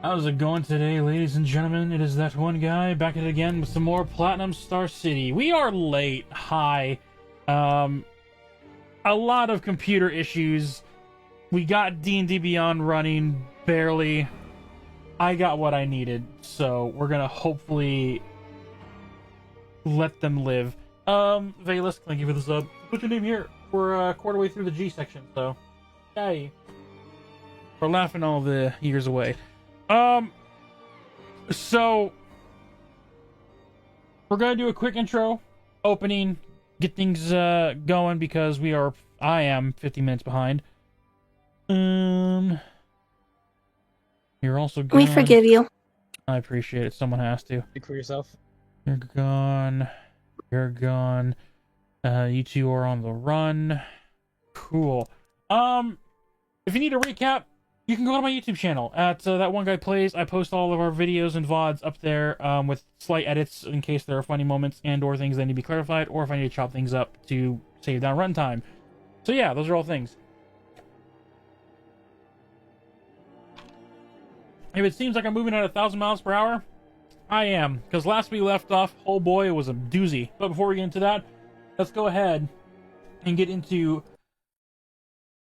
How's it going today, ladies and gentlemen? It is that one guy back at it again with some more Platinum Star City. We are late. Hi. A lot of computer issues. We got D&D Beyond running, barely. I got what I needed, so we're gonna hopefully let them live. Valus, thank you for the sub. Put your name here. We're a quarter way through the G section, so yay. We're laughing all the years away. So we're gonna do a quick intro, opening, get things going because I am 50 minutes behind. You're also gone. We forgive you. I appreciate it. Someone has to. Speak for yourself. You're gone. You're gone. You two are on the run. Cool. If you need a recap, you can go to my YouTube channel at That One Guy Plays. I post all of our videos and VODs up there with slight edits in case there are funny moments and or things that need to be clarified, or if I need to chop things up to save down runtime. So yeah, those are all things. If it seems like I'm moving at 1,000 miles per hour, I am. Because last we left off, oh boy, it was a doozy. But before we get into that, let's go ahead and get into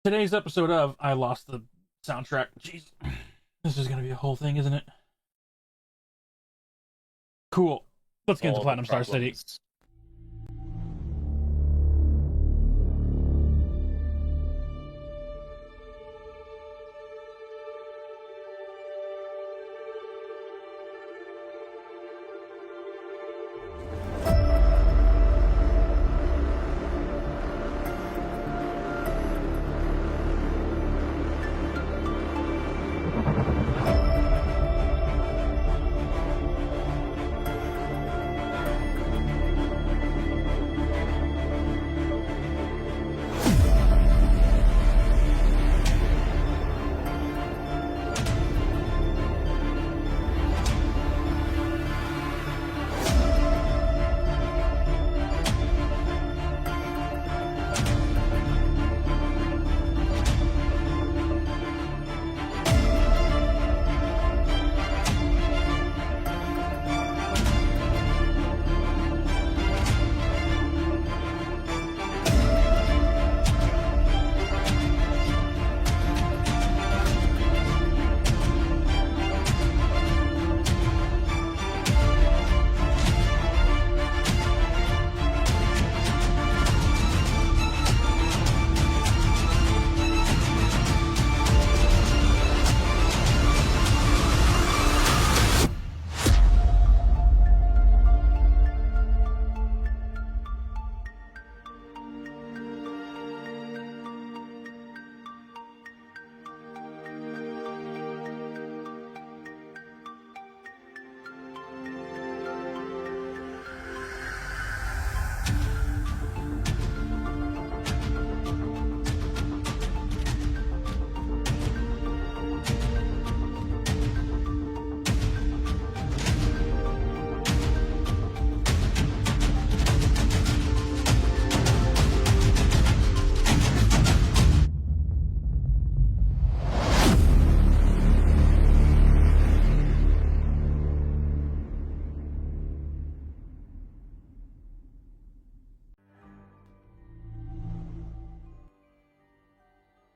today's episode of I Lost the Soundtrack. Jeez. This is going to be a whole thing, isn't it? Cool. Let's get into Platinum Star City.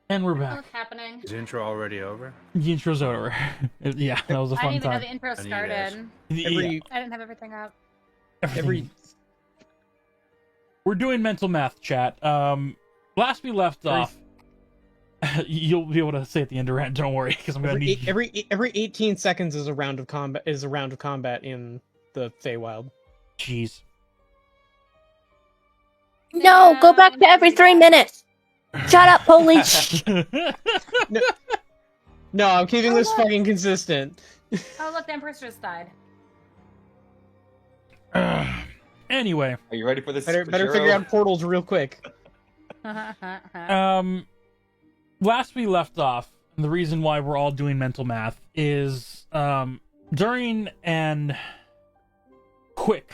And we're back. What's happening? Is the intro already over? The intro's over. Yeah, that was a I fun didn't even know time. the intro started. Yeah. I didn't have everything up. We're doing mental math, chat. Last we left off, you'll be able to say at the end of rant. Don't worry, because I'm gonna need every 18 seconds is a round of combat. Is a round of combat in the Feywild. Jeez. No, go back to every 3 minutes. Shut up, police. No, I'm keeping this fucking consistent. Oh, look, the Empress just died. Anyway, Are you ready for this? Better figure out portals real quick. last we left off, and the reason why we're all doing mental math is during an quick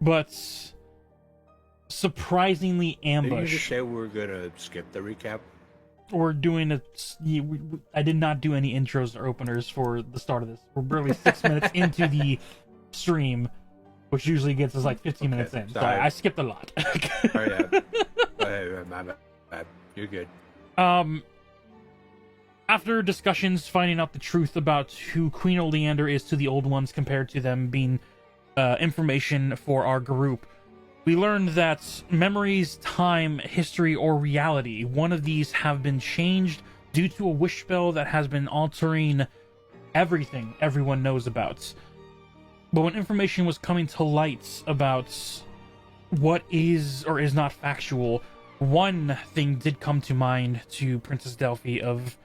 but surprisingly Did you just ambush. say we were gonna skip the recap? we're doing I did not do any intros or openers for the start of this. We're barely 6 minutes into the stream, which usually gets us like 15 minutes in. So I skipped a lot. Oh yeah. My bad. You're good. After discussions finding out the truth about who Queen Oleander is to the Old Ones compared to them being information for our group, we learned that memories, time, history, or reality, one of these have been changed due to a wish spell that has been altering everything everyone knows about. But when information was coming to light about what is or is not factual, one thing did come to mind to Princess Delphi of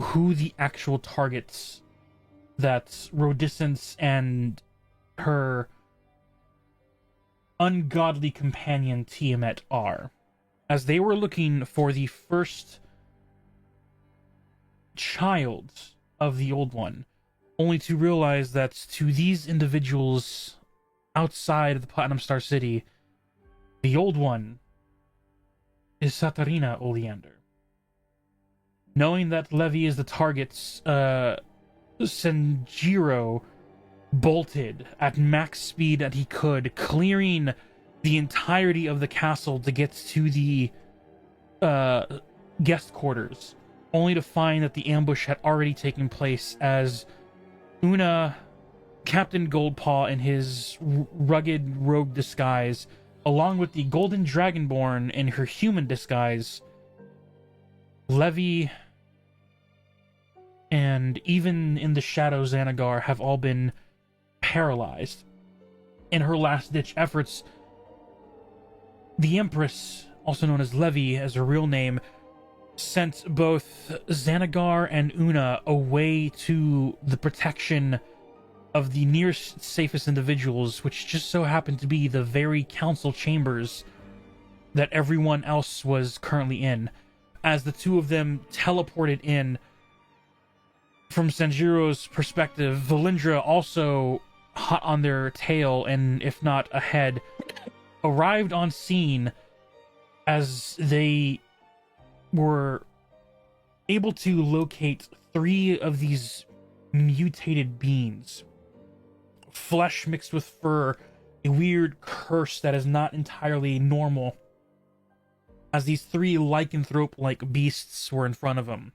who the actual targets that Rodiscence and her ungodly companion Tiamat are, as they were looking for the first child of the Old One, only to realize that to these individuals outside of the Platinum Star City, the Old One is Satarina Oleander. Knowing that Levi is the target, Senjiro bolted at max speed that he could, clearing the entirety of the castle to get to the guest quarters, only to find that the ambush had already taken place as Una, Captain Goldpaw in his rugged rogue disguise, along with the Golden Dragonborn in her human disguise, Levi, and even in the shadow Xanagar have all been paralyzed. In her last-ditch efforts, the Empress, also known as Levi as her real name, sent both Xanagar and Una away to the protection of the nearest safest individuals, which just so happened to be the very council chambers that everyone else was currently in. As the two of them teleported in, from Sanjiro's perspective, Valindra, also hot on their tail and if not ahead, arrived on scene as they were able to locate 3 of these mutated beings. Flesh mixed with fur, a weird curse that is not entirely normal, as these 3 lycanthrope-like beasts were in front of him.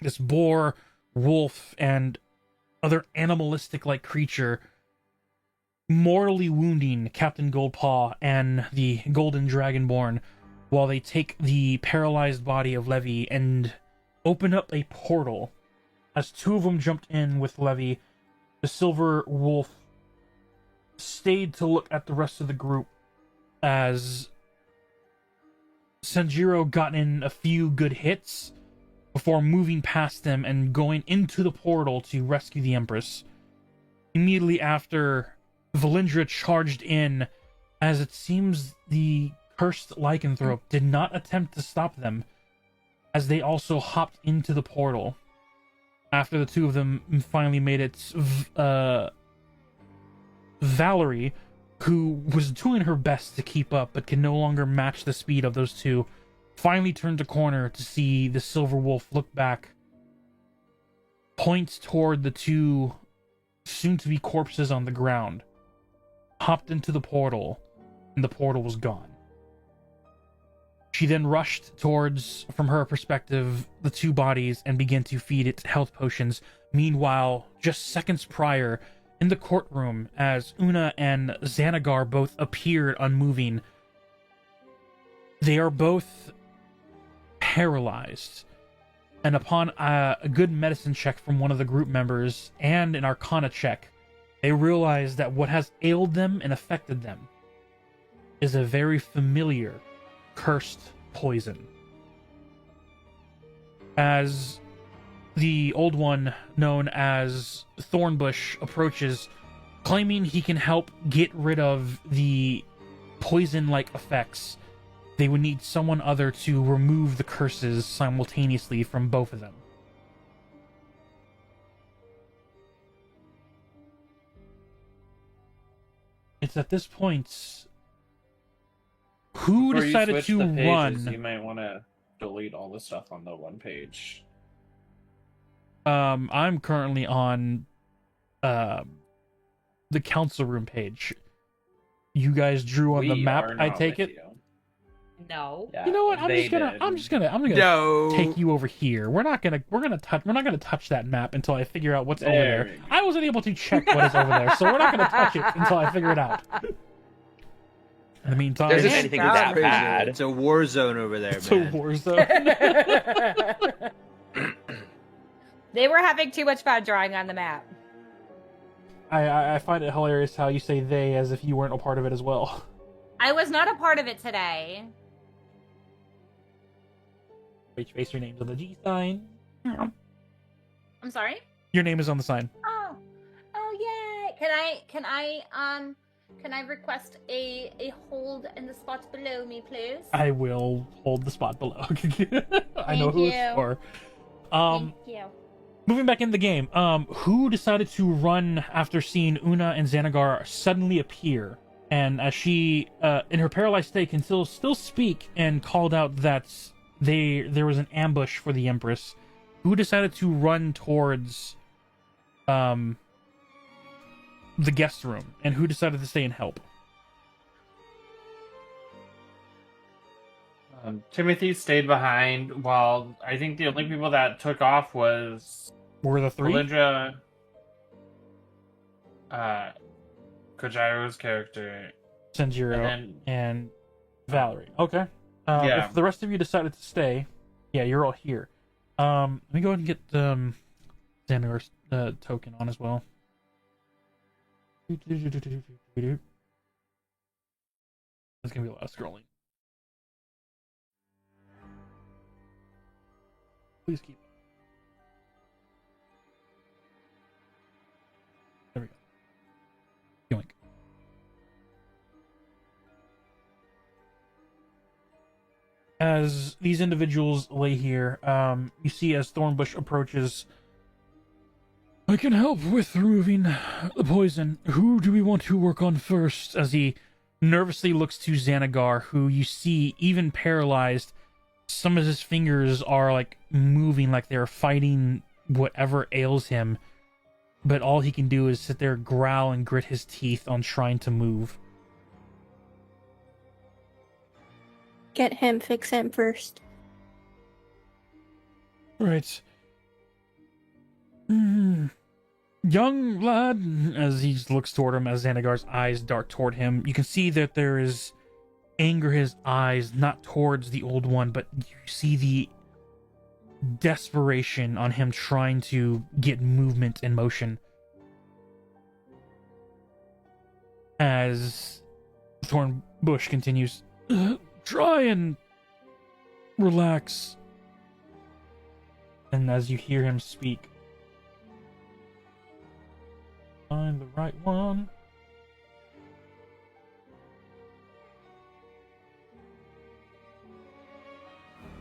This boar, wolf, and other animalistic-like creature mortally wounding Captain Goldpaw and the Golden Dragonborn, while they take the paralyzed body of Levi and open up a portal. As 2 of them jumped in with Levi, the Silver Wolf stayed to look at the rest of the group as Sanjiro got in a few good hits before moving past them and going into the portal to rescue the Empress. Immediately after, Valindra charged in, as it seems the cursed lycanthrope did not attempt to stop them, as they also hopped into the portal. After the 2 of them finally made it, Valerie, who was doing her best to keep up but can no longer match the speed of those 2, finally turned a corner to see the Silver Wolf look back, point toward the 2 soon-to-be corpses on the ground, hopped into the portal, and the portal was gone. She then rushed towards, from her perspective, the 2 bodies and began to feed it health potions. Meanwhile, just seconds prior, in the courtroom, as Una and Xanagar both appeared unmoving, they are both paralyzed. And upon a good medicine check from one of the group members and an arcana check, they realize that what has ailed them and affected them is a very familiar cursed poison. As the Old One, known as Thornbush, approaches, claiming he can help get rid of the poison-like effects, they would need someone other to remove the curses simultaneously from both of them. It's at this point, who Before you decided switch to the pages, run? You might want to delete all the stuff on the one page? I'm currently on the council room page. You guys drew on the We map, are I not take with it. You. No. Yeah, You know what? I'm they gonna No. take you over here. We're not gonna touch that map until I figure out what's over there. we go. I wasn't able to check what is over there, so we're not gonna touch it until I figure it out. In the meantime, There's It's anything God. that crazy. bad. It's a war zone over there, it's a man. war zone. They were having too much fun drawing on the map. I find it hilarious how you say they as if you weren't a part of it as well. I was not a part of it today. Which face your name's on the G sign. I'm sorry? Your name is on the sign. Oh. Oh yay. Can I request a hold in the spot below me, please? I will hold the spot below. I know Thank who you. it's for. Thank you. Moving back in the game, who decided to run after seeing Una and Xanagar suddenly appear? And as she, in her paralyzed state, can still speak and called out that there was an ambush for the Empress. Who decided to run towards, the guest room? And who decided to stay and help? Timothy stayed behind, while I think the only people that took off was Were the three? Alindra, Kojiro's character, Senjiro and then and Valerie. Okay. Yeah. If the rest of you decided to stay, yeah, you're all here. Let me go ahead and get Xanagar's token on as well. There's gonna be a lot of scrolling. Please keep. There we go. Yoink. As these individuals lay here, you see as Thornbush approaches, I can help with removing the poison. Who do we want to work on first? As he nervously looks to Xanagar, who you see, even paralyzed, some of his fingers are like moving like they're fighting whatever ails him, but all he can do is sit there, growl, and grit his teeth on trying to move. Get him, fix him first. Right. Young lad, as he looks toward him, as Xanagar's eyes dart toward him, you can see that there is anger in his eyes, not towards the old one, but you see the desperation on him trying to get movement in motion. As Thornbush continues, try and relax. And as you hear him speak, find the right one.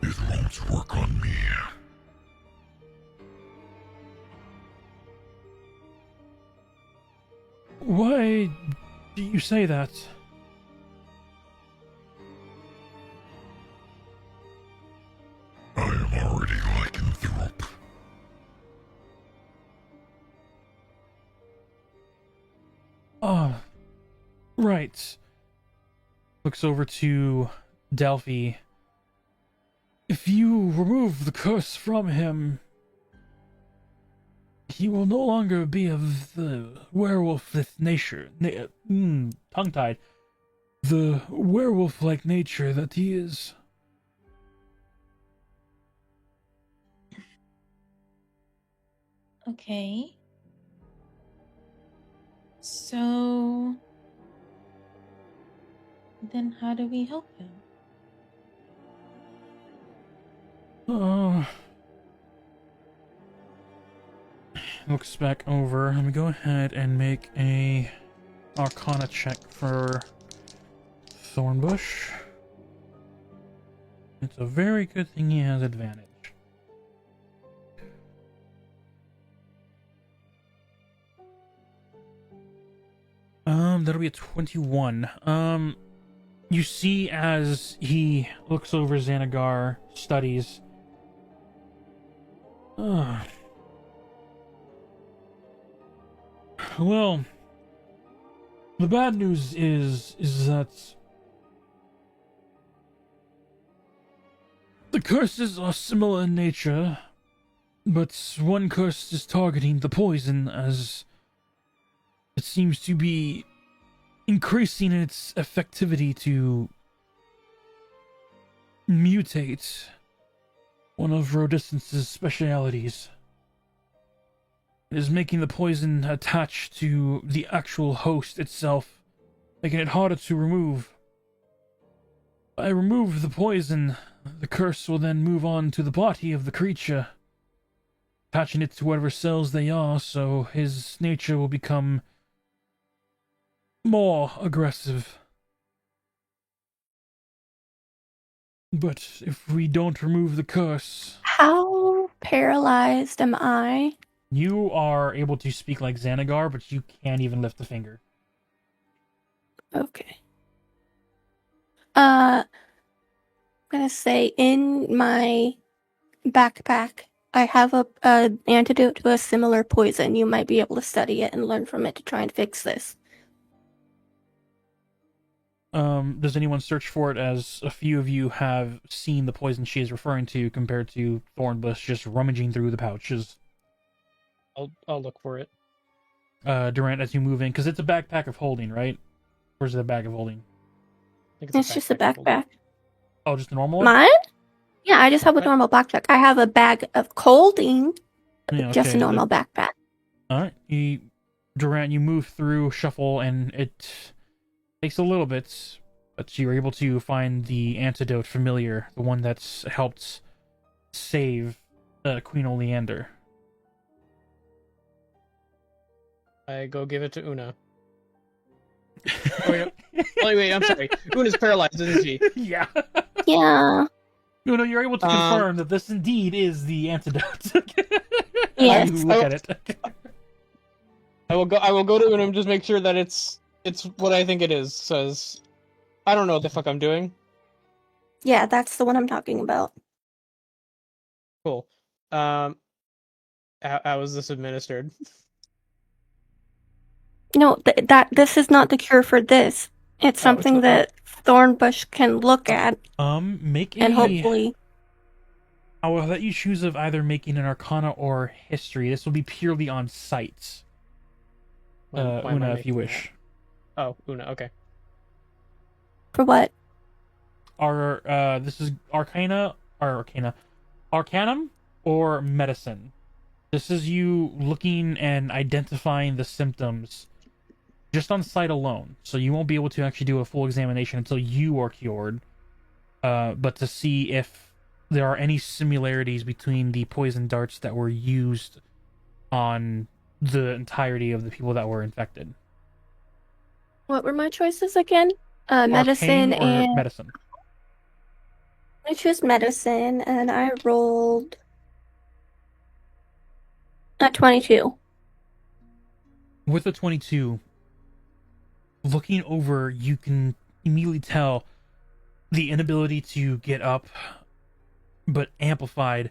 It won't work on me. Why do you say that? I am already lycanthrope. Ah, right. Looks over to Delphi. If you remove the curse from him, he will no longer be of the werewolf-like nature. Tongue-tied. The werewolf-like nature that he is. Okay. So then how do we help him? Looks back over. Let me go ahead and make a Arcana check for Thornbush. It's a very good thing he has advantage. That'll be a 21. You see as he looks over Xanagar, studies. Well, the bad news is that the curses are similar in nature, but one curse is targeting the poison as it seems to be increasing its effectivity to mutate one of Rhodescence' specialities. It is making the poison attach to the actual host itself, making it harder to remove. If I remove the poison, the curse will then move on to the body of the creature, attaching it to whatever cells they are, so his nature will become more aggressive. But if we don't remove the curse... How paralyzed am I? You are able to speak like Xanagar, but you can't even lift a finger. Okay. I'm gonna say in my backpack, I have a antidote to a similar poison. You might be able to study it and learn from it to try and fix this. Does anyone search for it, as a few of you have seen the poison she is referring to, compared to Thornbush just rummaging through the pouches? I'll look for it. Durant, as you move in, because it's a backpack of holding, right? Or is it a bag of holding? I think It's just a backpack. Oh, just a normal one? Mine? Yeah, I just have a normal backpack. I have a bag of holding, Yeah, just a okay. normal backpack. Alright, Durant, you move through, shuffle, and it takes a little bit, but you're able to find the antidote familiar, the one that's helped save Queen Oleander. I go give it to Una. Oh, wait, I'm sorry. Una's paralyzed, isn't she? Yeah. Yeah. No, you're able to confirm that this indeed is the antidote. Yes. You look at it. I will go to Una and just make sure that it's what I think it is. Says, I don't know what the fuck I'm doing. Yeah, that's the one I'm talking about. Cool. How is this administered? No, this is not the cure for this. It's something that Thornbush can look at Make and hopefully. I will let you choose of either making an Arcana or History. This will be purely on sight. Why am I Una, if you making wish. that? Oh, Una, okay. For what? This is Arcanum or Medicine. This is you looking and identifying the symptoms just on sight alone. So you won't be able to actually do a full examination until you are cured. But to see if there are any similarities between the poison darts that were used on the entirety of the people that were infected. What were my choices again? Medicine Arcane or and medicine. I chose medicine, and I rolled a 22. With a 22, looking over, you can immediately tell the inability to get up, but amplified.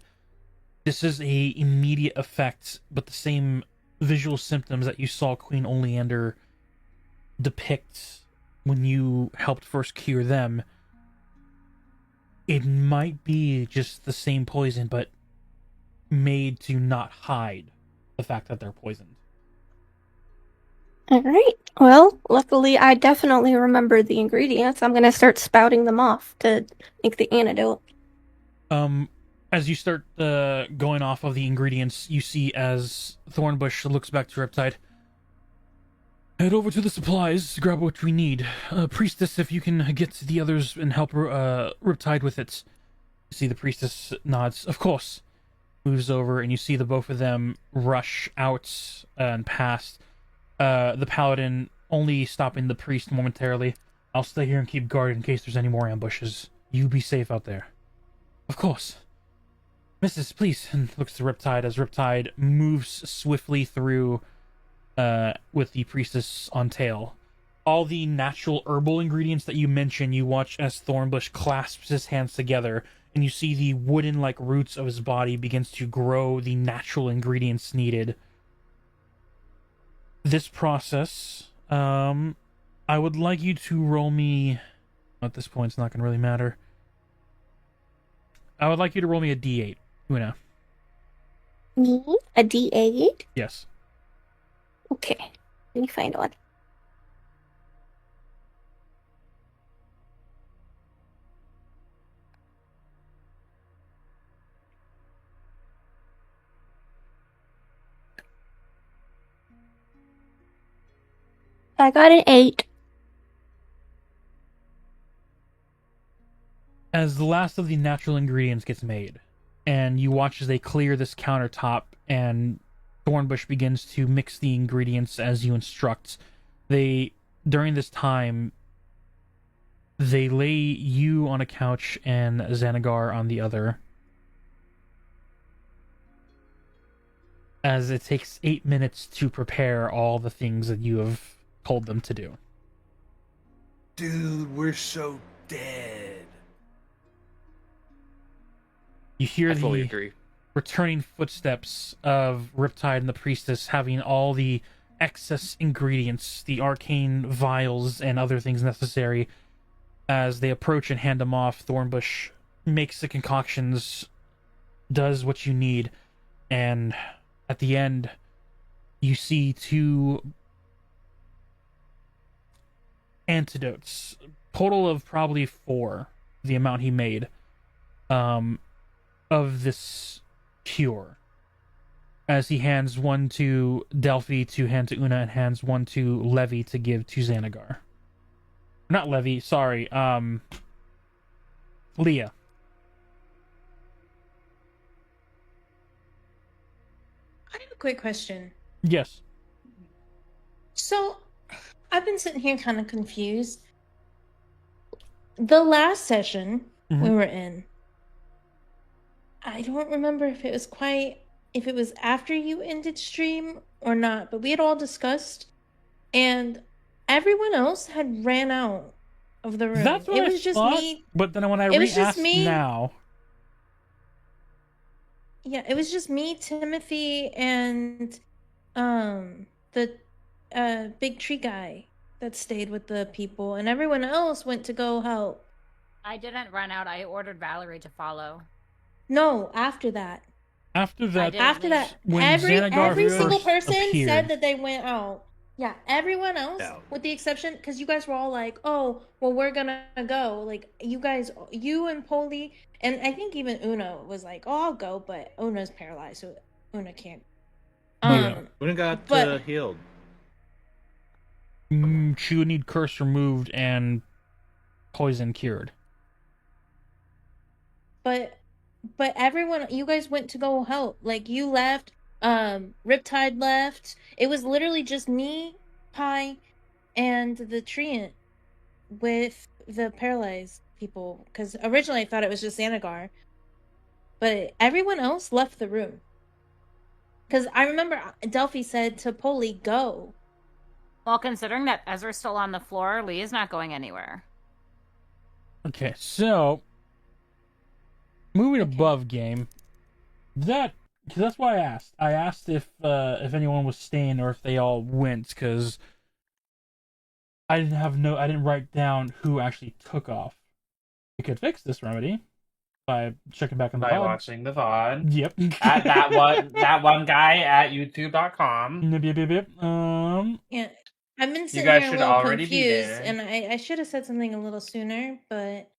This is a immediate effect, but the same visual symptoms that you saw Queen Oleander depict when you helped first cure them. It might be just the same poison, but made to not hide the fact that they're poisoned. Alright. Well, luckily I definitely remember the ingredients. I'm gonna start spouting them off to make the antidote. As you start going off of the ingredients, you see as Thornbush looks back to Riptide. Head over to the supplies, grab what we need. Priestess, if you can get the others and help Riptide with it. You see the priestess nods. Of course. Moves over, and you see the both of them rush out and past. The paladin only stopping the priest momentarily. I'll stay here and keep guard in case there's any more ambushes. You be safe out there. Of course. Mrs., please. And looks to Riptide as Riptide moves swiftly through with the priestess on tail. all the natural herbal ingredients that you mentioned, you watch as Thornbush clasps his hands together, and you see the wooden-like roots of his body begins to grow the natural ingredients needed. This process, I would like you to roll me... At this point, it's not going to really matter. I would like you to roll me a d8, Una. Me? A D8? Yes. Okay. Let me find one. I got an 8. As the last of the natural ingredients gets made, and you watch as they clear this countertop, and Thornbush begins to mix the ingredients as you instruct, during this time, they lay you on a couch and Xanagar on the other. As it takes 8 minutes to prepare all the things that you have told them to do. Dude, we're so dead. You hear I fully the agree. returning footsteps of Riptide and the Priestess having all the excess ingredients, the arcane vials, and other things necessary. As they approach and hand them off, Thornbush makes the concoctions, does what you need, and at the end, you see 2 antidotes. Total of probably 4, the amount he made, of this cure. As he hands one to Delphi to hand to Una, and hands one to Levi to give to Xanagar. Not Levi, sorry, Leah. I have a quick question. Yes. So, I've been sitting here kind of confused. The last session we were in, I don't remember if it was after you ended stream or not, but we had all discussed, and everyone else had ran out of the room. That's what it I was just thought, me. but then when I It was just re-asked me. now... Yeah, it was just me, Timothy, and the big tree guy that stayed with the people, and everyone else went to go help. I didn't run out. I ordered Valerie to follow. No, after that. After that, when every Xanagar single first person appeared, said that they went out. Yeah, everyone else, No. with the exception, because you guys were all like, "Oh, well, we're gonna go." Like you guys, you and Poli, and I think even Una was like, "Oh, I'll go," but Una's paralyzed, so Una can't. Una got healed. She would need curse removed and poison cured. But everyone, you guys went to go help. Like you left, Riptide left. It was literally just me, Pi, and the treant with the paralyzed people. Because originally I thought it was just Xanagar, but everyone else left the room. Because I remember Delphi said to Poli, "Go." Well, considering that Ezra's still on the floor, Lee is not going anywhere. Okay, so moving above game, that's why I asked. I asked if anyone was staying or if they all went, because I didn't write down who actually took off. We could fix this remedy by checking back on the By VOD. watching the VOD. Yep. At that one guy at youtube.com. Yep. Yeah, I've been sitting guys here a should little already be confused, there. and I should have said something a little sooner, but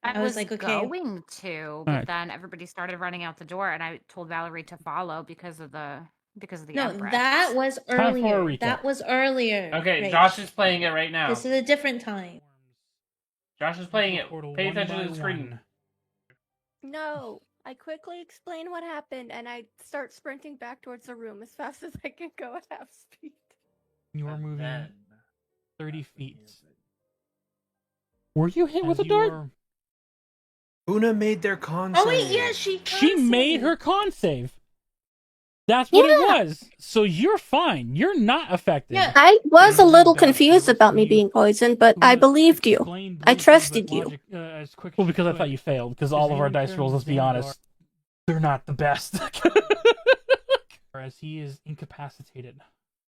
I was like, okay. going to, but Alright. then everybody started running out the door, and I told Valerie to follow because of the No, Empress. that was Time for a earlier. recap. That was earlier. Okay, Rach. Josh is playing it right now. This is a different time. Josh is playing it. Portal Pay one attention by to the screen. one. No, I quickly explain what happened, and I start sprinting back towards the room as fast as I can go at half speed. You are And moving then- 30 feet. Were you hit with a dart? Una made their con Oh wait, save. yeah, she She made saved. her con save. That's what it Yeah. was. So you're fine. You're not affected. Yeah. I was a There's little no doubt. confused about me being poisoned, but I Luna, believed you. explain I briefly, trusted but you. logic, as quick as well, because I thought you failed. Because all of our dice rolls, let's be honest, they're not the best. As he is incapacitated.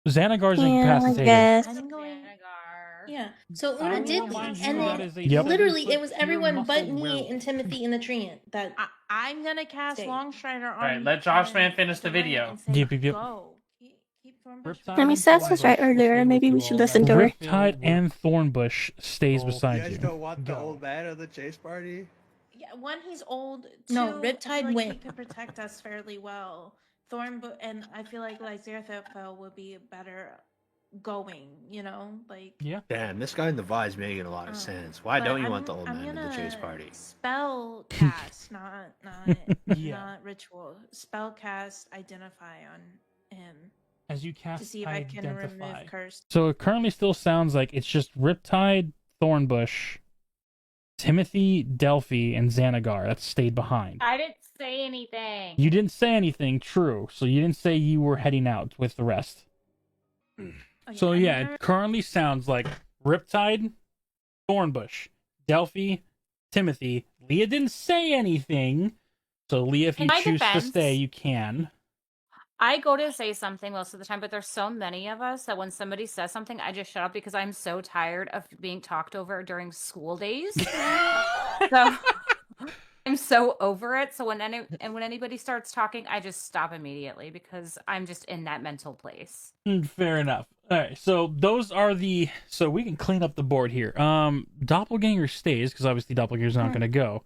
Xanagar's Yeah, I incapacitated. guess. I'm going. Xanagar. Yeah. So I Una will did remind leave, you and that then is a Yep. literally 7-foot it was pure everyone but muscle me werewolf. and Timothy in the treant. That I'm gonna cast Stay. Longstrider on. Alright, let Josh Man finish the Dwayne video. and say, Yep. Go. keep Thornbush. Riptide I mean, and Sass was Thornbush right will earlier. stay Maybe with we you should all. listen to her. Riptide and Thornbush stays You beside guys you. don't want the Go. old man of the chase party? Yeah, one, he's old. Two, No, I feel Riptide like went. he could protect us fairly well. and I feel like Xerathopel would be better going. You know, like. Yeah. Damn, this guy in the vibe's making a lot of sense. Why But don't you want the old I'm man of the chase gonna party? Spell cast, not Yeah. not ritual. Spell cast identify on him As you to cast see if I can identify. remove curse. So it currently still sounds like it's just Riptide, Thornbush, Timothy, Delphi, and Xanagar that stayed behind. I didn't say anything. You didn't say anything, true. So you didn't say you were heading out with the rest. Okay, So I'm yeah, gonna- it currently sounds like Riptide, Thornbush, Delphi, Timothy. Leah didn't say anything. So Leah, if In you my choose to defense, stay, you can. I go to say something most of the time, but there's so many of us that when somebody says something, I just shut up because I'm so tired of being talked over during school days. So I'm so over it. So when anybody starts talking, I just stop immediately because I'm just in that mental place. Fair enough. All right, so those are so we can clean up the board here. Doppelganger stays because obviously Doppelganger's not going to go.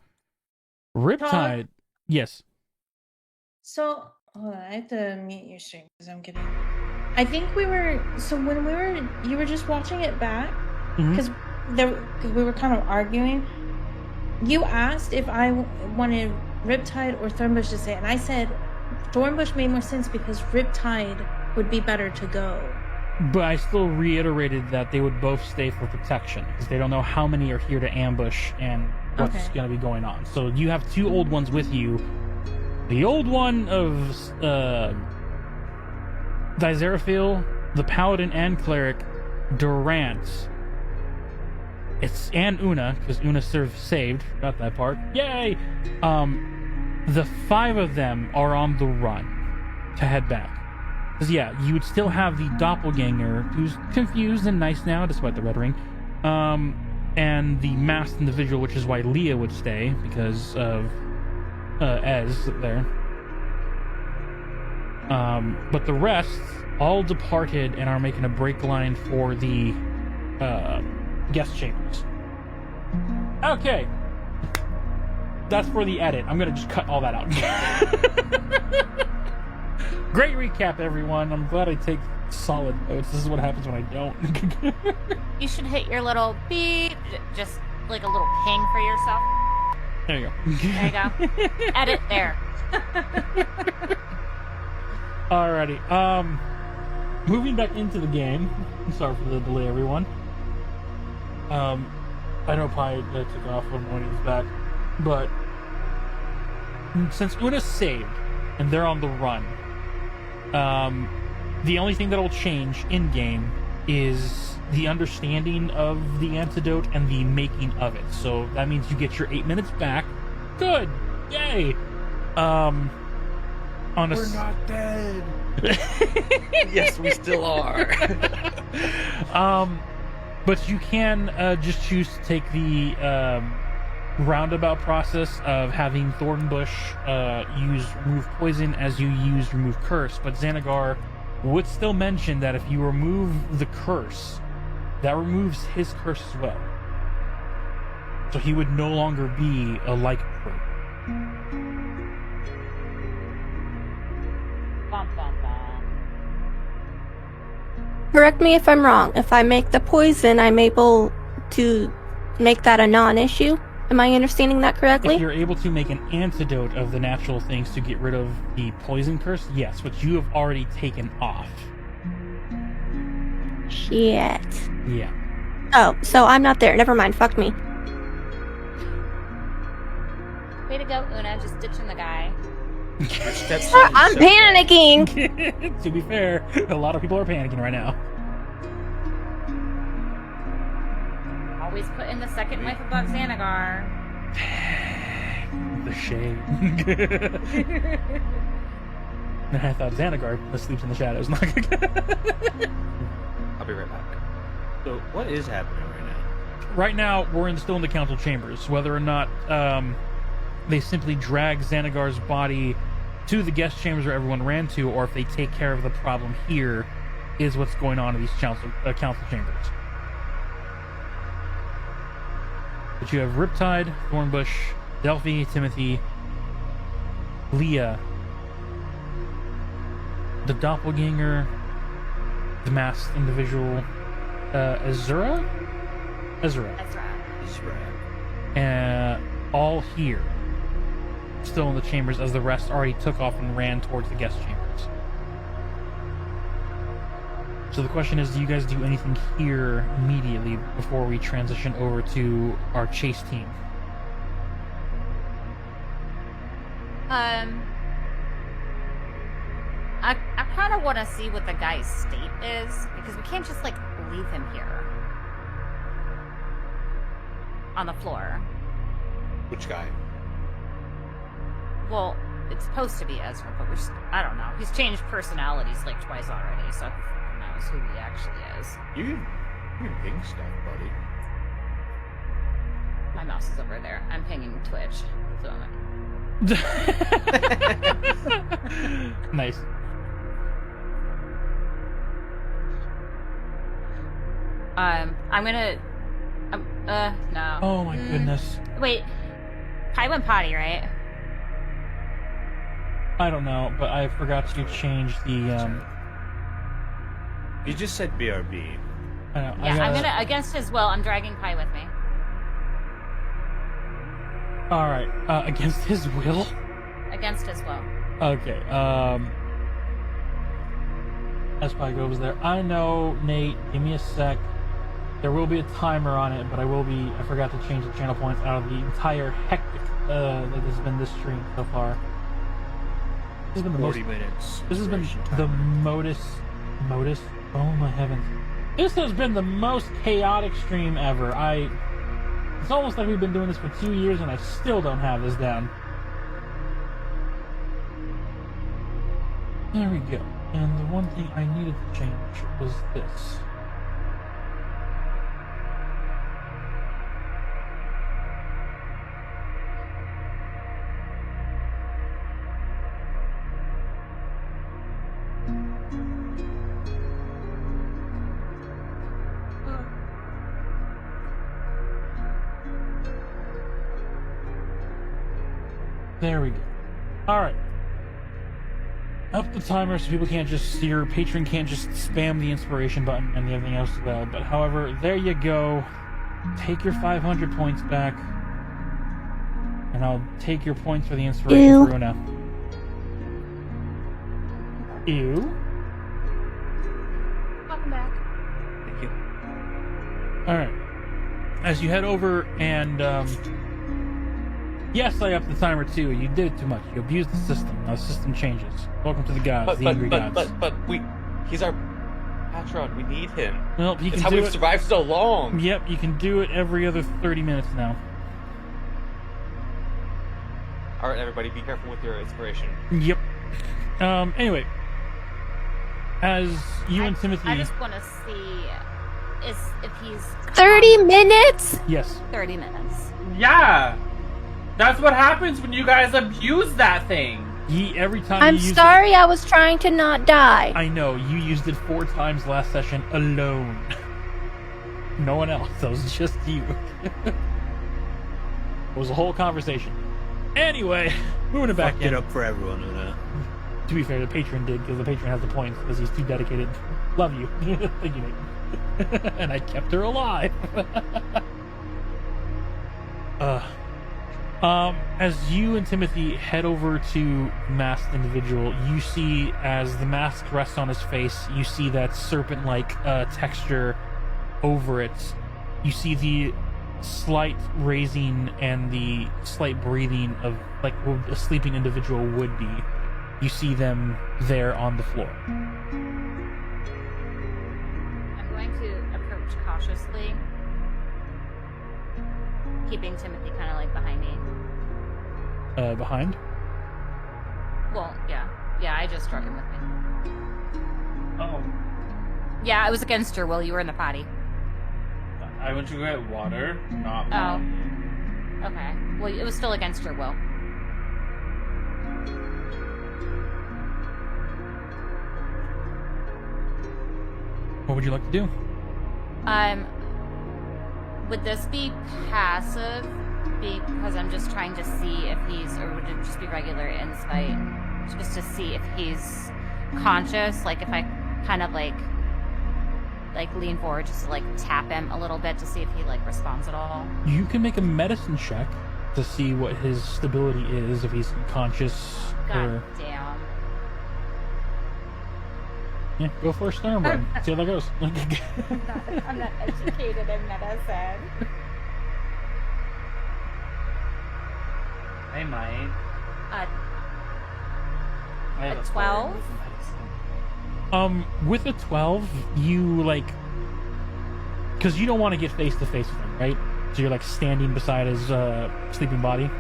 Riptide, yes. So hold on, I have to mute your stream because I'm getting. I think we were. So when you were just watching it back because we were kind of arguing. You asked if I wanted Riptide or Thornbush to stay, and I said Thornbush made more sense because Riptide would be better to go. But I still reiterated that they would both stay for protection because they don't know how many are here to ambush and what's Okay. going to be going on. So you have two old ones with you. The old one of Dizeraphil, the Paladin and Cleric, Durant. And Una, because Una saved. Forgot that part. Yay! The five of them are on the run to head back. Because, yeah, you would still have the doppelganger, who's confused and nice now, despite the red ring, and the masked individual, which is why Leah would stay, because of Ez there. But the rest all departed and are making a break line for the guest chambers. Okay. That's for the edit. I'm going to just cut all that out. Great recap, everyone. I'm glad I take solid notes. This is what happens when I don't. You should hit your little beep, just like a little ping for yourself. There you go. There you go. Edit there. Alrighty. Moving back into the game. Sorry for the delay, everyone. I know Pi took off when he's back, but since Una's saved and they're on the run, the only thing that'll change in game is the understanding of the antidote and the making of it. So that means you get your 8 minutes back. Good, yay! We're not dead. Yes, we still are. But you can just choose to take the roundabout process of having Thornbush use remove poison as you use remove curse. But Xanagar would still mention that if you remove the curse, that removes his curse as well. So he would no longer be a lycanthrope. Bum, bum, bum. Correct me if I'm wrong. If I make the poison, I'm able to make that a non-issue. Am I understanding that correctly? If you're able to make an antidote of the natural things to get rid of the poison curse, yes, which you have already taken off. Shit. Yeah. Oh, so I'm not there. Never mind. Fuck me. Way to go, Una, just ditching the guy. I'm panicking. To be fair, a lot of people are panicking right now. Always put in the second wife above Xanagar. The shade. I thought Xanagar sleeps in the shadows. I'll be right back. So, what is happening right now? Right now, we're still in the council chambers. Whether or not they simply drag Xanagar's body to the guest chambers where everyone ran to, or if they take care of the problem here, is what's going on in these council chambers. But you have Riptide, Thornbush, Delphi, Timothy, Leah, the doppelganger, the masked individual, Ezra, all here, still in the chambers, as the rest already took off and ran towards the guest chambers. So the question is, do you guys do anything here immediately before we transition over to our chase team? I kind of want to see what the guy's state is, because we can't just, like, leave him here. On the floor. Which guy? Well, it's supposed to be Ezra, but I don't know. He's changed personalities, like, twice already, so who knows who he actually is. You can ping stuff, buddy. My mouse is over there. I'm pinging Twitch. So Nice. I'm gonna... no. Oh my goodness. Wait. Kai went potty, right? I don't know, but I forgot to change the, You just said BRB. I know, Yeah, I'm gonna... Against his will, I'm dragging Kai with me. Alright, against his will? Against his will. Okay, as Pi goes there. I know, Nate, give me a sec. There will be a timer on it, but I forgot to change the channel points out of the entire hectic, that has been this stream so far. This has been the 40 minutes. This has been the modus, oh my heavens. This has been the most chaotic stream ever. It's almost like we've been doing this for 2 years and I still don't have this down. There we go. And the one thing I needed to change was this. There we go. Alright. Up the timer so people can't just see, your patron can't just spam the inspiration button and everything else as well. But however, there you go. Take your 500 points back. And I'll take your points for the inspiration for Una. Ew. Welcome back. Thank you. Alright. As you head over and, yes, I upped the timer too. You did it too much. You abused the system. Now the system changes. Welcome to the gods, the angry gods. But he's our patron. We need him. Well, he That's can how do we've it. survived so long. Yep, you can do it every other 30 minutes now. All right, everybody, be careful with your inspiration. Yep. Anyway, as you and Timothy. I just want to see if he's 30 minutes? Yes. 30 minutes. Yeah. That's what happens when you guys abuse that thing. Every time I'm you use sorry, it, I was trying to not die. I know, you used it 4 times last session alone. No one else, that was just you. It was a whole conversation. Anyway, moving it back Fucked in. it up for everyone, Una. To be fair, the patron did, because the patron has the points, because he's too dedicated. Love you. Thank you, Nate. And I kept her alive. As you and Timothy head over to Masked Individual, you see, as the mask rests on his face, you see that serpent-like texture over it. You see the slight raising and the slight breathing of like a sleeping individual would be, you see them there on the floor. I'm going to approach cautiously, keeping Timothy kind of like behind me. Behind? Well, yeah. Yeah, I just struck him with me. Oh. Yeah, it was against your will. You were in the potty. I went to get water, not Oh. mine. Okay. Well, it was still against your will. What would you like to do? Would this be passive? Because I'm just trying to see if he's, or would it just be regular insight? Just to see if he's conscious, like if I kind of like lean forward just to like tap him a little bit to see if he like responds at all. You can make a medicine check to see what his stability is, if he's conscious. God damn. Yeah, go for a sternum run. See how that goes. I'm not educated in medicine. I might. I have A 4 12? in medicine. With a 12, you like, because you don't want to get face to face with him, right? So you're like standing beside his sleeping body.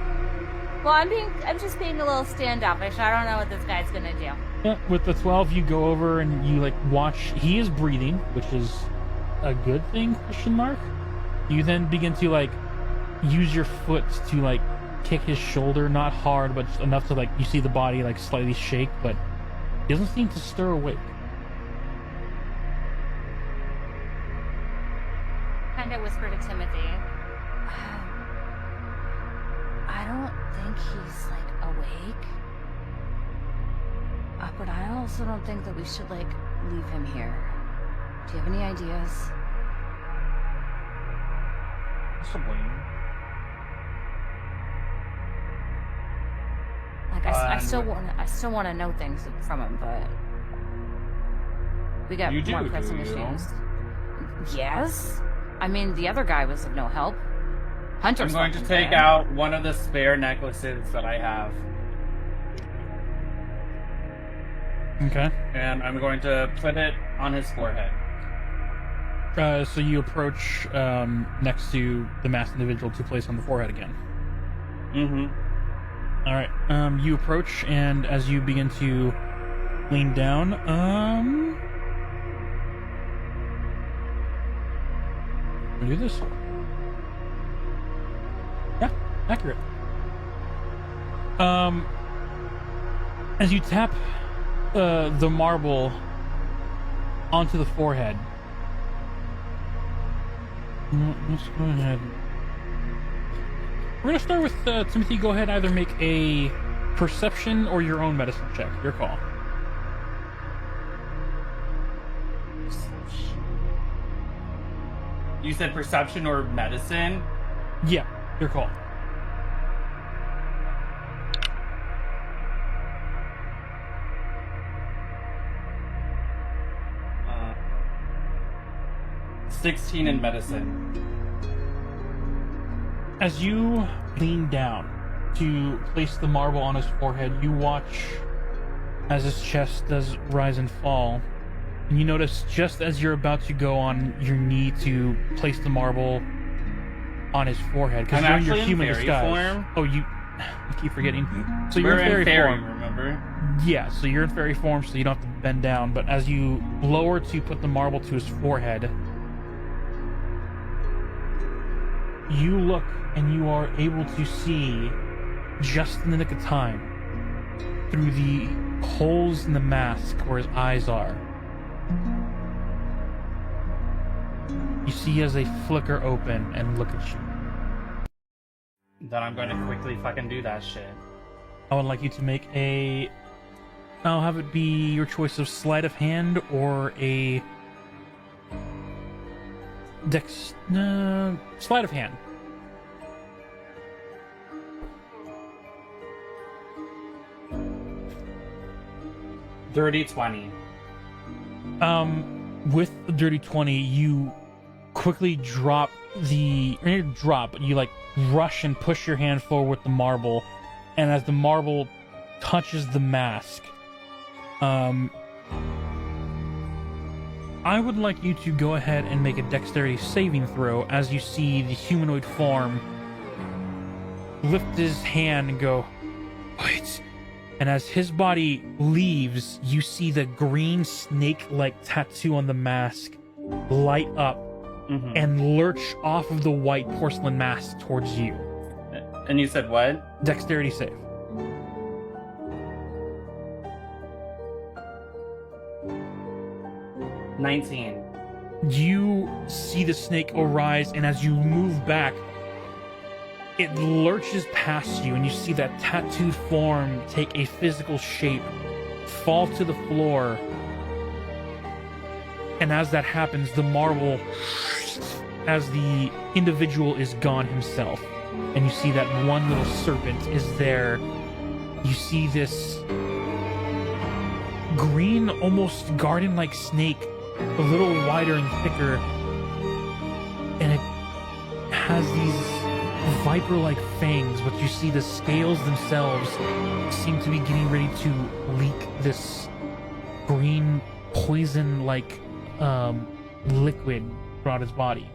Well, I'm just being a little standoffish. I don't know what this guy's gonna do. Yeah, with the 12, you go over and you like watch. He is breathing, which is a good thing? Question mark. You then begin to like use your foot to like kick his shoulder, not hard, but just enough to like you see the body like slightly shake, but he doesn't seem to stir awake. Kind of whisper to Timothy. I don't think he's like awake. But I also don't think that we should like leave him here. Do you have any ideas? Possibly. Like I still want to know things from him, but we got You do, more pressing do you? issues. Yes. I mean, the other guy was of no help. Hunter's I'm going to fucking take dead. out one of the spare necklaces that I have. Okay. And I'm going to put it on his forehead. So you approach next to the masked individual to place on the forehead again. Mm-hmm. All right. You approach, and as you begin to lean down, I'll do this. Yeah, accurate. As you tap the marble onto the forehead, let's go ahead. We're gonna start with Timothy. Go ahead, either make a perception or your own medicine check. Your call. You said perception or medicine? Yeah, your call. Uh, 16 in medicine. As you lean down to place the marble on his forehead, you watch as his chest does rise and fall. And you notice just as you're about to go on your knee to place the marble on his forehead, because I'm you're in your actually in human fairy disguise. form. Oh, I keep forgetting. So We're you're in fairy form. remember? Yeah, so you're in fairy form, so you don't have to bend down. But as you lower to put the marble to his forehead, you look and you are able to see, just in the nick of time, through the holes in the mask where his eyes are. You see as they flicker open and look at you. Then I'm going to quickly fucking do that shit. I would like you to make a... I'll have it be your choice of sleight of hand or a... sleight of hand. Dirty 20. With the dirty 20, you quickly drop ready to drop, but you like rush and push your hand forward with the marble, and as the marble touches the mask, I would like you to go ahead and make a dexterity saving throw as you see the humanoid form lift his hand and go, wait. And as his body leaves, you see the green snake-like tattoo on the mask light up and lurch off of the white porcelain mask towards you. And you said what? Dexterity save. $19. You see the snake arise, and as you move back, it lurches past you, and you see that tattooed form take a physical shape, fall to the floor, and as that happens, the marble, as the individual is gone himself, and you see that one little serpent is there. You see this green, almost garden-like snake, a little wider and thicker, and it has these viper-like fangs, but you see the scales themselves seem to be getting ready to leak this green poison-like liquid throughout his body.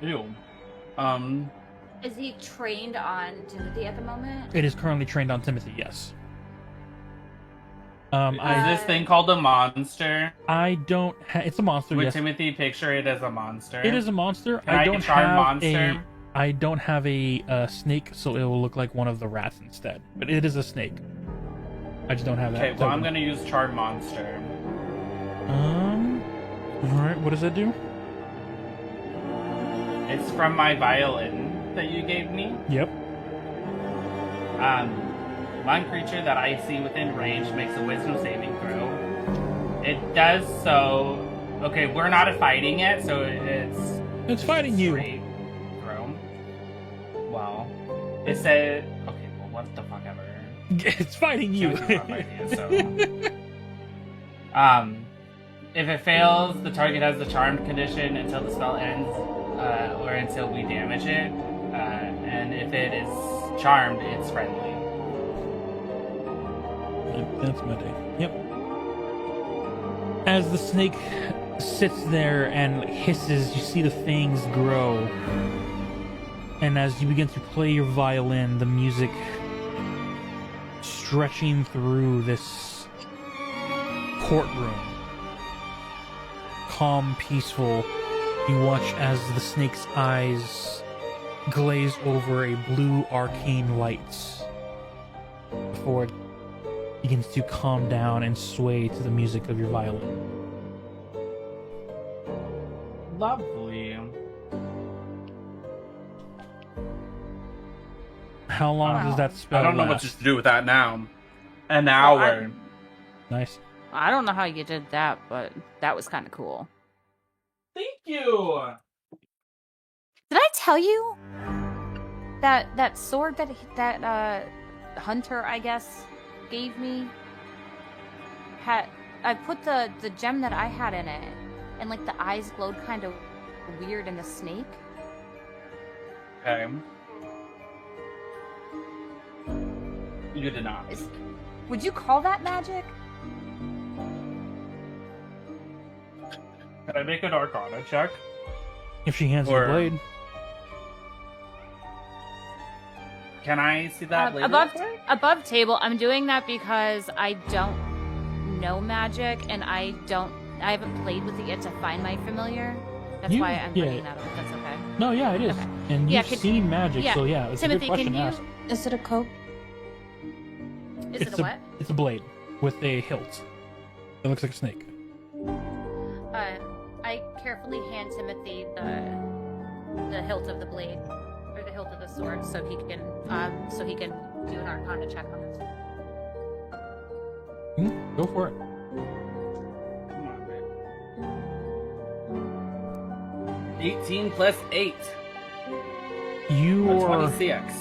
Ew. Is he trained on Timothy at the moment? It is currently trained on Timothy, yes. Is this thing called a monster? I don't it's a monster, Would yes. Timothy picture it as a monster? It is a monster. Can I don't charm have monster? I don't have a snake, so it will look like one of the rats instead. But it is a snake. I just don't have that. Okay, well, I'm gonna use charm monster. Alright, what does that do? It's from my violin that you gave me. Yep. One creature that I see within range makes a wisdom saving throw. It does so. Okay, we're not fighting it, so it's fighting you. Straight throw. Well, it said. Okay, well, what the fuck ever. It's fighting you. If it fails, the target has the charmed condition until the spell ends, or until we damage it. And if it is charmed, it's friendly. That's my day. Yep. As the snake sits there and hisses, you see the fangs grow. And as you begin to play your violin, the music stretching through this courtroom. Calm, peaceful. You watch as the snake's eyes glaze over a blue arcane light before it begins to calm down and sway to the music of your violin. Lovely. How long does that spell I don't know last? what to do with that now. An hour. Nice. I don't know how you did that, but that was kind of cool. Thank you. Did I tell you that sword that hunter, I guess, gave me I put the gem that I had in it, and like the eyes glowed kind of weird in the snake. Okay. You did not. Would you call that magic? Can I make an Arcana check? If she hands you the blade. Can I see that later? Above table, I'm doing that because I don't know magic, and I haven't played with it yet to find my familiar. That's why I'm bringing that up. If that's okay. No, yeah, it is. Okay. And you've seen magic, so yeah, it's Timothy, a good question to ask. Is it a coat? Is it a what? It's a blade with a hilt. It looks like a snake. I carefully hand Timothy the hilt of the blade, or the hilt of the sword, so he can do an Arcana check on it. Go for it. Come on, babe. 18 plus 8. You are 26.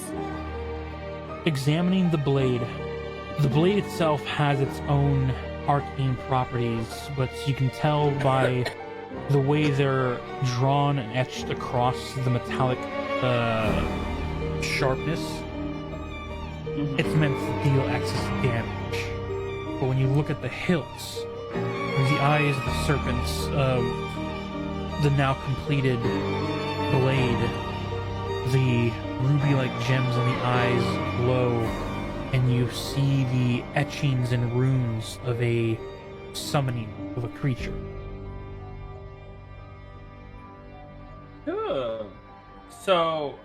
Examining the blade. The blade itself has its own arcane properties, but you can tell by the way they're drawn and etched across the metallic sharpness, it's meant to deal excess damage. But when you look at the hilts, the eyes of the serpents of the now completed blade, the ruby-like gems in the eyes glow, and you see the etchings and runes of a summoning of a creature. Cool. So,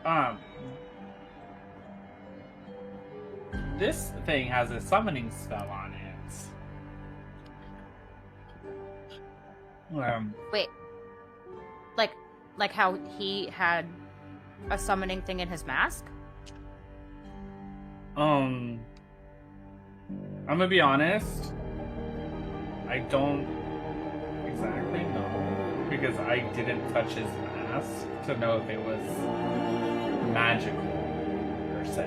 this thing has a summoning spell on it. Wait. Like how he had a summoning thing in his mask? I'm gonna be honest. I don't exactly know because I didn't touch his mask to know if it was magical per se.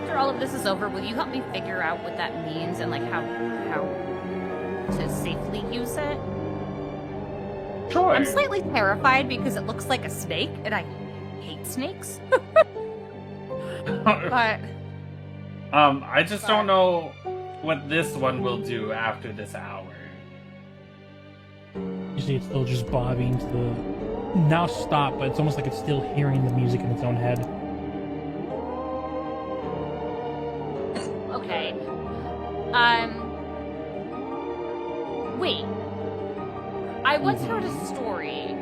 After all of this is over, will you help me figure out what that means and like how to safely use it? Sure. I'm slightly terrified because it looks like a snake, and I hate snakes. But I just don't know what this one will do after this hour. You see, it's still just bobbing to the now stop, but it's almost like it's still hearing the music in its own head. okay. Wait. I once heard a story.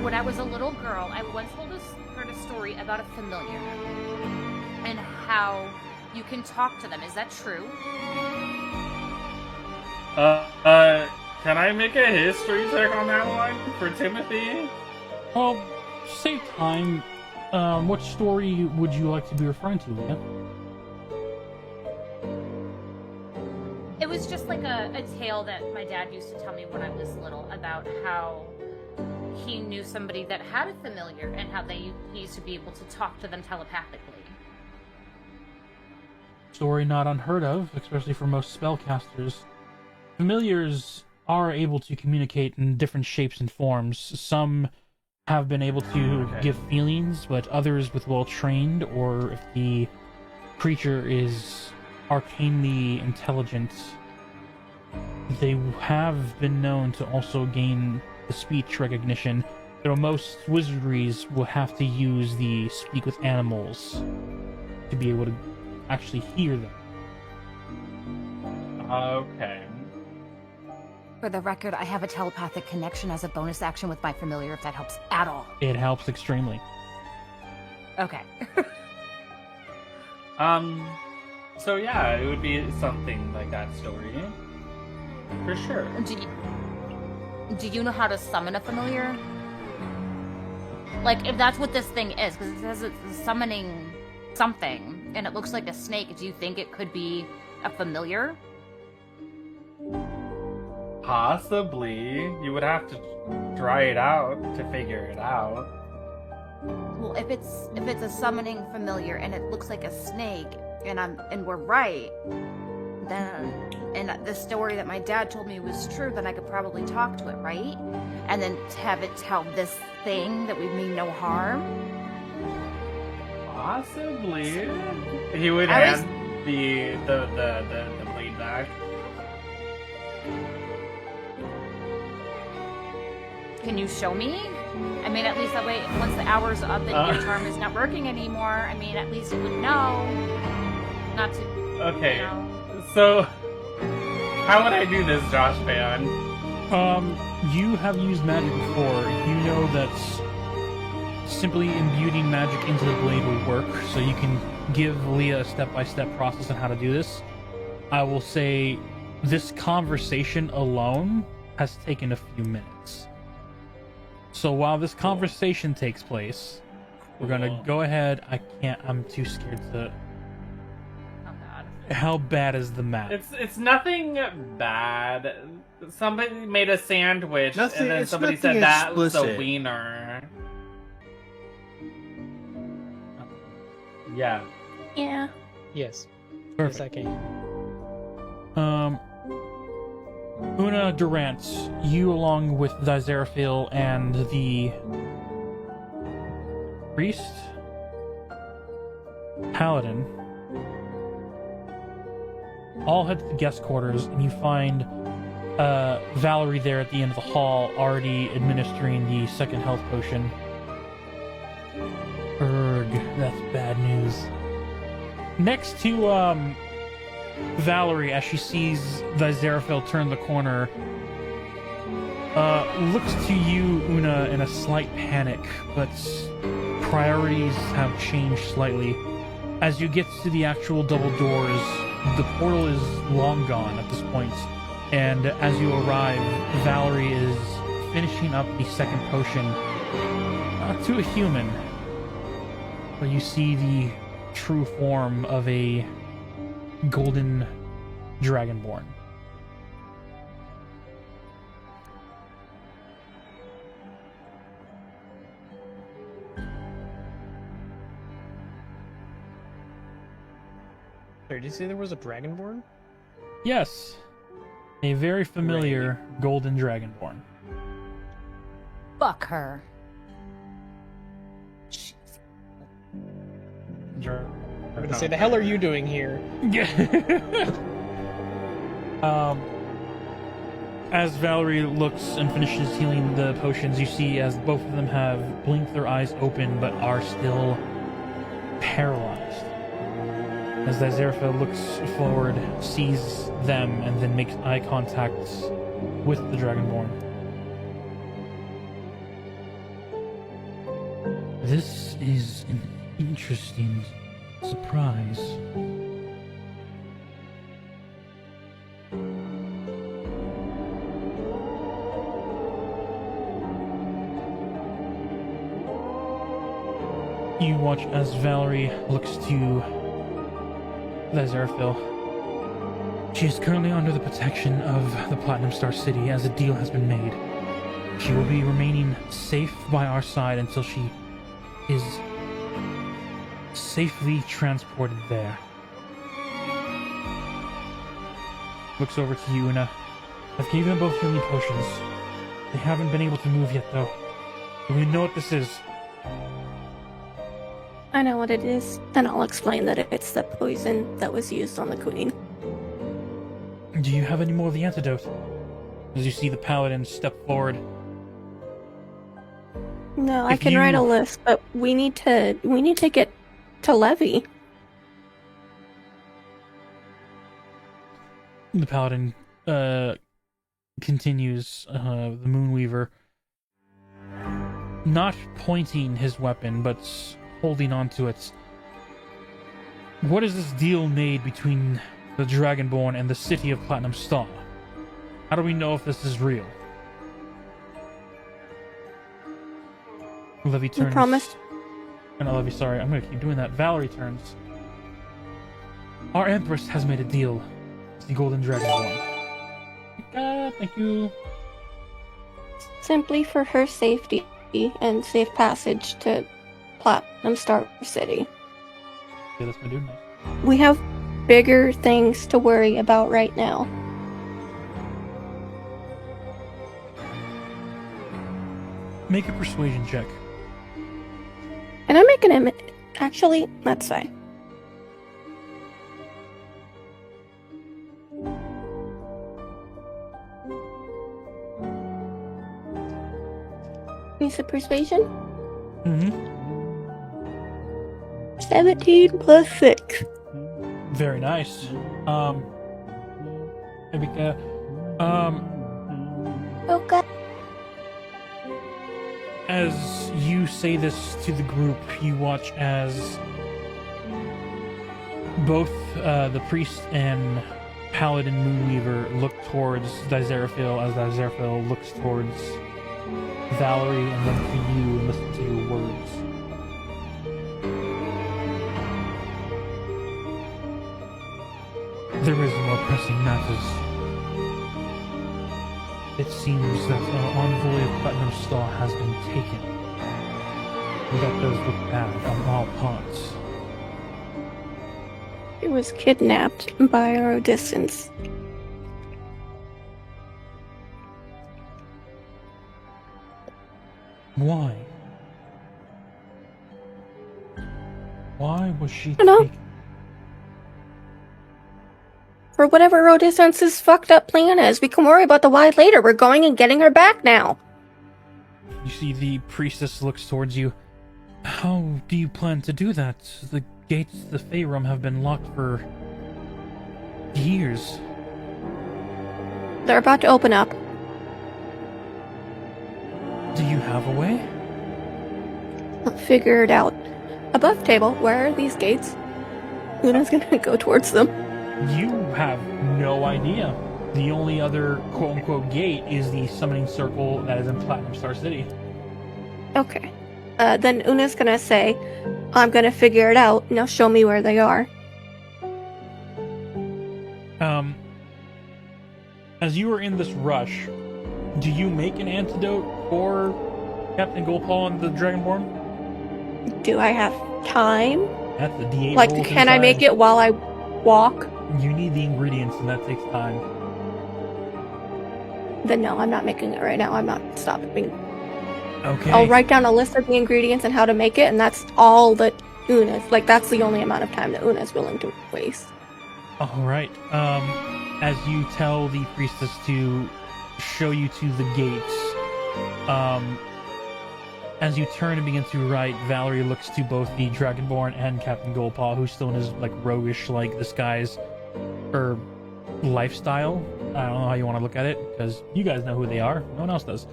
When I was a little girl, I once heard a story about a familiar and how you can talk to them. Is that true? Can I make a history check on that one for Timothy? Well, to save time, what story would you like to be referring to, Leah? It was just like a tale that my dad used to tell me when I was little about how he knew somebody that had a familiar and how he used to be able to talk to them telepathically. Story not unheard of, especially for most spellcasters. Familiars are able to communicate in different shapes and forms. Some have been able to give feelings, but others with well-trained, or if the creature is arcanely intelligent, they have been known to also gain the speech recognition, though most wizardries will have to use the speak with animals to be able to actually hear them. Okay. For the record, I have a telepathic connection as a bonus action with my familiar, if that helps at all. It helps extremely. Okay. So yeah, it would be something like that story. For sure. Do you know how to summon a familiar? Like, if that's what this thing is, because it says it's summoning something, and it looks like a snake, do you think it could be a familiar? Possibly. You would have to try it out to figure it out. Well, if it's a summoning familiar and it looks like a snake, and we're right, then and the story that my dad told me was true, then I could probably talk to it, right? And then have it tell this thing that we mean no harm. Possibly. He would hand the blade back. Can you show me? I mean, at least that way, once the hour's up and your charm is not working anymore, I mean, at least you would know not to. Okay. You know. So, how would I do this, Josh Pan? You have used magic before. You know that simply imbuing magic into the blade will work, so you can give Leah a step-by-step process on how to do this. I will say this conversation alone has taken a few minutes. So while this conversation takes place, we're gonna go ahead. I'm too scared to... Oh god. How bad is the map? It's nothing bad. Somebody made a sandwich, Nothing- and then it's somebody nothing said that was a explicit. wiener. Yeah. Yeah. Yes. Perfect. Yes, I can. Una Durant, you along with Dizeraphil and the priest, paladin, all head to the guest quarters, and you find Valerie there at the end of the hall, already administering the second health potion. Erg, that's bad news. Next to Valerie, as she sees Dizeraphil turn the corner, looks to you, Una, in a slight panic, but priorities have changed slightly. As you get to the actual double doors, the portal is long gone at this point, and as you arrive, Valerie is finishing up the second potion to a human, where you see the true form of a golden dragonborn. Sorry, did you say there was a dragonborn? Yes, a very familiar golden dragonborn. Fuck her. I'm gonna say, the hell are you doing here? As Valerie looks and finishes healing the potions, you see as both of them have blinked their eyes open but are still paralyzed. As Dizeraphil looks forward, sees them, and then makes eye contact with the Dragonborn. This is an interesting surprise. You watch as Valerie looks to Dizeraphil. She is currently under the protection of the Platinum Star City as a deal has been made. She will be remaining safe by our side until she is safely transported there. Looks over to you, Una. I've given them both healing potions. They haven't been able to move yet, though. Do we know what this is? I know what it is, and I'll explain that it's the poison that was used on the queen. Do you have any more of the antidote? As you see the paladin step forward. No, I can write a list, but we need to get to Levy. The paladin continues, the Moonweaver, not pointing his weapon, but holding onto it. What is this deal made between the Dragonborn and the city of Platinum Star? How do we know if this is real? Levy turns. You promised? No, Levy, sorry, I'm gonna keep doing that. Valerie turns. Our Empress has made a deal with the Golden Dragonborn. Thank you. Simply for her safety and safe passage to Platinum Star City. Yeah, that's my dude. Nice. We have bigger things to worry about right now. Make a persuasion check. And I'm making him. Actually, that's fine. Piece of persuasion? Mm-hmm. 17 plus 6. Very nice. Ebika, Okay. as you say this to the group, you watch as both the priest and paladin Moonweaver look towards Dizeraphil as Dizeraphil looks towards Valerie and then to you and listen to your words. There is more pressing matters. It seems that our envoy of Platinum Star has been taken. And that does look bad on all parts. It was kidnapped by our Odysseans. Why? Why was she I don't know. taken? For whatever Rhodescence's fucked up plan is, we can worry about the why later. We're going and getting her back now. You see the priestess looks towards you. How do you plan to do that? The gates to the Fey Realm have been locked for years. They're about to open up. Do you have a way? I'll figure it out. Above table, where are these gates? Luna's gonna go towards them. You have no idea. The only other quote-unquote gate is the summoning circle that is in Platinum Star City. Okay. Then Una's gonna say, I'm gonna figure it out. Now show me where they are. As you are in this rush, do you make an antidote for Captain Golpal and the Dragonborn? Do I have time? That's the D8 Like, rolls can I make inside. it while I walk? You need the ingredients, and that takes time. Then no, I'm not making it right now. I'm not stopping. Okay. I'll write down a list of the ingredients and how to make it, and that's all that Una's, like, that's the only amount of time that Una's willing to waste. Alright, as you tell the priestess to show you to the gates, as you turn and begin to write, Valerie looks to both the Dragonborn and Captain Golpaw, who's still in his, like, roguish, like, disguise, or lifestyle. I don't know how you want to look at it, because you guys know who they are. No one else does.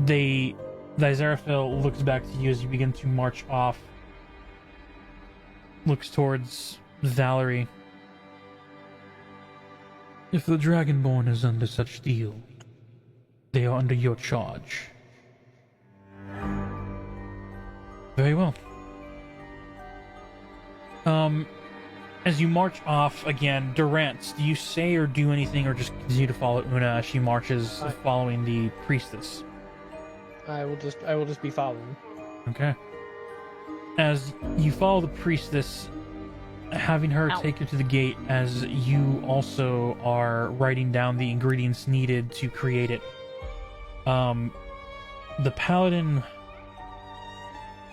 The Azeraphil looks back to you as you begin to march off, looks towards Valerie. If the Dragonborn is under such deal, they are under your charge. Very well. As you march off again, Durant, do you say or do anything, or just continue to follow Una as she marches, following the priestess? I will just be following. Okay. As you follow the priestess, having her take you to the gate, as you also are writing down the ingredients needed to create it. The paladin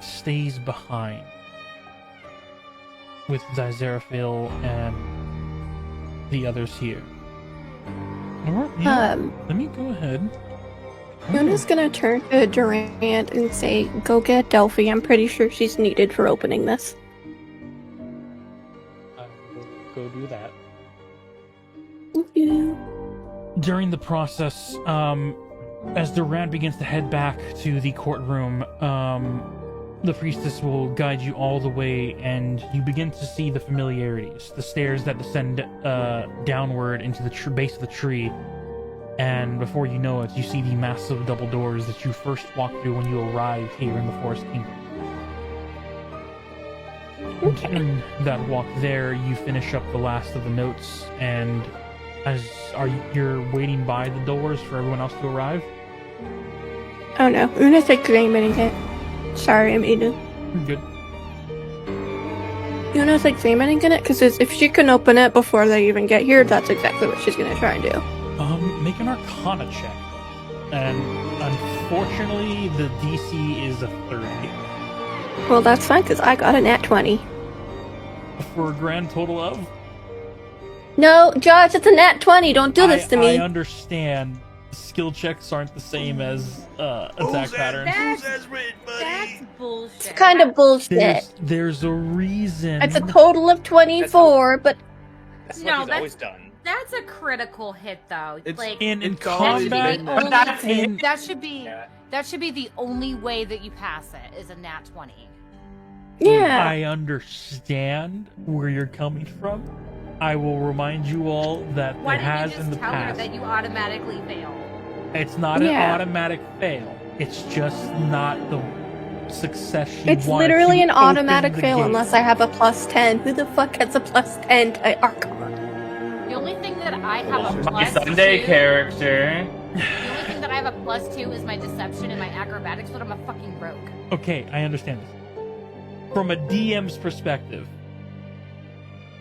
stays behind with Azeraphil and the others here. Alright, let me go ahead. Una's gonna turn to Durant and say, go get Delphi. I'm pretty sure she's needed for opening this. I will go do that. Thank you. During the process, as Durant begins to head back to the courtroom, the priestess will guide you all the way, and you begin to see the familiarities, the stairs that descend downward into the base of the tree, and before you know it, you see the massive double doors that you first walked through when you arrived here in the Forest Kingdom. Okay. During that walk there, you finish up the last of the notes, and as you're waiting by the doors for everyone else to arrive? Oh no, Una's examining it. Sorry, I'm eating. You're good. Una's examining it, because if she can open it before they even get here, that's exactly what she's gonna try and do. Make an Arcana check. And unfortunately, the DC is a 30. Well, that's fine, because I got a nat 20. For a grand total of? No, Josh, it's a nat 20. Don't do this to me. I understand. Skill checks aren't the same as attack patterns. That's bullshit. It's kind of bullshit. There's a reason. It's a total of 24, but... That's No, what he's always done. That's a critical hit, though. Like in combat, combat, that should be the only way that you pass it is a nat 20. Yeah. I understand where you're coming from. I will remind you all that Why it didn't has you in just the tell her past. that you automatically fail? It's not an Yeah. automatic fail. It's just not the success you It's wanted literally to an open automatic the fail gate. unless I have a plus 10. Who the fuck gets a plus 10 to Arcana? The only thing that I have a My plus Sunday 2, character. The only thing that I have a plus 2 is my deception and my acrobatics, but I'm a fucking rogue. Okay, I understand this. From a DM's perspective,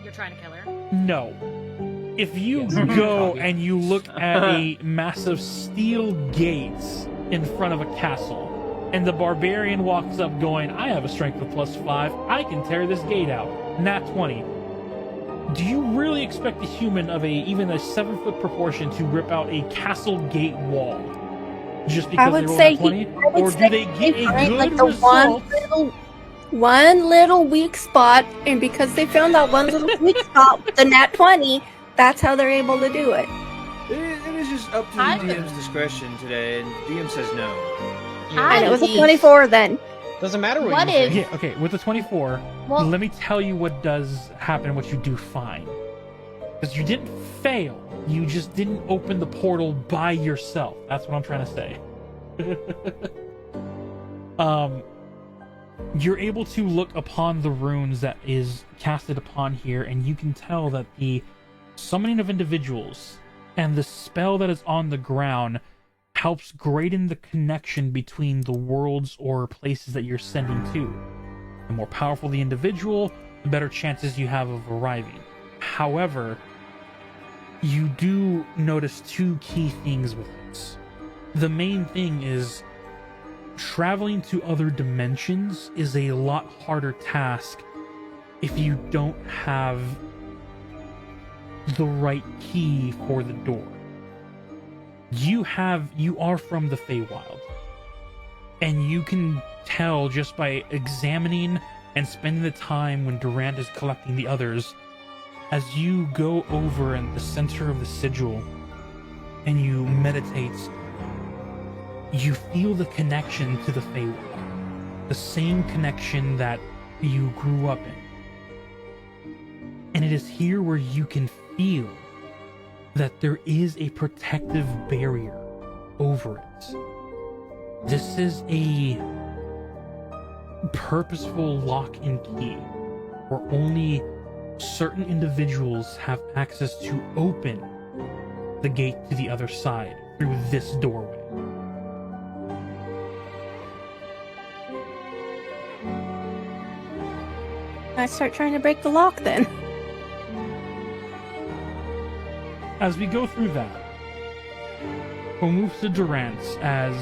You're trying to kill her? no. If you go and you look at a massive steel gate in front of a castle. And the barbarian walks up going, I have a strength of +5. I can tear this gate out. Nat 20. Do you really expect a human of even a 7-foot proportion to rip out a castle gate wall? Just because they rolled a 20? Or do they get a good result? One little weak spot, and because they found that one little weak spot with the nat 20, that's how they're able to do it. It is just up to the DM's discretion today, and DM says no. And it was a 24 then. Doesn't matter What you if- say. Yeah, okay, with the 24, Well- let me tell you what does happen, what you do fine. Because you didn't fail, you just didn't open the portal by yourself. That's what I'm trying to say. You're able to look upon the runes that is casted upon here, and you can tell that the summoning of individuals and the spell that is on the ground helps greaten the connection between the worlds or places that you're sending to. The more powerful the individual, the better chances you have of arriving. However, you do notice two key things with this. The main thing is traveling to other dimensions is a lot harder task if you don't have the right key for the door. You are from the Feywild, and you can tell just by examining and spending the time when Durant is collecting the others, as you go over in the center of the sigil and you meditate, you feel the connection to the Feywild, the same connection that you grew up in. And it is here where you can feel that there is a protective barrier over it. This is a purposeful lock and key where only certain individuals have access to open the gate to the other side through this doorway. I start trying to break the lock then. As we go through that, we'll move to Durant's as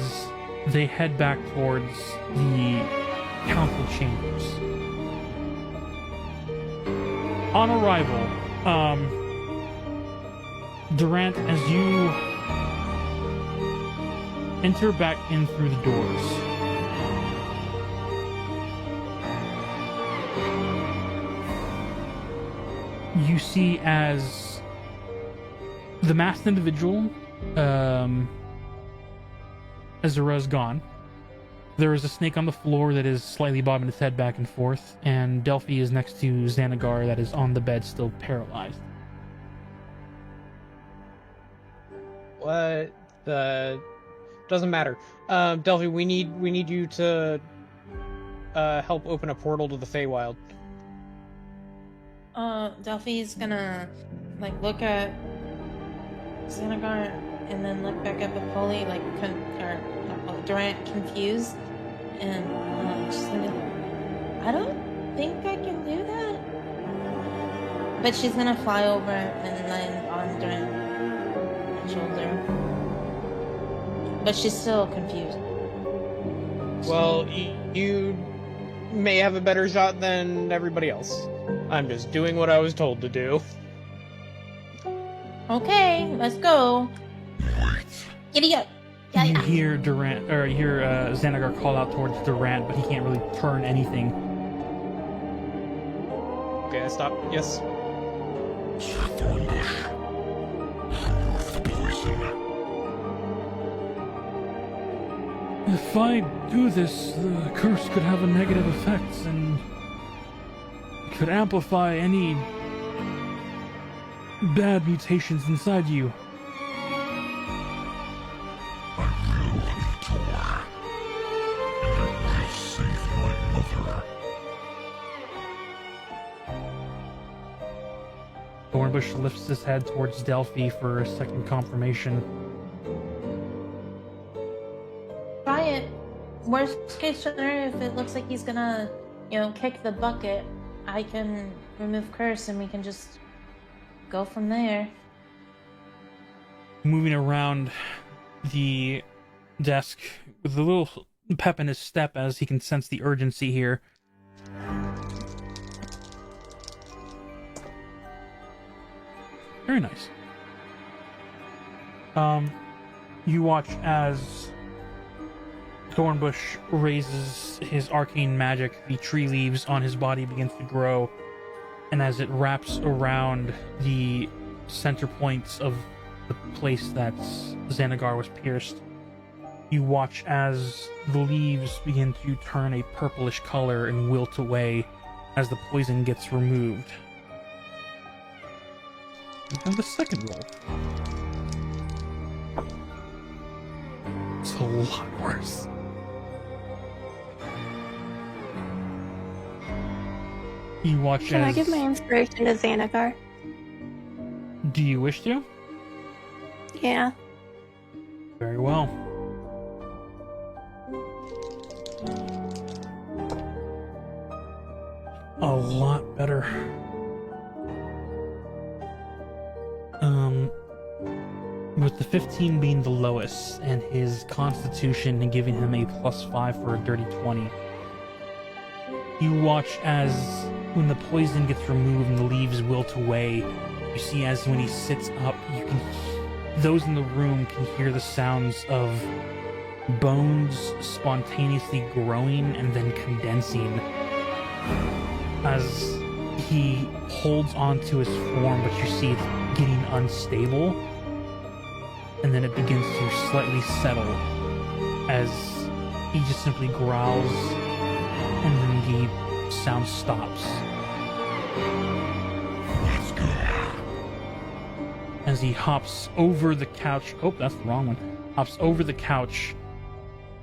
they head back towards the council chambers. On arrival, Durant, as you enter back in through the doors, you see as the masked individual, Azura is gone. There is a snake on the floor that is slightly bobbing its head back and forth, and Delphi is next to Xanagar that is on the bed, still paralyzed. What the? Doesn't matter. Delphi, we need you to help open a portal to the Feywild. Delphi's gonna look at Xanagar and then look back up at Polly, Durant, confused, and she's gonna. I don't think I can do that. But she's gonna fly over and land on Durant's shoulder. But she's still confused. Well, you may have a better shot than everybody else. I'm just doing what I was told to do. Okay, let's go. Giddy up. You hear Durant, or you hear Xanagar call out towards Durant, but he can't really turn anything. Okay, I stop. Yes. Thornbush, remove the poison. If I do this, the curse could have a negative effect and could amplify any bad mutations inside you. I will endure, and I will save my mother. Thornbush lifts his head towards Delphi for a second confirmation. Try it. Worst case scenario, if it looks like he's gonna, kick the bucket, I can remove curse and we can just go from there. Moving around the desk with a little pep in his step as he can sense the urgency here. Very nice. You watch as Thornbush raises his arcane magic. The tree leaves on his body begins to grow, and as it wraps around the center points of the place that Xanagar was pierced, you watch as the leaves begin to turn a purplish color and wilt away as the poison gets removed. And the second roll. It's a lot worse. You watch Can as... I give my inspiration to Xanagar? Do you wish to? Yeah. Very well. A lot better. With the 15 being the lowest and his constitution and giving him a +5 for a dirty 20. You watch as when the poison gets removed and the leaves wilt away, you see as when he sits up, those in the room can hear the sounds of bones spontaneously growing and then condensing as he holds onto his form, but you see it's getting unstable, and then it begins to slightly settle as he just simply growls, and then the sound stops. As he hops over the couch. Oh, that's the wrong one. Hops over the couch,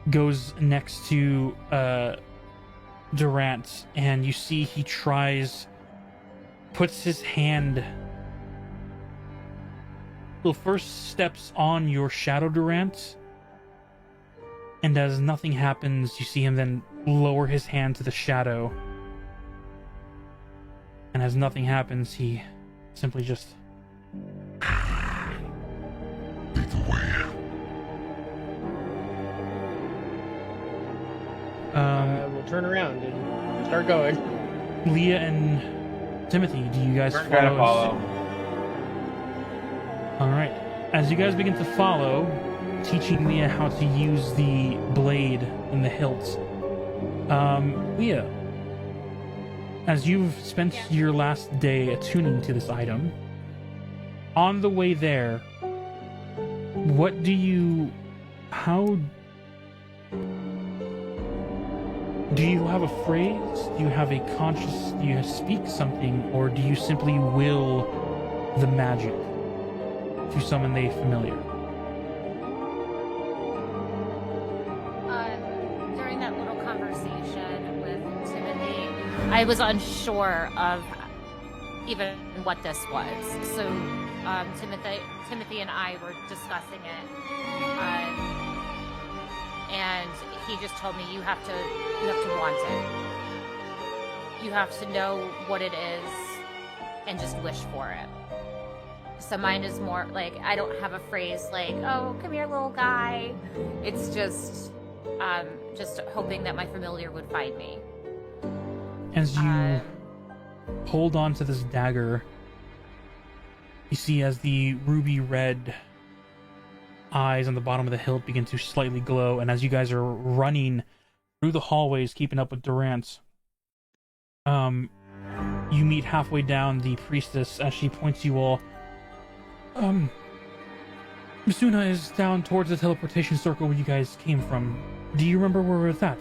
goes next to Durant, and you see he puts his hand, well, first steps on your shadow, Durant, and as nothing happens, you see him then lower his hand to the shadow, and as nothing happens, he simply just... We'll turn around and start going. Leah and Timothy, do you guys We're gonna follow. Alright. As you guys begin to follow, teaching Leah how to use the blade in the hilt. Leah, as you've spent your last day attuning to this item, on the way there, how do you have a phrase? Do you have a conscious, do you speak something, or do you simply will the magic to summon the familiar? During that little conversation with Timothy, I was unsure of even what this was. So Timothy and I were discussing it, and he just told me you have to want it. You have to know what it is and just wish for it. So mine is more like, I don't have a phrase like, oh, come here, little guy. It's just hoping that my familiar would find me. As you hold on to this dagger, you see as the ruby red eyes on the bottom of the hilt begin to slightly glow, and as you guys are running through the hallways keeping up with Durant, you meet halfway down the priestess as she points you all. Misuna is down towards the teleportation circle where you guys came from. Do you remember where we're at?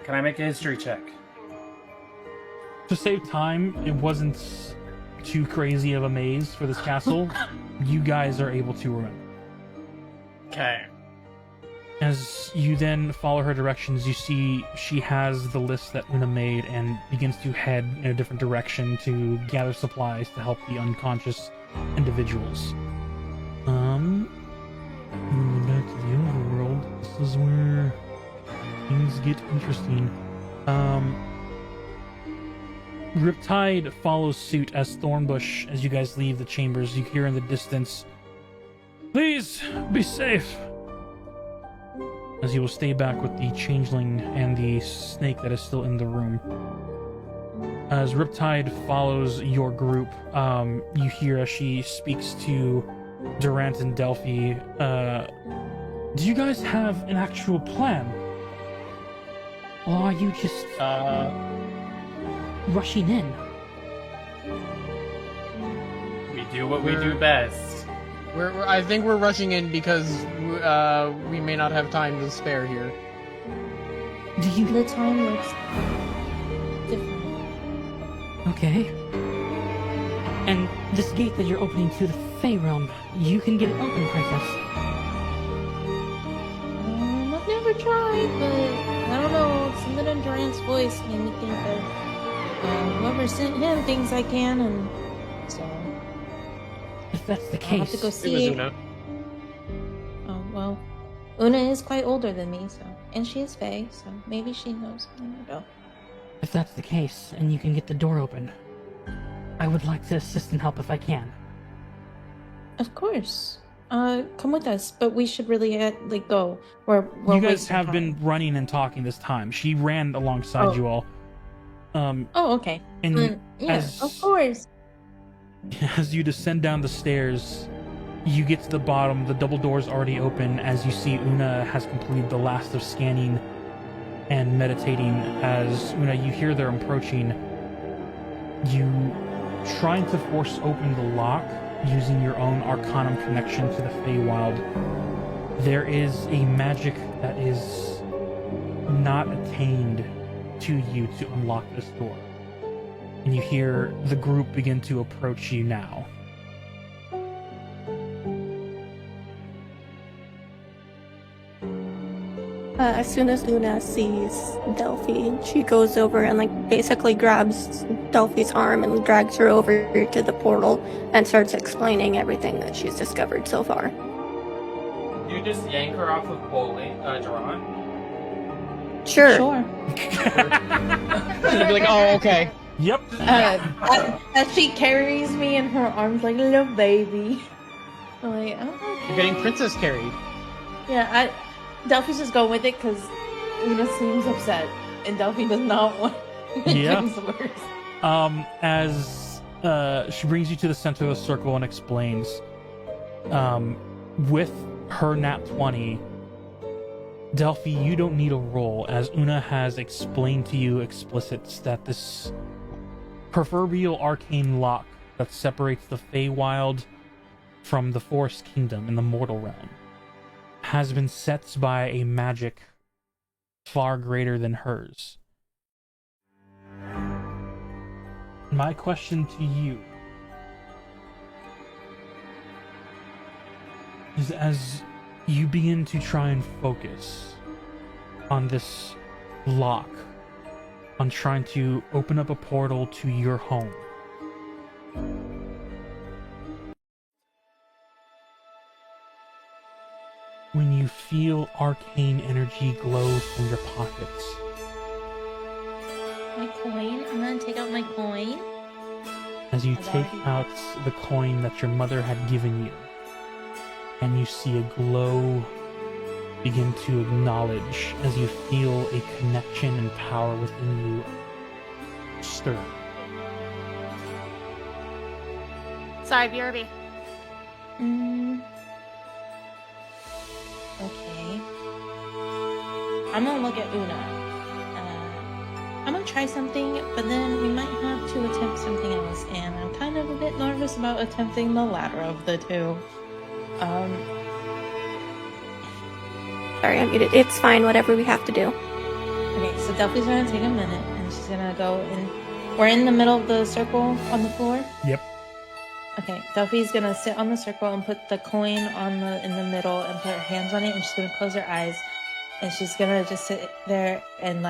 Can I make a history check? To save time, it wasn't too crazy of a maze for this castle. You guys are able to remember. Okay. As you then follow her directions, you see she has the list that Una made and begins to head in a different direction to gather supplies to help the unconscious individuals. Moving back to the overworld, this is where things get interesting. Riptide follows suit as Thornbush, as you guys leave the chambers, you hear in the distance, Please be safe. As he will stay back with the changeling and the snake that is still in the room. As Riptide follows your group, you hear as she speaks to Durant and Delphi, do you guys have an actual plan? Or are you just, rushing in? We do what we do best. I think we're rushing in because we may not have time to spare here. Do you... The time looks different. Okay. And this gate that you're opening to the Fey realm, you can get it open, Princess. I've never tried, but I don't know. Something in Durant's voice made me think that whoever sent him thinks I can, and so. If that's the I'll case, have to go It was see. Una. Oh well, Una is quite older than me, so and she is Fey, so maybe she knows. I don't know. if that's the case, and you can get the door open, I would like to assist and help if I can. Of course. Come with us, but we should really go. We're You guys wasting have time. been running and talking this time. She ran alongside you all. Oh, okay. And Yeah, as, of course. as you descend down the stairs, you get to the bottom. The double doors already open as you see Una has completed the last of scanning and meditating. As Una, you hear them approaching. You trying to force open the lock using your own Arcanum connection to the Feywild. There is a magic that is not attained to you to unlock this door. And you hear the group begin to approach you now. As soon as Una sees Delphi, she goes over and basically grabs Delphi's arm and drags her over to the portal and starts explaining everything that she's discovered so far. You just yank her off of Duran? Sure. She'll be like, oh, okay. Yep. As she carries me in her arms like a little baby. I'm like, oh, okay. You're getting princess carried. Yeah, Delphi's just going with it because Una seems upset, and Delphi does not want to make Yeah. things worse. As she brings you to the center of the circle and explains, with her nat 20, Delphi, you don't need a roll, as Una has explained to you explicit that this proverbial arcane lock that separates the Feywild from the Forest Kingdom in the mortal realm has been set by a magic far greater than hers. My question to you is, as you begin to try and focus on this lock, on trying to open up a portal to your home, when you feel arcane energy glow from your pockets, My coin? I'm gonna take out my coin. as you take out the coin that your mother had given you, and you see a glow begin to acknowledge as you feel a connection and power within you stir. Sorry, BRB. Okay. I'm gonna look at Una. I'm gonna try something, but then we might have to attempt something else, and I'm kind of a bit nervous about attempting the latter of the two. Sorry, I muted. It's fine, whatever we have to do. Okay, so Delphi's gonna take a minute, and she's gonna go in. We're in the middle of the circle on the floor? Yep. Okay, Delphi's gonna sit on the circle and put the coin in the middle and put her hands on it, and she's gonna close her eyes, and she's gonna just sit there and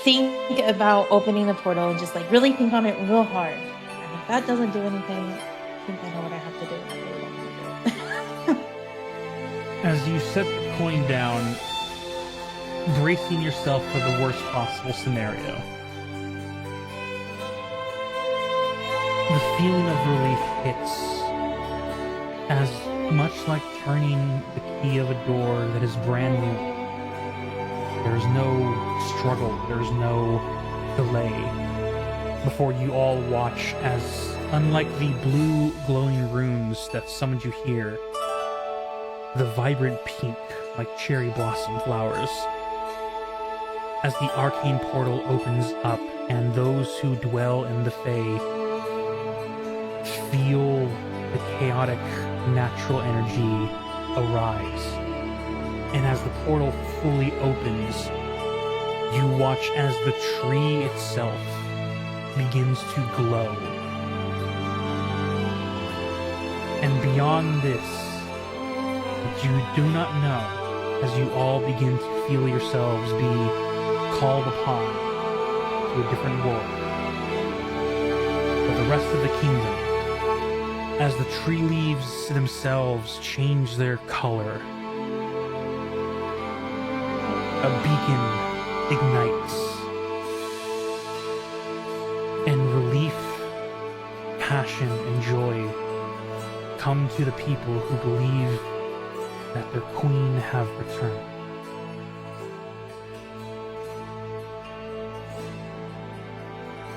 think about opening the portal and just really think on it real hard. And if that doesn't do anything, I think I know what I have to do. I really don't want to do it. As you set the coin down, bracing yourself for the worst possible scenario, the feeling of relief hits as much like turning the key of a door that is brand new. There's no struggle, there's no delay before you all watch as, unlike the blue glowing runes that summoned you here, the vibrant pink, like cherry blossom flowers, as the arcane portal opens up and those who dwell in the Fae feel the chaotic natural energy arise. And as the portal fully opens, you watch as the tree itself begins to glow. And beyond this, you do not know, as you all begin to feel yourselves be called upon to a different world. But the rest of the kingdom, as the tree leaves themselves change their color, a beacon ignites, and relief, passion, and joy come to the people who believe that their queen have returned.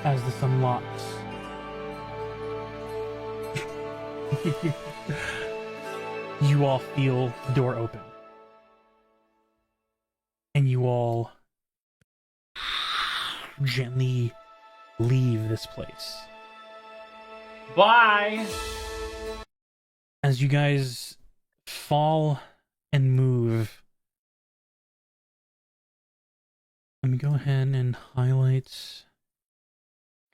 As this unlocks, you all feel the door open. And you all gently leave this place. Bye! As you guys fall and move, let me go ahead and highlight.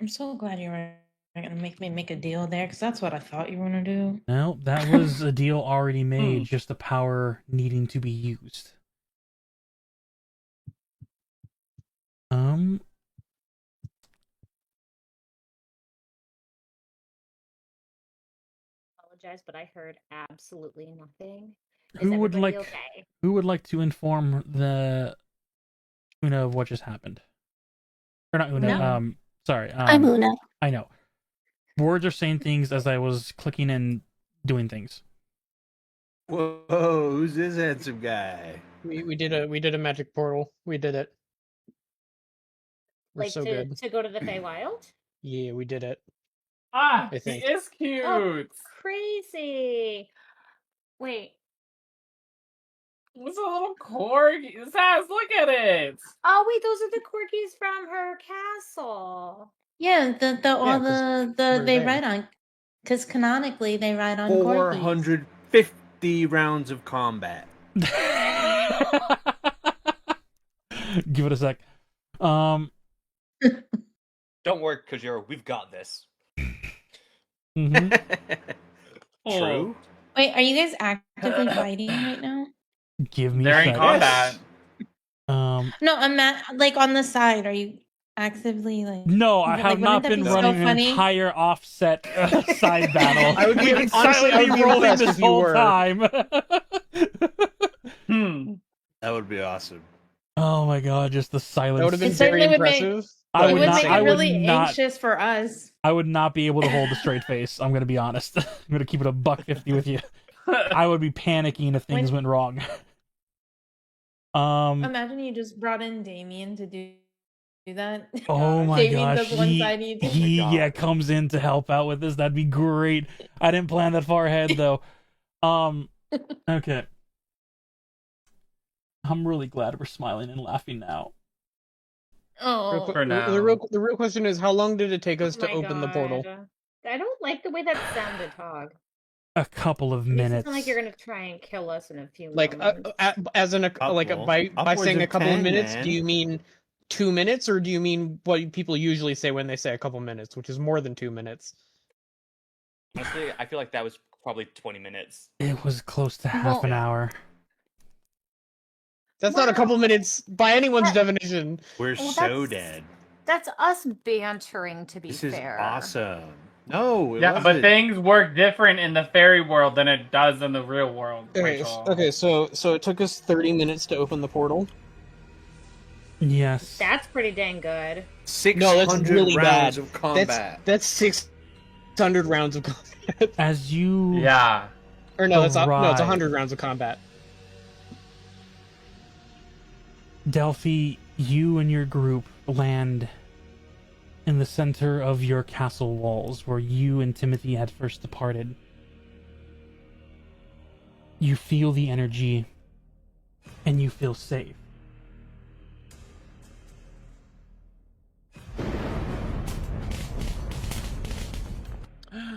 I'm so glad you were going to make me make a deal there, because that's what I thought you were going to do. No, that was a deal already made, just the power needing to be used. Apologize, but I heard absolutely nothing. Who would like okay? Who would like to inform the Una of what just happened? Or not Una, No. sorry. I'm Una. I know. Words are saying things as I was clicking and doing things. Whoa, who's this handsome guy? We did a magic portal. We did it. We're Like so to good. go to the Feywild? Yeah, we did it. Ah, I he think. is cute. Oh, crazy! Wait. It's a little corgi. Sass, look at it. Oh wait, those are the corgis from her castle. Yeah, all 'cause the we're they there. ride on, because canonically they ride on corgis. 450 rounds of combat. Give it a sec. Don't worry, Kojiro. We've got this. Mhm. True. Wait, are you guys actively fighting right now? Give me They're a in sec. combat. No, I'm like on the side. Are you actively like? No, I like, have not wouldn't that been be running so an funny? entire offset side battle. I would be- We've been honestly, I would silently be rolling impressed this if you whole were. time. That would be awesome. Oh my god, just the silence. That would have been It very certainly would make- impressive. I It would would not. make I it would really not. anxious for us. I would not be able to hold a straight face. I'm gonna be honest. I'm gonna keep it $1.50 with you. I would be panicking if things went wrong. Imagine you just brought in Damien to do that. Oh my Damien gosh, does one side, you do. he comes in to help out with this. That'd be great. I didn't plan that far ahead though. Okay. I'm really glad we're smiling and laughing now. Oh, The real question is, how long did it take us to My open the portal? God. I don't like the way that sounded, Hog. A couple of It makes it minutes. sound like you're gonna try and kill us in a few Like, moments. as in by Upwards saying a of couple 10, of minutes, man. do you mean 2 minutes, or do you mean what people usually say when they say a couple minutes, which is more than 2 minutes? Honestly, I feel like that was probably 20 minutes. It was close to half an hour. That's not a couple minutes by anyone's definition. We're Well, so that's- dead. That's us bantering, to be This is fair. awesome. No, it Yeah, wasn't. but things work different in the fairy world than it does in the real world. Rachel. So it took us 30 minutes to open the portal. Yes. That's pretty dang good. 600 No, that's really rounds bad. of combat. That's 600 rounds of combat. As you Yeah. Or no, it's arrive. 100 rounds of combat. Delphi, you and your group land in the center of your castle walls, where you and Timothy had first departed. You feel the energy, and you feel safe.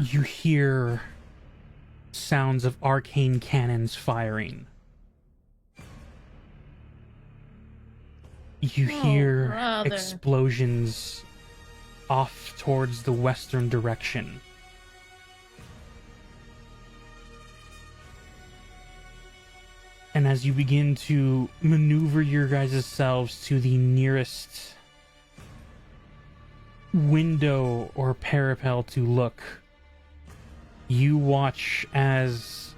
You hear sounds of arcane cannons firing. You hear brother. explosions off towards the western direction. And as you begin to maneuver your guys' selves to the nearest window or parapet to look, you watch as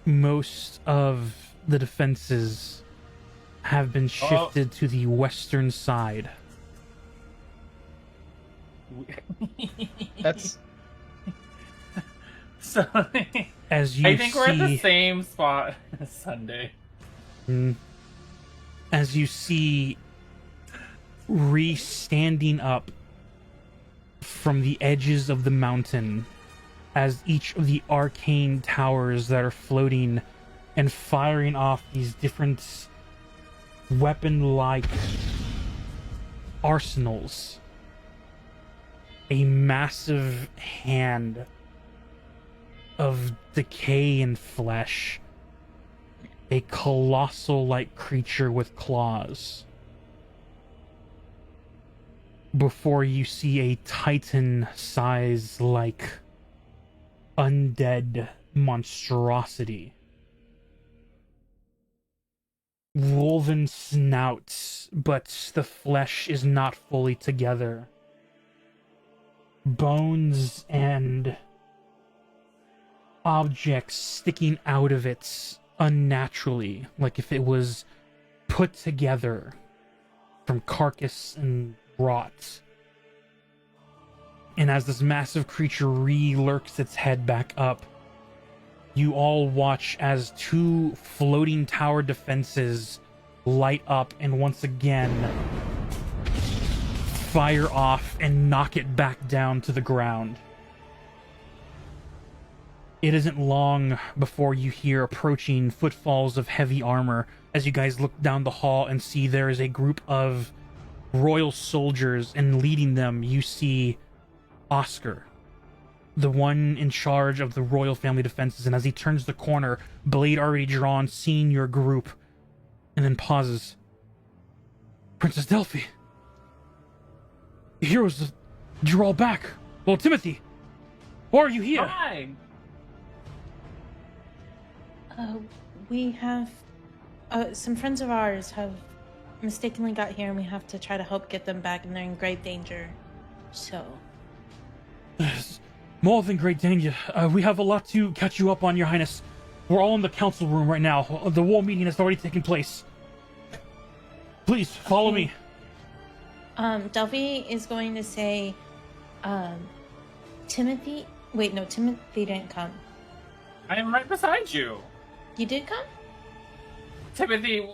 most of the defenses have been shifted to the western side. That's So As you I think we're at the see, same spot as Sunday. as you see standing up from the edges of the mountain, as each of the arcane towers that are floating and firing off these different weapon-like arsenals, a massive hand of decay and flesh, a colossal-like creature with claws, before you see a titan-size-like undead monstrosity. Woven snouts, but the flesh is not fully together. Bones and objects sticking out of it unnaturally, like if it was put together from carcass and rot. And as this massive creature re-lurks its head back up, you all watch as two floating tower defenses light up and once again fire off and knock it back down to the ground. It isn't long before you hear approaching footfalls of heavy armor as you guys look down the hall and see there is a group of royal soldiers, and leading them you see Oscar, the one in charge of the royal family defenses. And as he turns the corner, blade already drawn, seeing your group, and then pauses. Princess Delphi, the heroes, you're all back. Well, Timothy, why are you here? Hi. We have some friends of ours have mistakenly got here, and we have to try to help get them back, and they're in grave danger. So, More than great danger. We have a lot to catch you up on, Your Highness. We're all in the council room right now. The war meeting has already taken place. Please, follow me. Delphi is going to say, Timothy... Wait, no, Timothy didn't come. I am right beside you. You did come? Timothy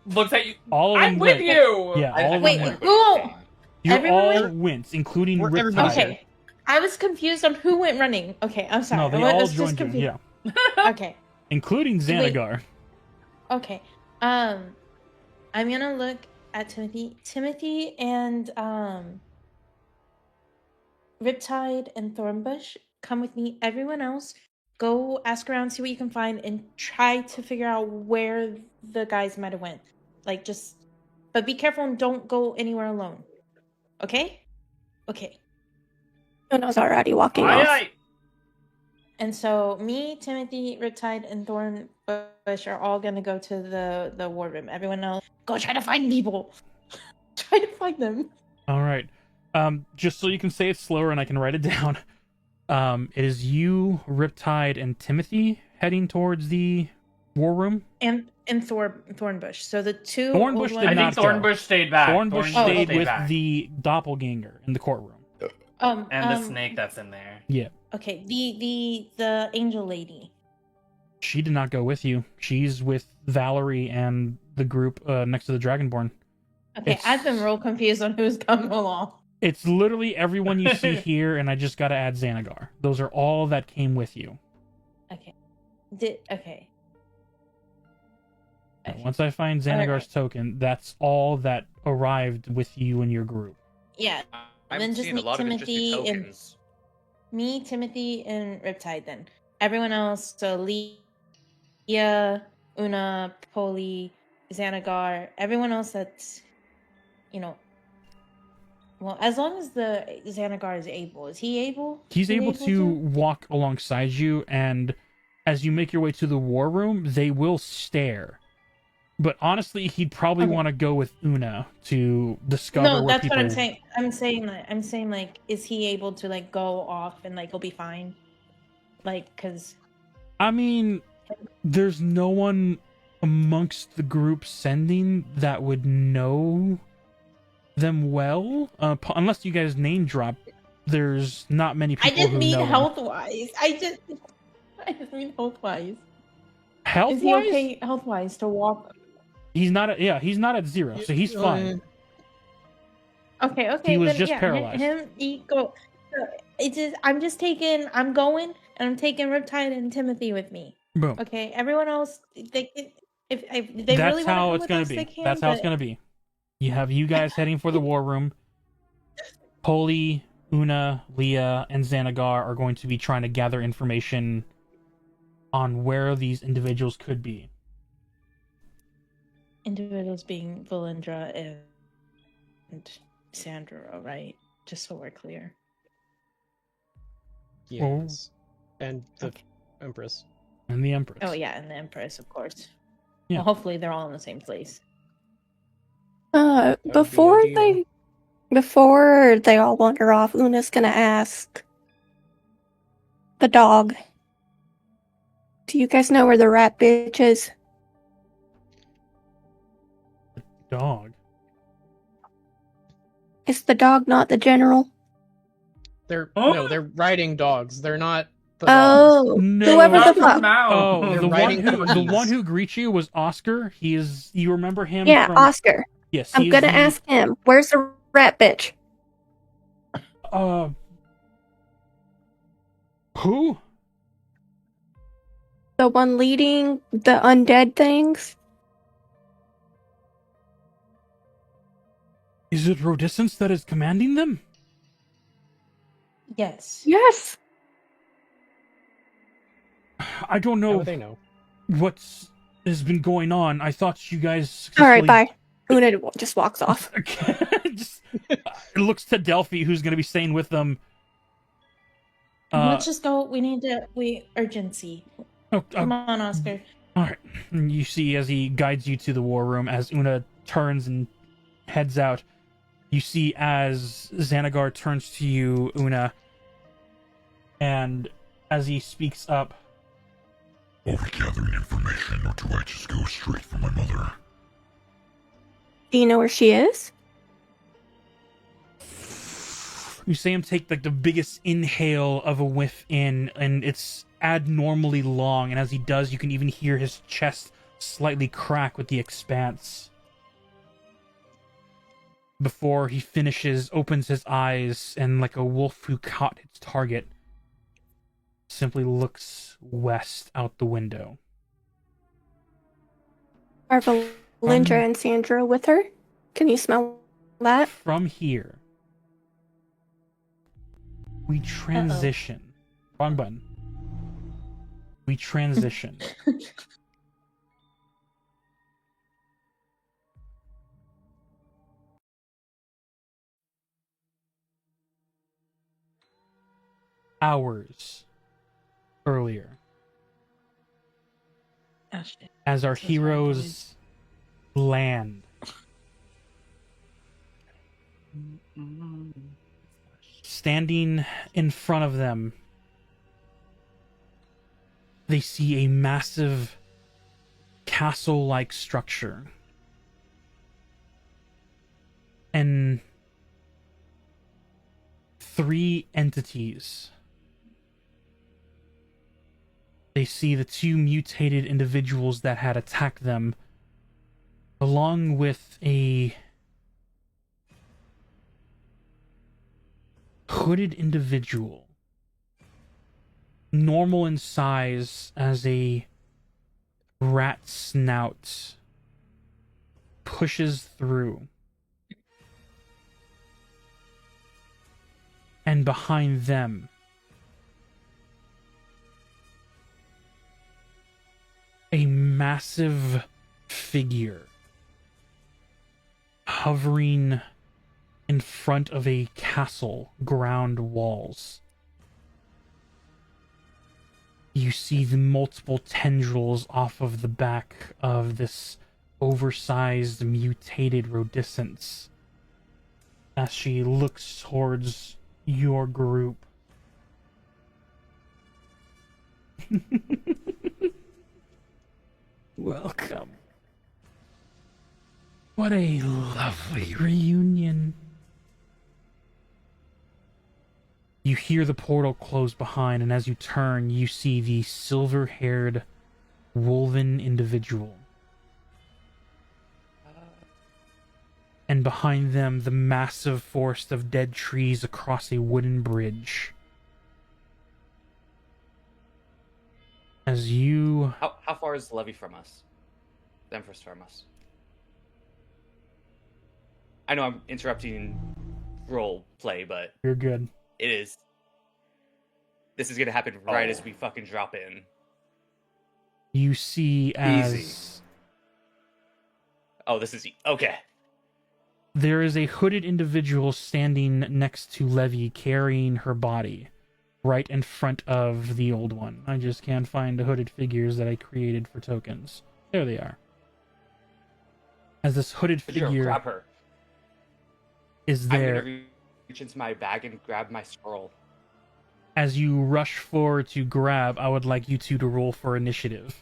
looks at you. All of them I'm with went. you. Yeah, all of Wait, them went. who? You Everyone all went? went, including Or Riptide. everybody. Okay. I was confused on who went running. Okay, I'm sorry. No, they I all was just joined you. confused. Yeah, Okay. including Xanagar. Okay. I'm gonna look at Timothy. Timothy and Riptide and Thornbush, come with me. Everyone else, go ask around, see what you can find, and try to figure out where the guys might have went. Like, but be careful and don't go anywhere alone. Okay? Okay. Uno's already walking Aye, off. aye. And so me, Timothy, Riptide, and Thornbush are all gonna go to the war room. Everyone else, go try to find people. Try to find them. All right. Just so you can say it slower and I can write it down. It is you, Riptide, and Timothy heading towards the war room. And Thornbush. So the two Thornbush old did ones- I not think Thornbush stayed back. Thornbush Thornbush stayed stayed with back. the doppelganger in the courtroom. And the snake that's in there. Yeah. Okay, the angel lady. She did not go with you. She's with Valerie and the group next to the Dragonborn. Okay, I've been real confused on who's coming along. It's literally everyone you see here, and I just gotta add Xanagar. Those are all that came with you. Okay. Okay. Once I find Xanagar's token, that's all that arrived with you and your group. Yeah. I'm Then just seeing a meet lot of interesting Timothy and tokens. me, Timothy, and Riptide. Then everyone else. So Leah, Una, Poli, Xanagar. Everyone else that's, you know. Well, as long as the Xanagar is able, is he able? He's able to walk alongside you, and as you make your way to the war room, they will stare. But honestly, he'd probably want to go with Una to discover No, where that's people... what I'm saying. I'm saying like, is he able to like go off and like he'll be fine? Like, cause I mean, there's no one amongst the group sending that would know them well, unless you guys name drop. There's not many people I just who mean know them. health-wise. I just mean health-wise. Health-wise? Is he okay health-wise to walk? He's not at, yeah, he's not at 0, so he's fine. Okay, He was then, just yeah, paralyzed. he go. I'm going, and I'm taking Riptide and Timothy with me. Boom. Okay, everyone else, if they That's really want to how come it's with gonna us, be. they can. That's how it's but- gonna be. You have you guys heading for the war room. Poli, Una, Leah, and Xanagar are going to be trying to gather information on where these individuals could be. Individuals being Valindra and Sandra, right? Just so we're clear. Yes. And the Empress. And the Empress. Oh yeah, and the Empress, of course. Yeah. Well, hopefully they're all in the same place. Before they all wander off, Una's gonna ask the dog. Do you guys know where the rat bitch is? Dog. Is the dog not the general? They're riding dogs. They're not the Oh, dogs. No. whoever the fuck. Oh, They're the riding corgis. one who greets you was Oscar. He is. You remember him? Yeah, from... Oscar. Yes, I'm gonna ask him. Where's the rat bitch? Who? The one leading the undead things? Is it Rodiscence that is commanding them? Yes. Yes. I don't know. How would they know? What has been going on? I thought you guys. All right, bye. Una just walks off. It looks to Delphi, who's going to be staying with them. Let's just go. We urgency. Oh, Come on, Oscar. All right. You see, as he guides you to the war room, as Una turns and heads out, you see as Xanagar turns to you, Una, and as he speaks up, Are we gathering information, or do I just go straight for my mother? Do you know where she is? you see him take like the biggest inhale of a whiff in, and it's abnormally long, and as he does, you can even hear his chest slightly crack with the expanse. Before he finishes, opens his eyes, and like a wolf who caught its target, simply looks west out the window. Are Valindra and Sandra with her? Can you smell that? From here, we transition. Wrong button. We transition. Hours earlier, as our heroes land. Standing in front of them, they see a massive castle-like structure. And 3 entities they see the two mutated individuals that had attacked them, along with a hooded individual, normal in size as a rat snout, pushes through. And behind them, a massive figure hovering in front of a castle ground walls. You see the multiple tendrils off of the back of this oversized mutated rodescence as she looks towards your group. Welcome. What a lovely reunion. You hear the portal close behind, and as you turn, you see the silver-haired, wolven individual. And behind them, the massive forest of dead trees across a wooden bridge. As you... How far is the levee from us? The Empress from us? I know I'm interrupting role play, but... You're good. It is. This is gonna happen right as we fucking drop in. You see as... Easy. Oh, this is... Okay. There is a hooded individual standing next to Levy, carrying her body, right in front of the old one. I just can't find the hooded figures that I created for tokens. There they are. As this hooded figure Grab her. is there. I'm gonna reach into my bag and grab my scroll. As you rush forward to grab, I would like you two to roll for initiative.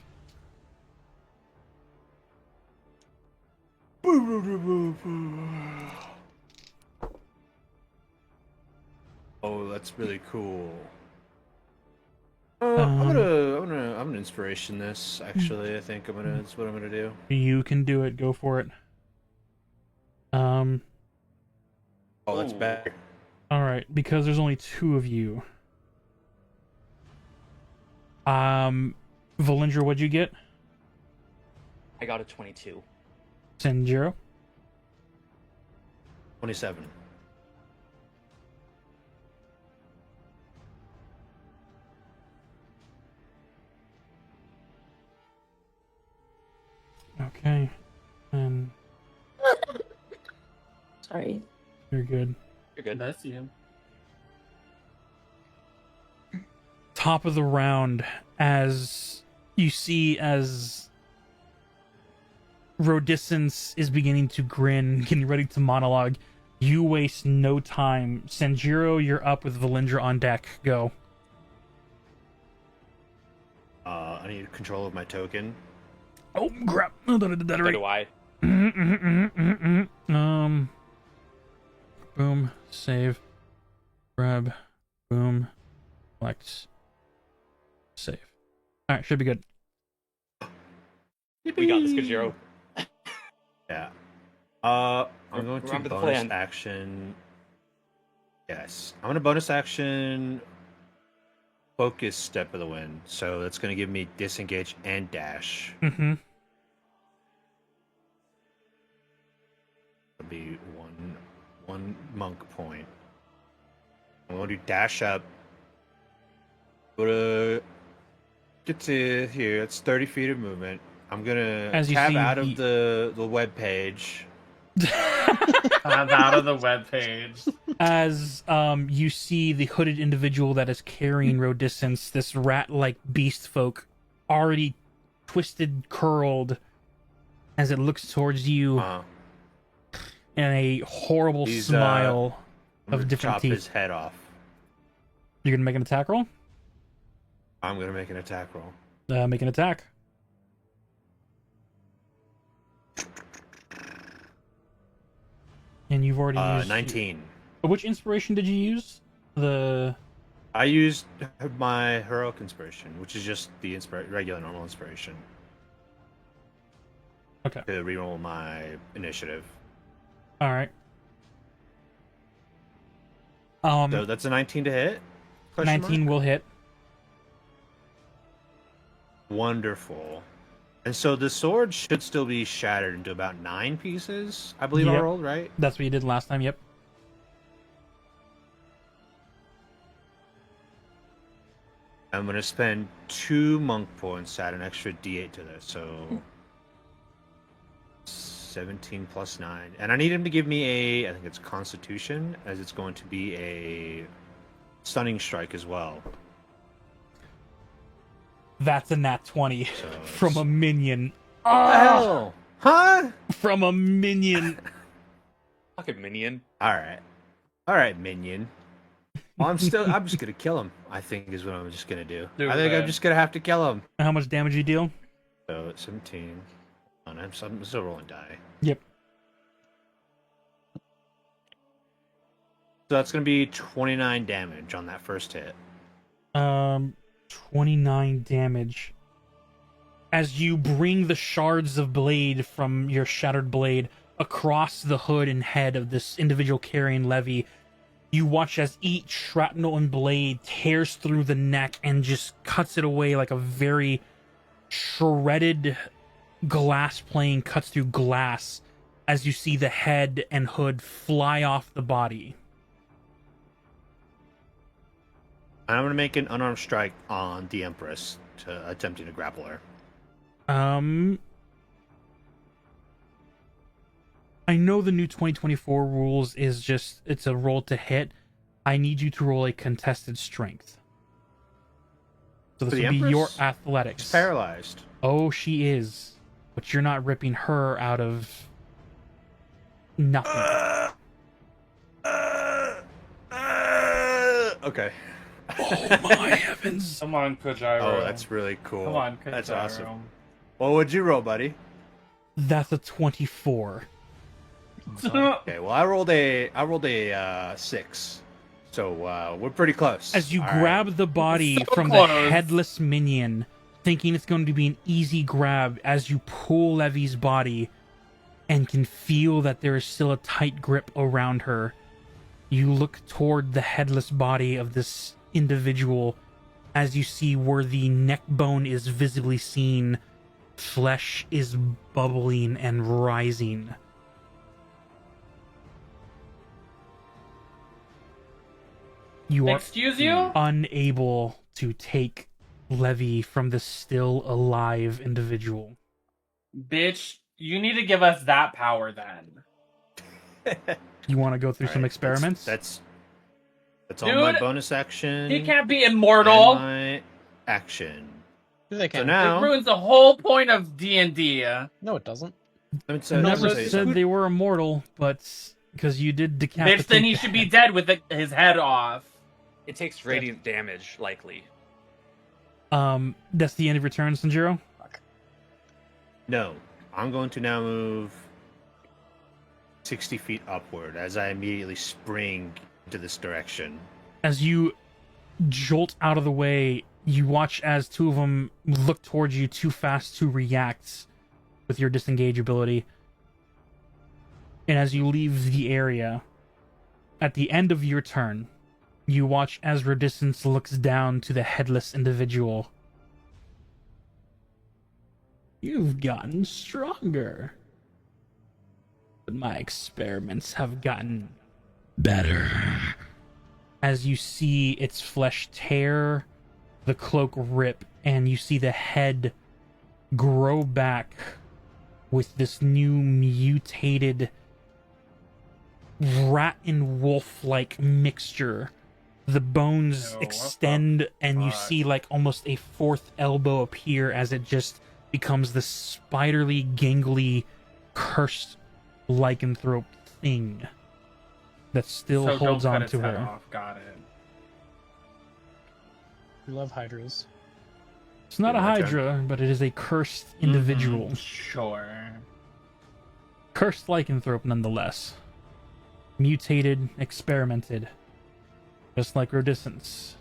Oh, that's really cool. I'm gonna inspiration this. Actually, I think that's what I'm gonna do. You can do it. Go for it. Oh, that's better. All right, because there's only two of you. Valinger, what'd you get? I got a 22. Senjiro? 27. Okay. And Sorry. you're good. You're good. I see him. Top of the round, as you see as Rodescence is beginning to grin, getting ready to monologue. You waste no time. Senjiro, you're up with Valinger on deck. Go. I need control of my token. Oh, crap. Oh, So do I. Boom. Save. Grab. Boom. Select. Save. Alright, should be good. We got this, Kajiro. Yeah. I'm going to Remember the bonus plan. action. Yes. I'm going to bonus action focus step of the wind. So that's going to give me disengage and dash. Mm-hmm. It'll be one monk point. I'm going to dash up. Go to get to here. It's 30 feet of movement. I'm gonna As you tab see out of the web page. I'm out of the webpage. As you see the hooded individual that is carrying Rodescence, this rat-like beast folk, already twisted, curled, as it looks towards you, and a horrible smile of different chop teeth. his head off. You're gonna make an attack roll? I'm gonna make an attack roll. Make an attack. And you've already used 19. Which inspiration did you use? The I used my heroic inspiration, which is just the regular normal inspiration. Okay. To reroll my initiative. All right. So that's a 19 to hit? 19 will hit. Wonderful. And so the sword should still be shattered into about 9 pieces, I believe I Yep. rolled, right? That's what you did last time, yep. I'm going to spend 2 monk points, add an extra d8 to this, so 17 plus 9. And I need him to give me I think it's Constitution, as it's going to be a stunning strike as well. That's a nat 20 So from a minion. What the hell? Huh? From a minion. Fucking minion. Alright, minion. Well, I'm just gonna kill him, I think is what I'm just gonna do. I think I'm just gonna have to kill him. How much damage you deal? So 17. I'm still rolling die. Yep. So that's gonna be 29 damage on that first hit. 29 damage. As you bring the shards of blade from your shattered blade across the hood and head of this individual carrying Levy, you watch as each shrapnel and blade tears through the neck and just cuts it away like a very shredded glass plane cuts through glass as you see the head and hood fly off the body. I'm gonna make an unarmed strike on the Empress to attempting to grapple her. I know the new 2024 rules is just, it's a roll to hit. I need you to roll a contested strength. So this will be your athletics. She's paralyzed. Oh, she is. But you're not ripping her out of nothing. Okay. Oh my heavens. Come on, Kojiro. Oh, that's really cool. Come on, Kojiro. That's awesome. What would you roll, buddy? That's a 24. Okay, well I rolled a 6. So we're pretty close. As you All grab right. the body So from close. the headless minion, thinking it's going to be an easy grab, as you pull Levy's body and can feel that there is still a tight grip around her, you look toward the headless body of this individual as you see where the neck bone is visibly seen, flesh is bubbling and rising. You are Excuse you? unable to take Levy from the still alive individual. Bitch, you need to give us that power then. You want to go through some experiments? That's all my Dude, bonus action. He can't be immortal. And my action. They So can. now, It ruins the whole point of D&D. No, it doesn't. Never said they were immortal, but because you did decapitate. Bitch, then he should be dead with his head off. It takes radiant damage, likely. That's the end of your turn, Sanjiro? No, I'm going to now move 60 feet upward as I immediately spring into this direction. As you jolt out of the way, you watch as two of them look towards you too fast to react with your disengage ability. And as you leave the area, at the end of your turn, you watch as Rediscence looks down to the headless individual. You've gotten stronger. But my experiments have gotten better. As you see its flesh tear, the cloak rip, and you see the head grow back with this new mutated rat and wolf-like mixture. The bones extend, and you see like almost a fourth elbow appear as it just becomes this spiderly, gangly, cursed lycanthrope thing that still So holds don't cut on its to head her. off. Got it. We love hydras. It's not a My turn. hydra, but it is a cursed individual. Sure. Cursed lycanthrope nonetheless. Mutated, experimented. Just like Rodiscence.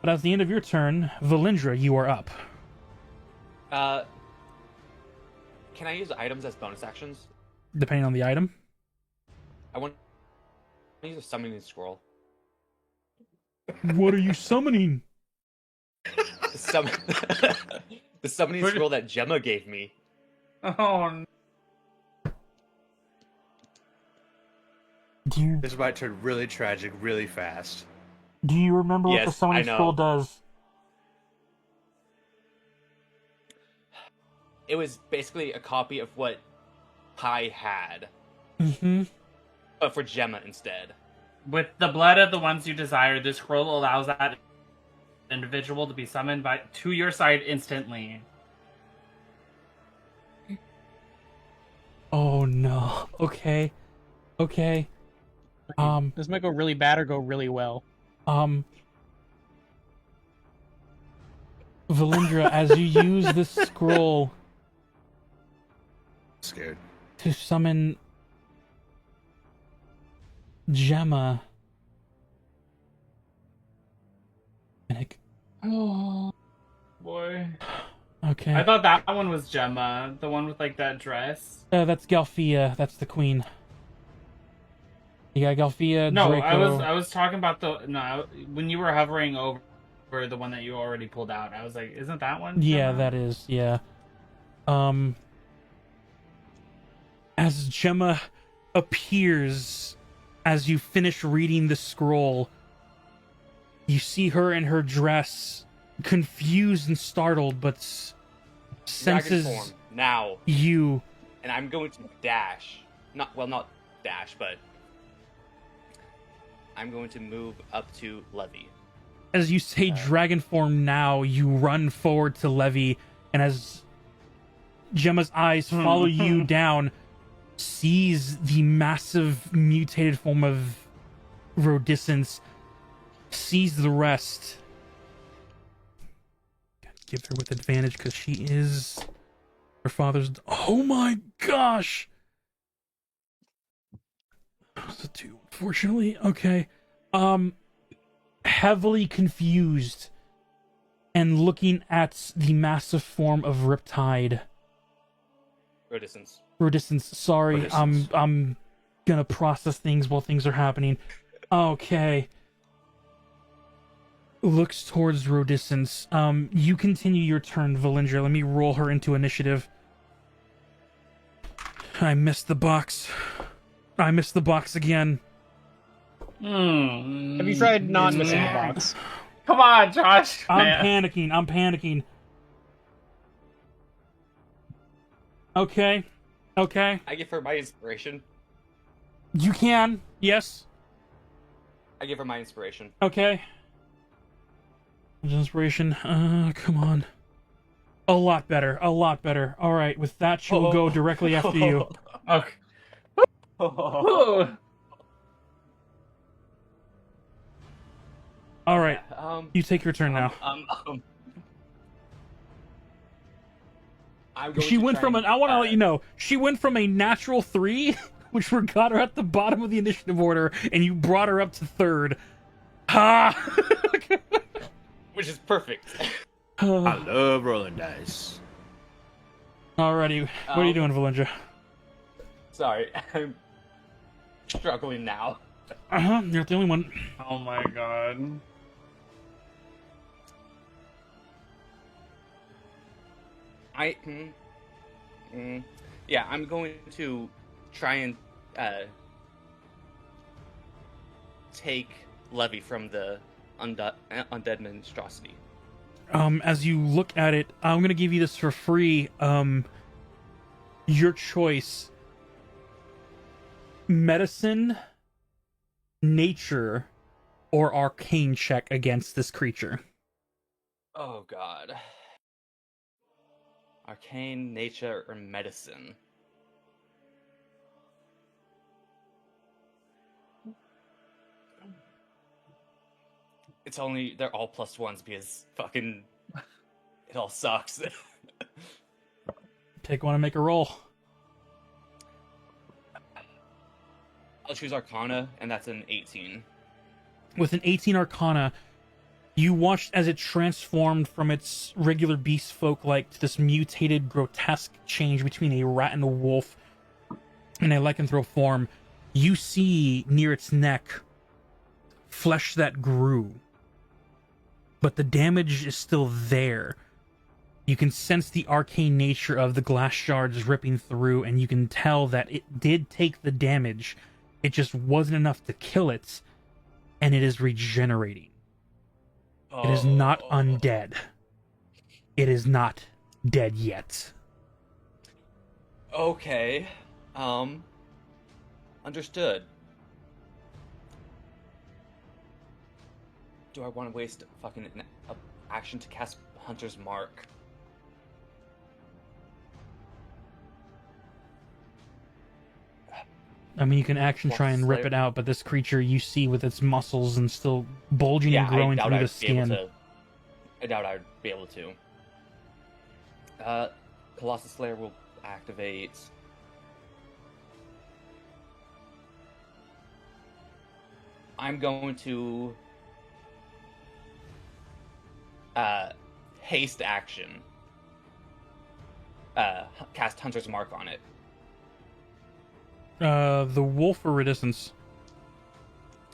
But at the end of your turn, Valindra, you are up. Can I use items as bonus actions? Depending on the item. I want to use a summoning scroll. What are you summoning? The summoning scroll that Gemma gave me. Oh, This is about to turn really tragic really fast. Do you remember what the Yes, summoning I know. scroll does? It was basically a copy of what Pi had, Mm-hmm. but for Gemma instead. with the blood of the ones you desire, this scroll allows that individual to be summoned to your side instantly. Oh no. Okay. Okay. This might go really bad or go really well. Valindra, as you use this scroll Scared. to summon Gemma. Oh boy. Okay. I thought that one was Gemma, the one with like that dress. That's Galfia. That's the queen. You got Galfia, No, Draco. I was talking about when you were hovering over the one that you already pulled out. I was like, isn't that one Yeah, Gemma? that is, yeah. As Gemma appears, as you finish reading the scroll, you see her in her dress, confused and startled, but Dragon senses form now, you. and I'm going to dash. Not dash, but I'm going to move up to Levy. As you say dragon form now, you run forward to Levy, and as Gemma's eyes follow you down, sees the massive mutated form of Rodiscence, sees the rest. Give her with advantage because she is her father's. Oh my gosh! That's a 2, unfortunately. Okay. Heavily confused and looking at the massive form of Riptide. Rodiscence. Sorry, Rodiscence. I'm gonna process things while things are happening. Okay. Looks towards Rodiscence. You continue your turn, Valindra. Let me roll her into initiative. I missed the box. I missed the box again. Have you tried not missing the box? Come on, Josh. I'm panicking. Okay. I give her my inspiration. You can. Yes. I give her my inspiration. Okay. Inspiration. Come on. A lot better. All right. With that, she will go directly after you. Okay. All right. You take your turn now. She went from I want to let you know. She went from a natural 3, which got her at the bottom of the initiative order, and you brought her up to 3rd. Ha! Which is perfect. I love rolling dice. Alrighty. What are you doing, Valindra? Sorry, I'm struggling now. You're not the only one. Oh my god. Yeah, I'm going to try and take Levy from the undead monstrosity. As you look at it, I'm gonna give you this for free. Your choice: medicine, nature, or arcane check against this creature. Oh god. Arcane, nature, or medicine? They're all +1s because fucking it all sucks. Take one and make a roll. I'll choose Arcana, and that's an 18. With an 18 Arcana, You watched as it transformed from its regular beast folk-like to this mutated, grotesque change between a rat and a wolf in a lycanthrope form. You see near its neck flesh that grew, but the damage is still there. You can sense the arcane nature of the glass shards ripping through, and you can tell that it did take the damage. It just wasn't enough to kill it, and it is regenerating. It is not undead. It is not dead yet. Okay. Understood. Do I want to waste fucking an action to cast Hunter's Mark? I mean, you can action try and rip it out, but this creature you see with its muscles and still bulging and growing through the skin. I doubt I would be able to. Colossus Slayer will activate. I'm going to haste action. Cast Hunter's Mark on it. The wolf or resistance?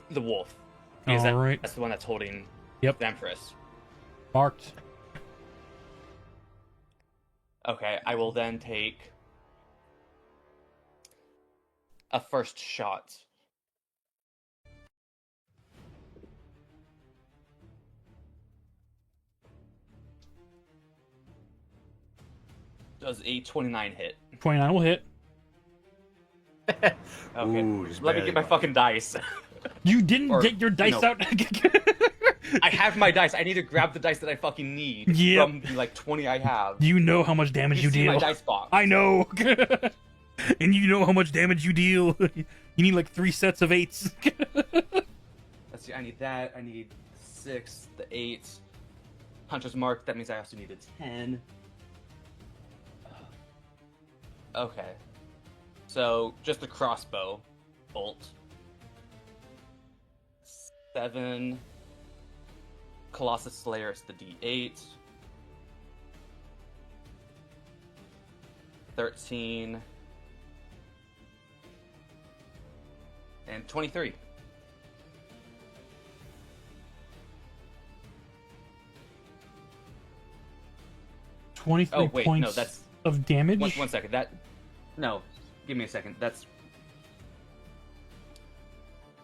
The wolf. Alright. That's the one that's holding the Empress. Marked. Okay, I will then take a first shot. Does a 29 hit? 29 will hit. Okay, Ooh, let me get my fucking dice. You didn't get your dice out? I have my dice. I need to grab the dice that I fucking need from the, 20 I have. You know how much damage you deal. My dice box. I know. And you know how much damage you deal. You need 3 sets of 8s. Let's see, I need that. I need 6, the 8. Hunter's Mark, that means I also need a 10. Okay. So, just a crossbow bolt. 7. Colossus Slayer, it's the D8. 13. And 23. Points of damage? One second. No, give me a second. That's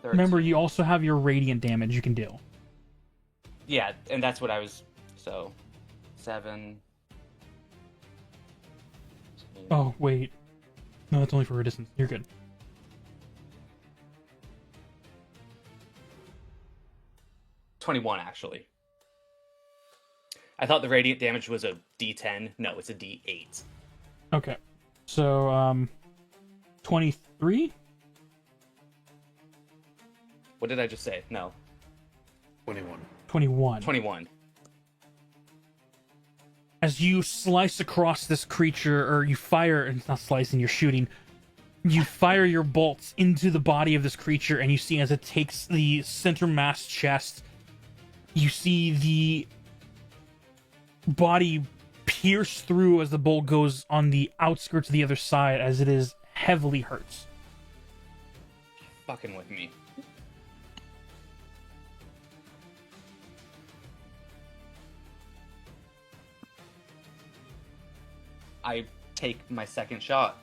13. Remember, you also have your radiant damage you can deal. Yeah, and that's what I was... So, 7... Oh, wait. No, that's only for resistance. You're good. $21, actually. I thought the radiant damage was a D10. No, it's a D8. Okay. So, 23? What did I just say? No. 21. 21. As you slice across this creature, or you fire, it's not slicing, you're shooting. You fire your bolts into the body of this creature, and you see as it takes the center mass chest, you see the body pierce through as the bolt goes on the outskirts of the other side, as it is heavily hurt. Fucking with me. I take my second shot.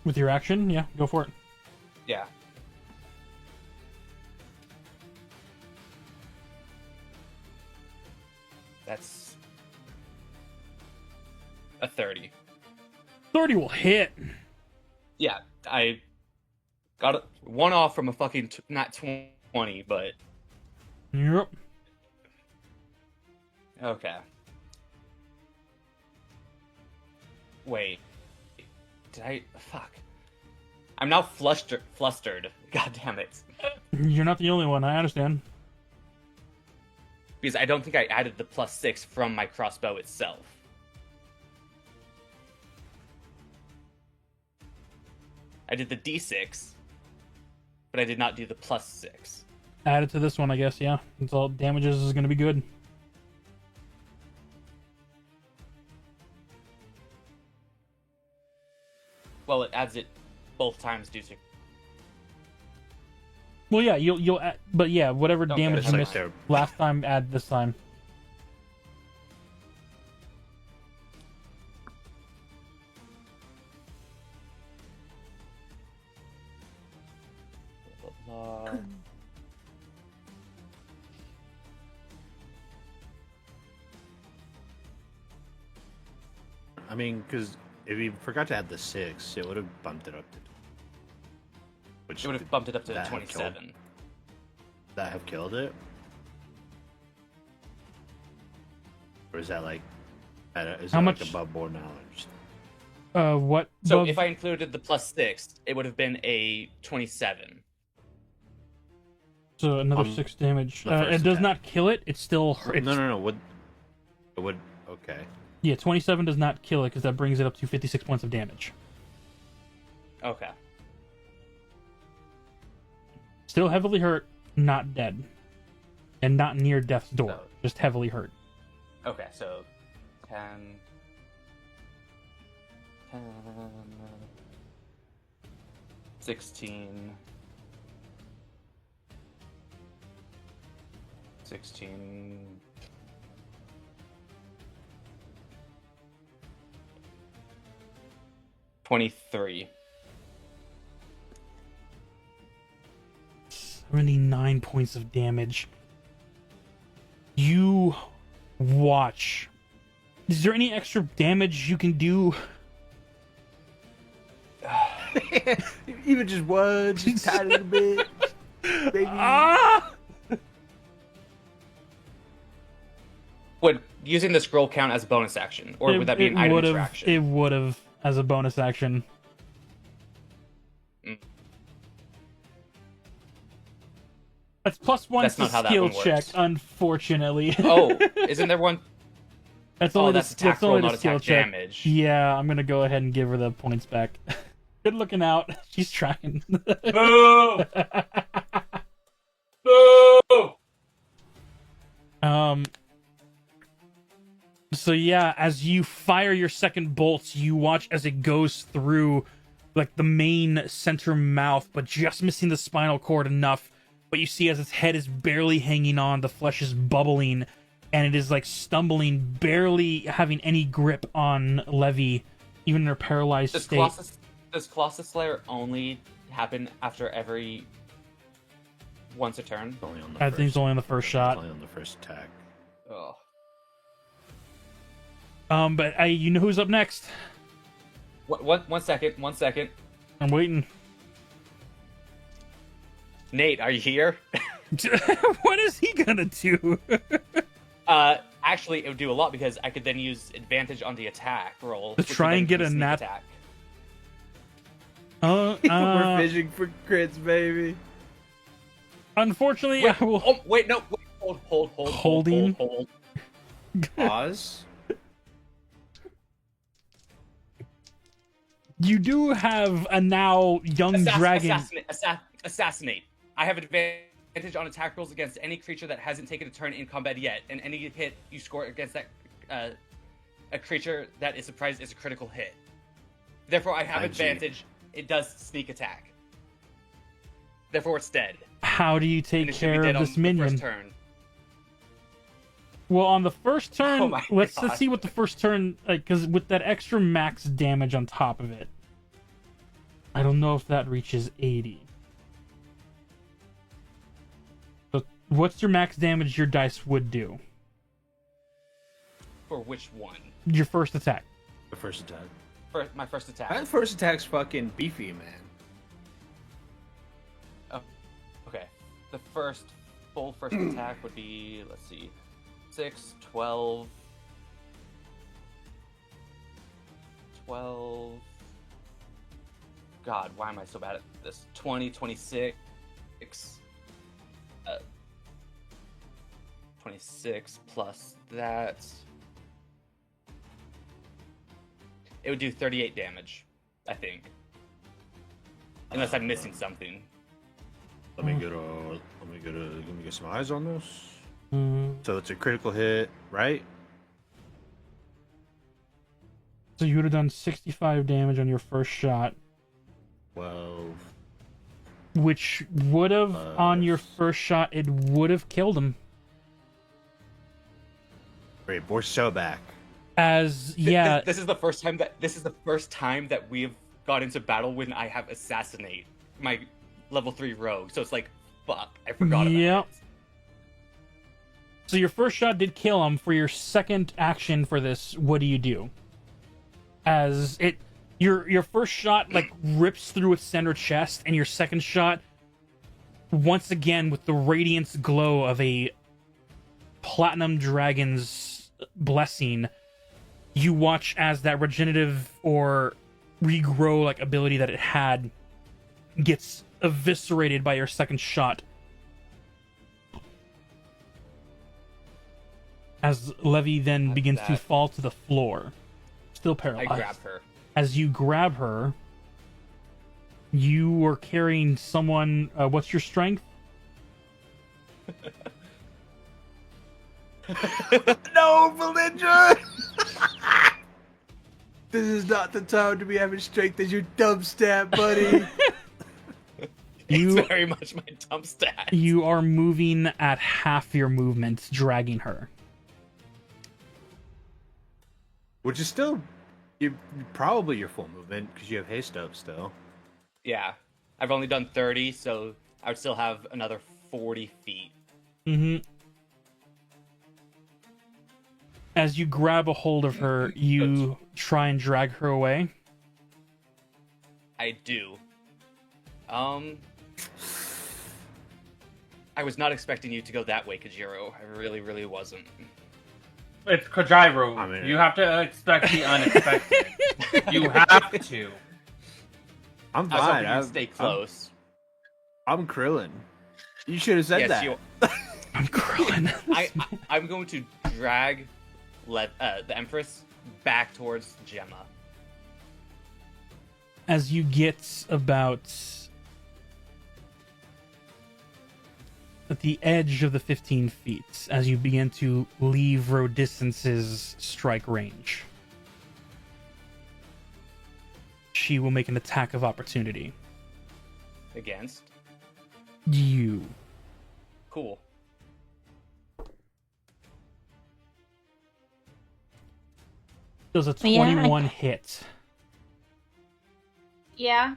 With your action? Yeah, go for it. Yeah. That's a 30. 30 will hit. Yeah, I got one off from a fucking not 20, but... Yep. Okay. Wait. Did I... Fuck. I'm now flustered. God damn it. You're not the only one, I understand. Because I don't think I added the +6 from my crossbow itself. I did the D6, but I did not do the +6. add it to this one, I guess. Yeah, it's all damages is going to be good. Well, it adds it both times due to. Well, yeah, you'll add, but yeah, whatever Okay, damage it's you like missed they're- last time, add this time. Blah, blah. I mean, because if you forgot to add the 6, it would have bumped it up to. Which It would have bumped it up to that have killed- 27. That have killed it? Or is that like. Is How that much- like above board knowledge? What? So above- if I included the +6, it would have been a 27. So another On 6 damage. the first It does attack. not kill it. It's still. It's, No. It would. Okay. Yeah, 27 does not kill it because that brings it up to 56 points of damage. Okay. Still heavily hurt, not dead, and not near death's door. So- Just heavily hurt. Okay, so 10, 16, 16, 23. 79 points of damage. You watch. Is there any extra damage you can do? Even just one, just tiny little bit. Baby. Ah! Would using the scroll count as a bonus action, or would that be an item would've- interaction? It would have as a bonus action. Mm. That's +1 That's to not how that skill one check, works. unfortunately. Oh, isn't there one? That's Oh, only that's the, attack that's only roll, the not skill attack check. damage. Yeah, I'm gonna go ahead and give her the points back. Good looking out. She's trying. Boo! Boo! So yeah, as you fire your second bolts, you watch as it goes through like the main center mouth, but just missing the spinal cord enough. But you see as its head is barely hanging on, the flesh is bubbling, and it is like stumbling, barely having any grip on Levi, even in her paralyzed Does state. Colossus Slayer only happen after every once a turn? Only on the I first, think it's only on the first shot. Only on the first attack. Oh. But you know who's up next? One second. I'm waiting. Nate, are you here? What is he gonna do? Actually, it would do a lot because I could then use advantage on the attack roll. To which would try then and get be a sneak nat- attack. We're fishing for crits, baby. Unfortunately, Wait, I will. oh, wait, no, wait, hold. Holding? Hold. Pause. You do have a now young dragon. Assassinate. I have advantage on attack rolls against any creature that hasn't taken a turn in combat yet, and any hit you score against that a creature that is surprised is a critical hit. Therefore, I have IG. advantage. It does sneak attack. Therefore, it's dead. How do you And take it should be care dead of on this the minion? first turn. Well, on the first turn, Oh my let's God. see what the first turn, like, because with that extra max damage on top of it, I don't know if that reaches 80. So, what's your max damage your dice would do? For which one? Your first attack. The first attack. My first attack. That first attack's fucking beefy, man. Oh, okay. The full first attack would be, let's see, 6, 12, 12. God, why am I so bad at this? 20, 26, 26 plus that. It would do 38 damage, I think. Unless I'm missing something. Let me get Let me get some eyes on this. Mm. So it's a critical hit, right? So you would have done 65 damage on your first shot, 12. which would have, on your first shot, it would have killed him. Great, we're so back. As, yeah. This is the first time that we have got into battle when I have assassinate my level 3 rogue. So it's like, fuck, I forgot about it. So your first shot did kill him. For your second action for this, what do you do? As it, your first shot like rips through its center chest, and your second shot, once again with the radiance glow of a platinum dragon's blessing, you watch as that regenerative or regrow like ability that it had gets eviscerated by your second shot. As Levy then begins to fall to the floor, still paralyzed. I grab her. As you grab her, you are carrying someone. What's your strength? No, Belinda! This is not the time to be having strength as your dumb stat, buddy. It's very much my dumb stat. You are moving at half your movement, dragging her. Which is still probably your full movement, because you have haste up still. Yeah. I've only done 30, so I would still have another 40 feet. Mm-hmm. As you grab a hold of her, you try and drag her away. I do. I was not expecting you to go that way, Kajiro. I really, really wasn't. It's Kajiro. I mean, you have to expect the unexpected. You have to. I'm I was fine. hoping you'd stay close. I'm Krillin. You should have said that. I'm Krillin. I'm going to drag the Empress back towards Gemma. As you get about at the edge of the 15 feet, as you begin to leave Rodistance's strike range, she will make an attack of opportunity. Against? You. Cool. Does a 21 hit? Yeah.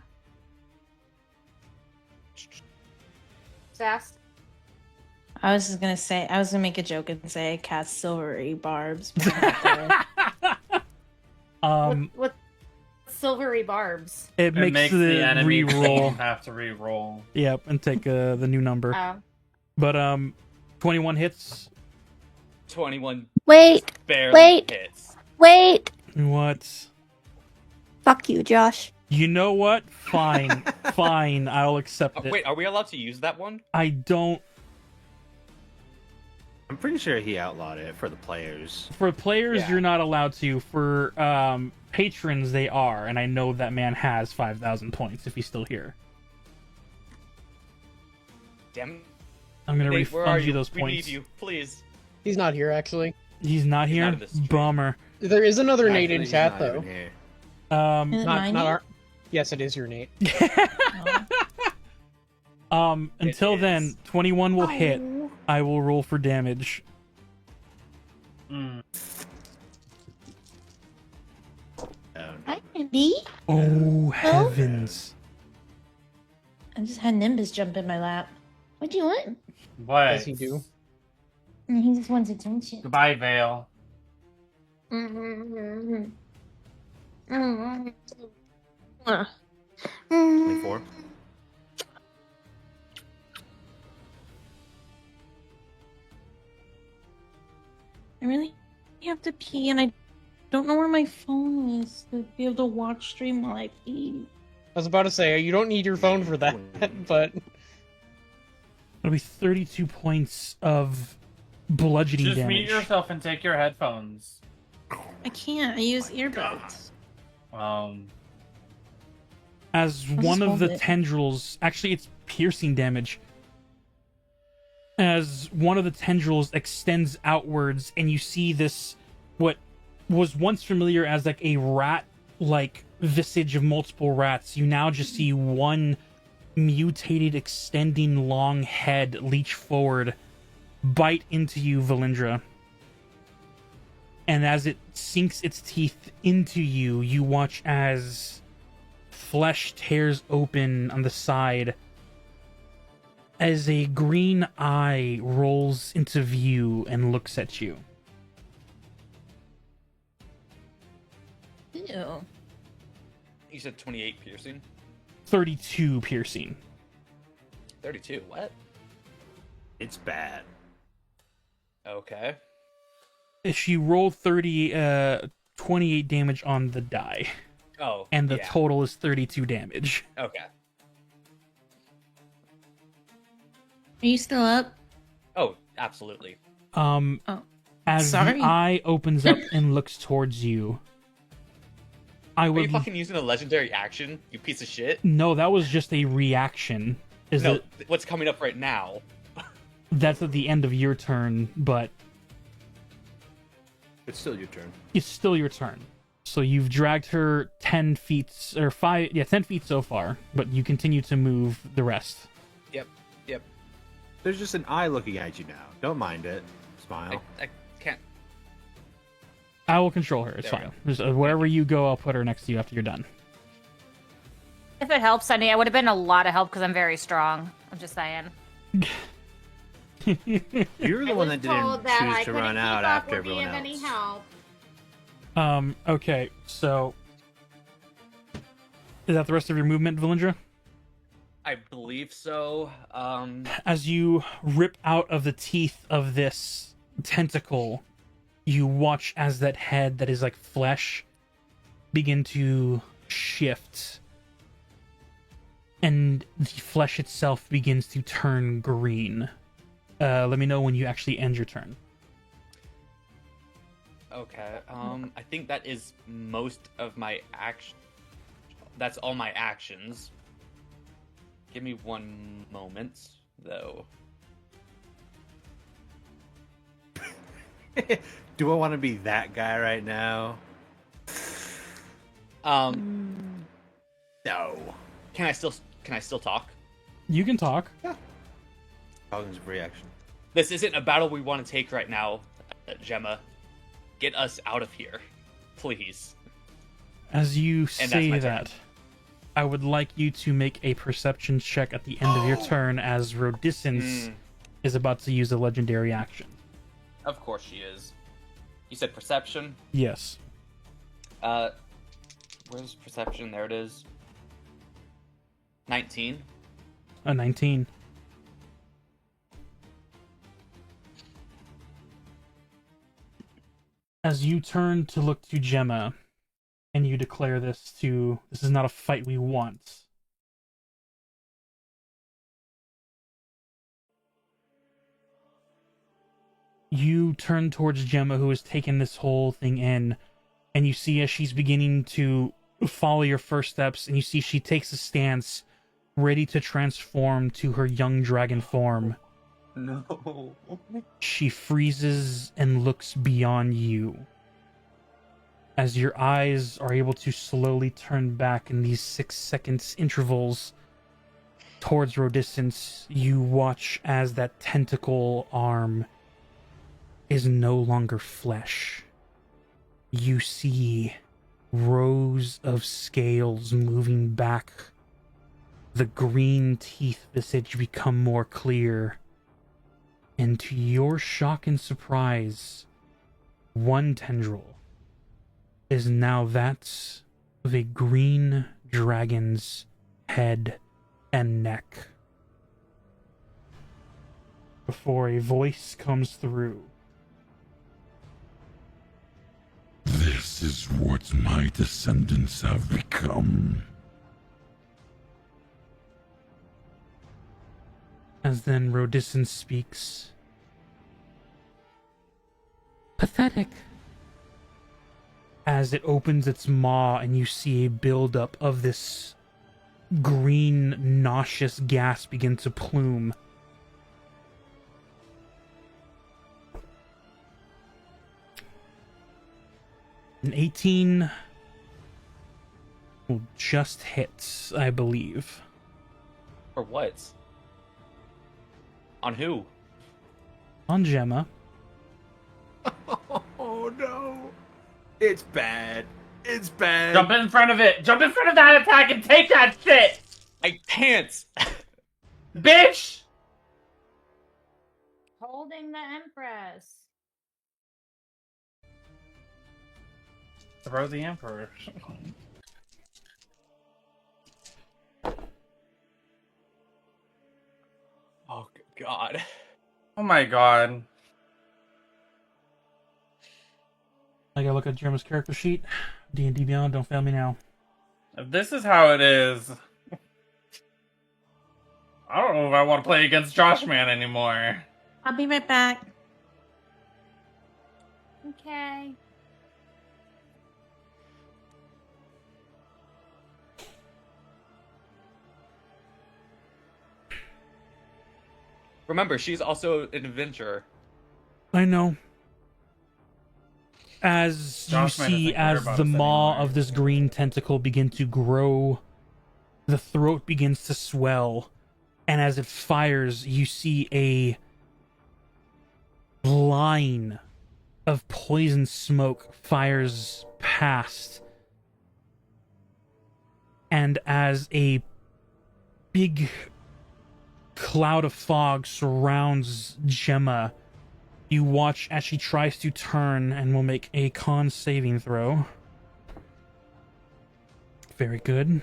Sass? I was just gonna say, I was gonna make a joke and say I cast silvery barbs. What silvery barbs? It makes the enemy re-roll. have to re-roll. Yep, and take the new number. Oh. But 21 hits. 21. Wait. Barely hits. Wait. What? Fuck you, Josh. You know what? Fine. Fine, I'll accept it. Wait, are we allowed to use that one? I don't... I'm pretty sure he outlawed it for the players. For players, Yeah. you're not allowed to. For patrons, they are. And I know that man has 5,000 points if he's still here. Damn. I'm going to Nate, where are refund you those We points. need you, please. He's not here, actually. He's not He's here? not in the stream. Bummer. There is another Actually, Nate in he's chat, not though. even here. Is it my Not Nate? our... Yes, it is your Nate. Until It then, is. 21 will hit. I will roll for damage. Hi, Andy. Oh, heavens. I just had Nimbus jump in my lap. What do you want? What? Does he do? He just wants attention. Goodbye, Vale. Mm-hmm. 24. I really have to pee, and I don't know where my phone is to be able to watch stream while I pee. I was about to say, you don't need your phone for that, but... It'll be 32 points of bludgeoning Just damage. mute yourself and take your headphones. I can't. I use earbuds. As just one of hold the it. tendrils, actually it's piercing damage, as one of the tendrils extends outwards, and you see this, what was once familiar as like a rat-like visage of multiple rats. You now just see one mutated, extending long head leech forward, bite into you, Valindra. And as it sinks its teeth into you, you watch as flesh tears open on the side, as a green eye rolls into view and looks at you. Ew. You said 28 piercing? 32 piercing. 32, what? It's bad. Okay. She rolled 28 damage on the die. Oh, and the yeah. total is 32 damage. Okay. Are you still up? Oh, absolutely. Oh, As sorry. the eye opens up and looks towards you, I Are would. you fucking using a legendary action, you piece of shit? No, that was just a reaction. No, what's coming up right now? That's at the end of your turn, but It's still your turn. it's still your turn. So you've dragged her 10 feet, or 10 feet so far, but you continue to move the rest. Yep. There's just an eye looking at you now. Don't mind it. Smile. I can't. I will control her. It's There we fine. Just, wherever you go, I'll put her next to you after you're done. If it helps, Sunny, I would have been a lot of help because I'm very strong. I'm just saying. You're the one that didn't choose to run out after everyone else. Any help. Okay, so is that the rest of your movement, Valindra? I believe so. As you rip out of the teeth of this tentacle, you watch as that head that is like flesh begin to shift, and the flesh itself begins to turn green. Let me know when you actually end your turn. Okay. I think that is most of my action. That's all my actions. Give me one moment, though. Do I want to be that guy right now? No. No. Can I still talk? You can talk. Talking's a free action. This isn't a battle we want to take right now, Gemma. Get us out of here, please. As you And say that's my that, I would like you to make a perception check at the end of your turn, as Rodiscence is about to use a legendary action. Of course she is. You said perception? Yes. Where's perception? There it is. 19. A 19. As you turn to look to Gemma, and you declare this is not a fight we want. You turn towards Gemma, who has taken this whole thing in, and you see as she's beginning to follow your first steps, and you see she takes a stance, ready to transform to her young dragon form. No. She freezes and looks beyond you. As your eyes are able to slowly turn back in these 6 seconds intervals towards Rodiscence, you watch as that tentacle arm is no longer flesh. You see rows of scales moving back. The green teeth visage become more clear. And to your shock and surprise, one tendril is now that of a green dragon's head and neck. Before a voice comes through. This is what my descendants have become. As then Rodiscence speaks. Pathetic. As it opens its maw and you see a buildup of this green, nauseous gas begin to plume. An 18 will just hit, I believe. Or what? On who? On Gemma. Oh no. It's bad. It's bad. Jump in front of it. Jump in front of that attack and take that shit. I can't. Bitch. Holding the Empress. Throw the Emperor. Oh God. Oh my God. I gotta look at Gemma's character sheet. D&D Beyond, don't fail me now. If this is how it is, I don't know if I want to play against Josh Man anymore. I'll be right back. Okay. Remember, she's also an adventurer. I know. As you Josh Man see, doesn't care as about the us maw anymore. of this green tentacle begin to grow, the throat begins to swell, and as it fires, you see a line of poison smoke fires past. And as a big cloud of fog surrounds Gemma, you watch as she tries to turn and will make a con saving throw. Very good.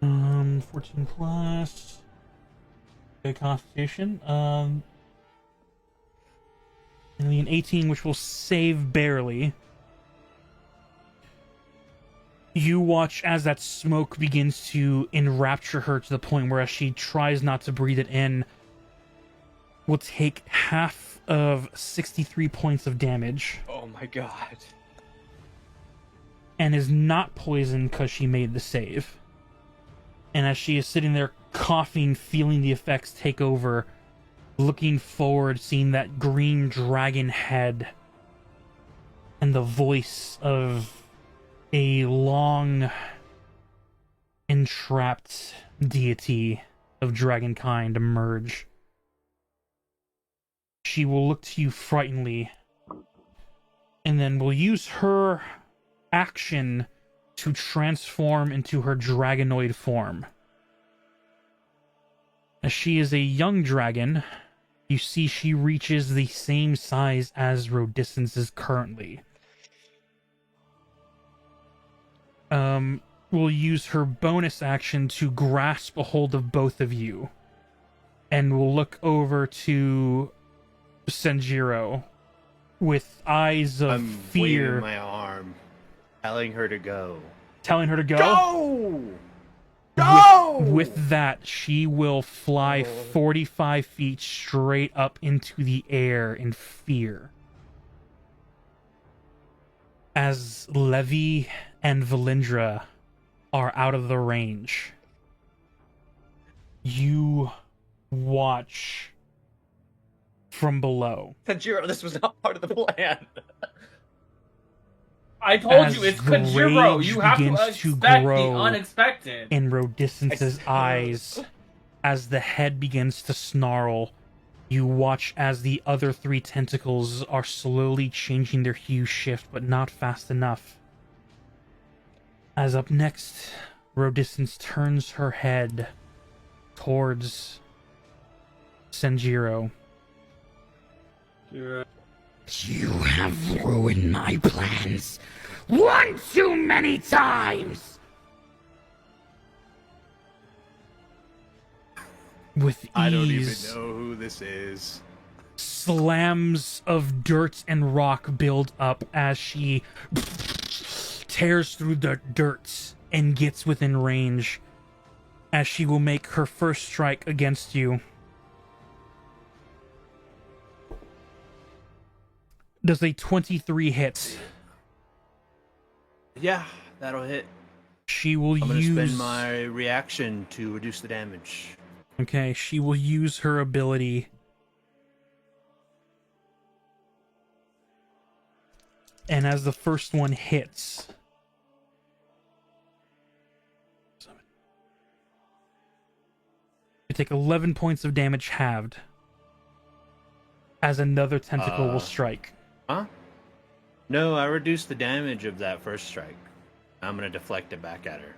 14 plus. Okay, Constitution. And an 18, which will save barely. You watch as that smoke begins to enrapture her to the point where as she tries not to breathe it in, will take half of 63 points of damage. Oh my God. And is not poisoned because she made the save. And as she is sitting there coughing, feeling the effects take over, looking forward, seeing that green dragon head and the voice of a long entrapped deity of dragonkind emerge, she will look to you frighteningly and then will use her action to transform into her dragonoid form. As she is a young dragon, you see she reaches the same size as Rodissance is currently. Will use her bonus action to grasp a hold of both of you, and will look over to Senjiro with eyes of I'm fear, waving my arm, telling her to go. telling her to go. Go! Go! With that, she will fly 45 feet straight up into the air in fear. As Levi and Valindra are out of the range, you watch from below. Tanjiro, this was not part of the plan. I told As you, it's the Kajiro. rage You have to begins to expect the grow unexpected. in Rodistance's eyes, as the head begins to snarl, you watch as the other three tentacles are slowly changing their hue shift, but not fast enough. As up next, Rodistance turns her head towards Senjiro. You have ruined my plans one too many times! With ease, I don't even know who this is. slams of dirt and rock build up as she tears through the dirt and gets within range, as she will make her first strike against you. Does a 23 hit? Yeah, that'll hit. She will I'm gonna use... spend my reaction to reduce the damage. Okay, she will use her ability And as the first one hits, you take 11 points of damage halved as another tentacle will strike. Huh? No, I reduced the damage of that first strike. I'm going to deflect it back at her.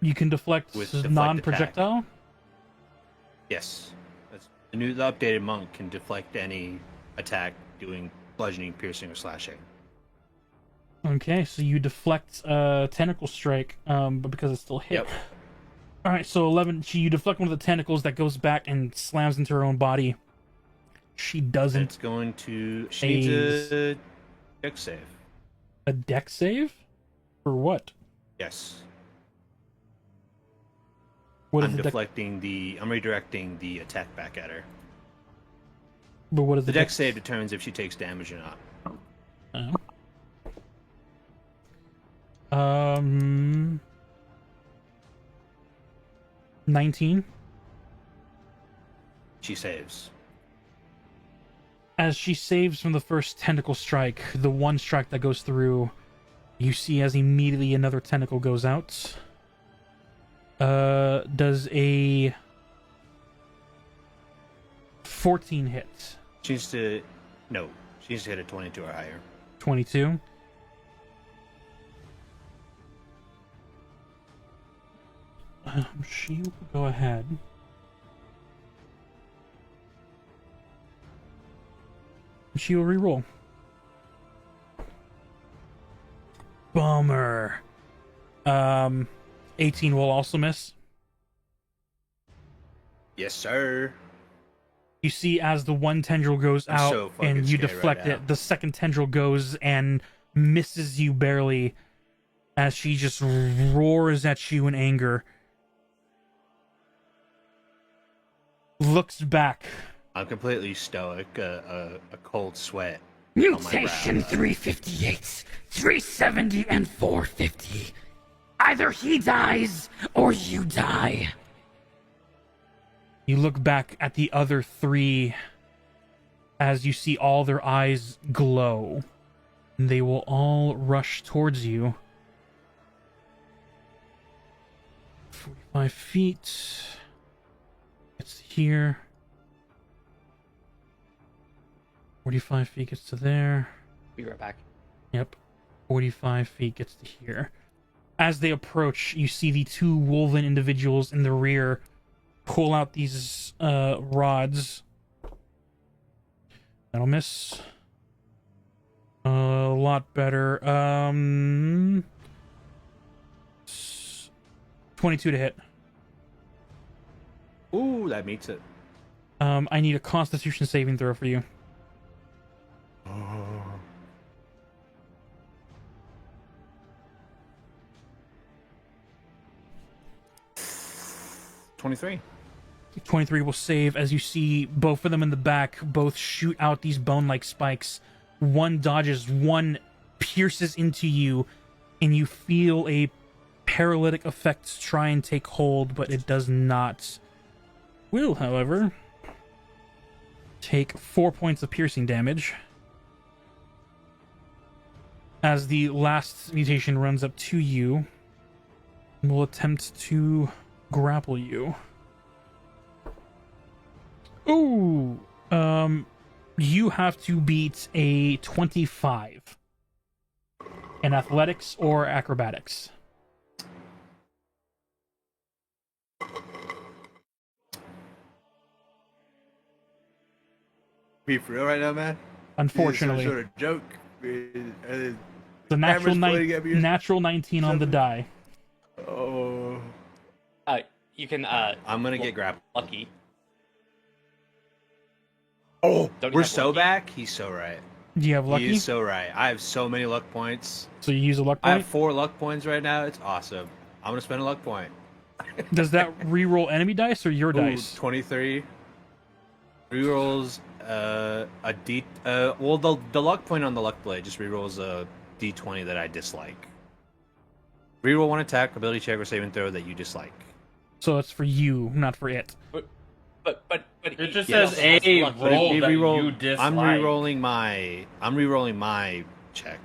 You can deflect non-projectile? Attack. Yes. The updated monk can deflect any attack doing bludgeoning, piercing, or slashing. Okay, so you deflect tentacle strike, but because it's still hit. Yep. Alright, so 11, you deflect one of the tentacles that goes back and slams into her own body. She doesn't. It's going to... She needs a dex save. A dex save? For what? Yes. What I'm redirecting the attack back at her. But what is the dex save determines if she takes damage or not. 19. She saves. As she saves from the first tentacle strike, the one strike that goes through, you see as immediately another tentacle goes out. Does a 14 hit? She needs to hit a 22 or higher. 22. She will go ahead. She will reroll. Bummer. 18 will also miss. Yes, sir. You see as the one tendril goes out and you deflect it, the second tendril goes and misses you barely as she just roars at you in anger. Looks back. I'm completely stoic, a cold sweat. Mutation 358, 370, and 450. Either he dies or you die. You look back at the other three as you see all their eyes glow. And they will all rush towards you. 45 feet. It's here. 45 feet gets to there. Be right back. Yep. 45 feet gets to here. As they approach, you see the two wolven individuals in the rear pull out these rods. That'll miss. A lot better. 22 to hit. Ooh, that meets it. I need a Constitution saving throw for you. 23. 23 will save as you see both of them in the back both shoot out these bone-like spikes. One dodges, one pierces into you, and you feel a paralytic effect try and take hold, but it does not. Will, however, take 4 points of piercing damage as the last mutation runs up to you and will attempt to grapple you. Ooh, you have to beat a 25 in athletics or acrobatics. Be for real right now, man? Unfortunately. Some sort of joke. The natural 19 on the die. Oh. You can. I'm gonna get grappled. Lucky. Oh, we're so lucky? Back. He's so right. Do you have lucky? He's so right. I have so many luck points. So you use a luck point? I have 4 luck points right now. It's awesome. I'm gonna spend a luck point. Does that re-roll enemy dice or your dice? 23. Rerolls a D. Well, the luck point on the luck blade just rerolls a D20 that I dislike. Reroll one attack, ability check, or saving throw that you dislike. So it's for you, not for it. But But It just he says also has a luck. But roll it that reroll- you dislike. I'm re-rolling my check.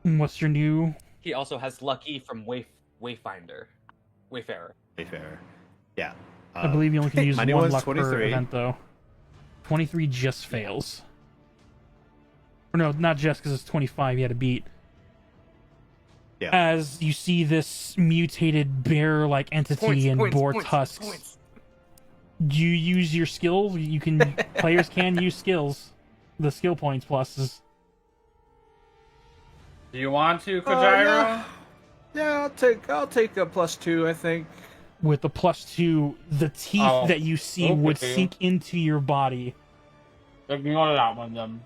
What's your new? He also has lucky from Wayfarer. Wayfarer. Yeah. I believe you only can use my new one one's luck per 23. event, though. 23 just fails. Or no, not just, because it's 25 you had to beat. Yeah. As you see this mutated bear-like entity and boar tusks. Points. Do you use your skills? You can. Players can use skills. The skill points pluses. Do you want to, Kojiro? Yeah, I'll take a +2, I think. With the +2, the teeth that you see would okay. sink into your body. Ignore that one, then.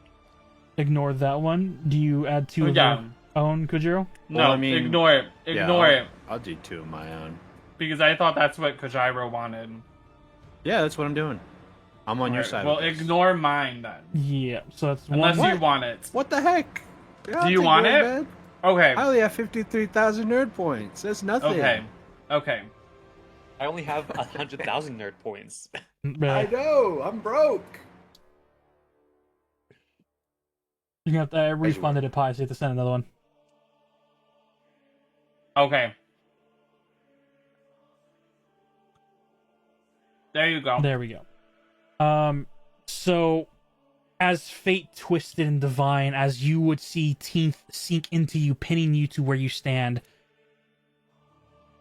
Ignore that one. Do you add 2 of Yeah. your own, Kojiro? No, Well, I mean, ignore it. Ignore it. I'll do 2 of my own. Because I thought that's what Kojiro wanted. Yeah, that's what I'm doing. I'm on your Alright, side. well, with this. ignore mine then. Yeah, so that's Unless one. you want it. What the heck? Yeah, Do you want it? Man. Okay. I only have 53,000 nerd points. That's nothing. Okay. Okay. I only have 100,000 nerd points. I know. I'm broke. You're gonna have to refund it at Pi, so you have to send another one. Okay. There you go. There we go. So as fate twisted and divine, as you would see teeth sink into you, pinning you to where you stand,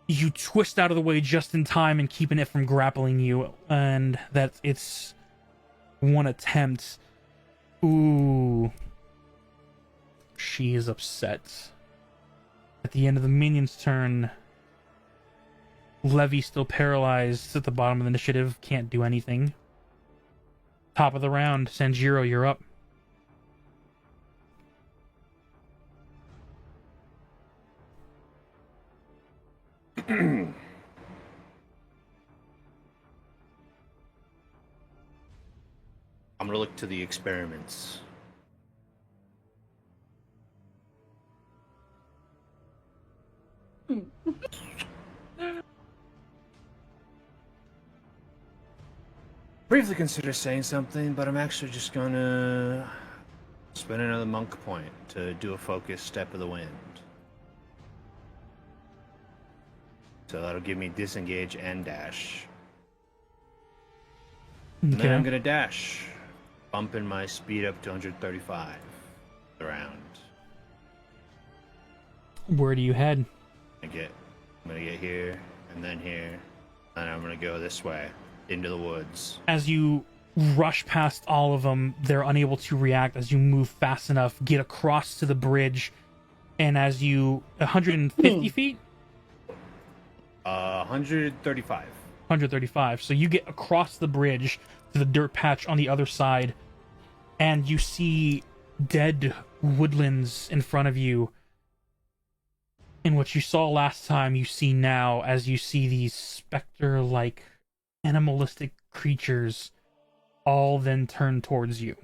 you twist out of the way just in time and keeping it from grappling you, and that it's one attempt. Ooh. She is upset. At the end of the minion's turn, Levy still paralyzed at the bottom of the initiative, can't do anything. Top of the round, Sanjiro, you're up. I'm gonna look to the experiments. Briefly consider saying something, but I'm actually just gonna spend another monk point to do a focus step of the wind. So that'll give me disengage and dash. And then I'm gonna dash, bumping my speed up to 135 around. Where do you head? I'm gonna get here, and then here, and I'm gonna go this way, into the woods. As you rush past all of them, they're unable to react as you move fast enough, get across to the bridge, and as you... 150 feet? 135. 135. So you get across the bridge to the dirt patch on the other side, and you see dead woodlands in front of you. And what you saw last time, you see now, as you see these specter-like, animalistic creatures all then turn towards you.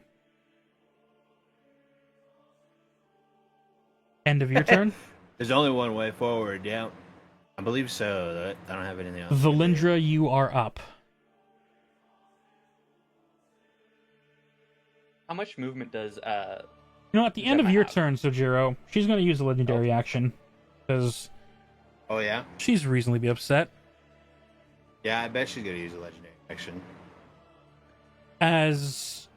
End of your turn? There's only one way forward, yeah. I believe so. I don't have anything else. Valindra, you are up. How much movement does You know, at the end of your turn, Sojiro, she's going to use a legendary action. Because... Oh, yeah? she's reasonably upset. Yeah, I bet she's gonna use a legendary action. As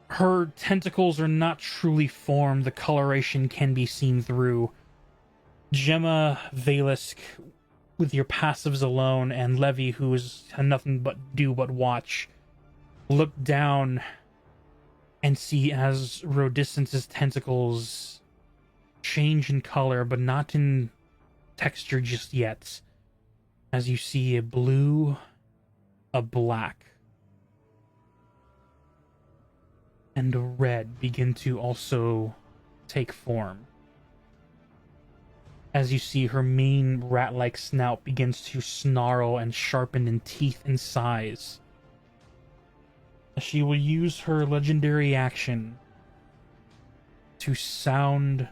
her tentacles are not truly formed, the coloration can be seen through. Gemma, Valisk, with your passives alone, and Levy, who is nothing but do but watch, look down and see as Rodissence's tentacles change in color, but not in texture just yet. As you see a blue, a black, and a red begin to also take form. As you see her main rat-like snout begins to snarl and sharpen in teeth and size. She will use her legendary action to sound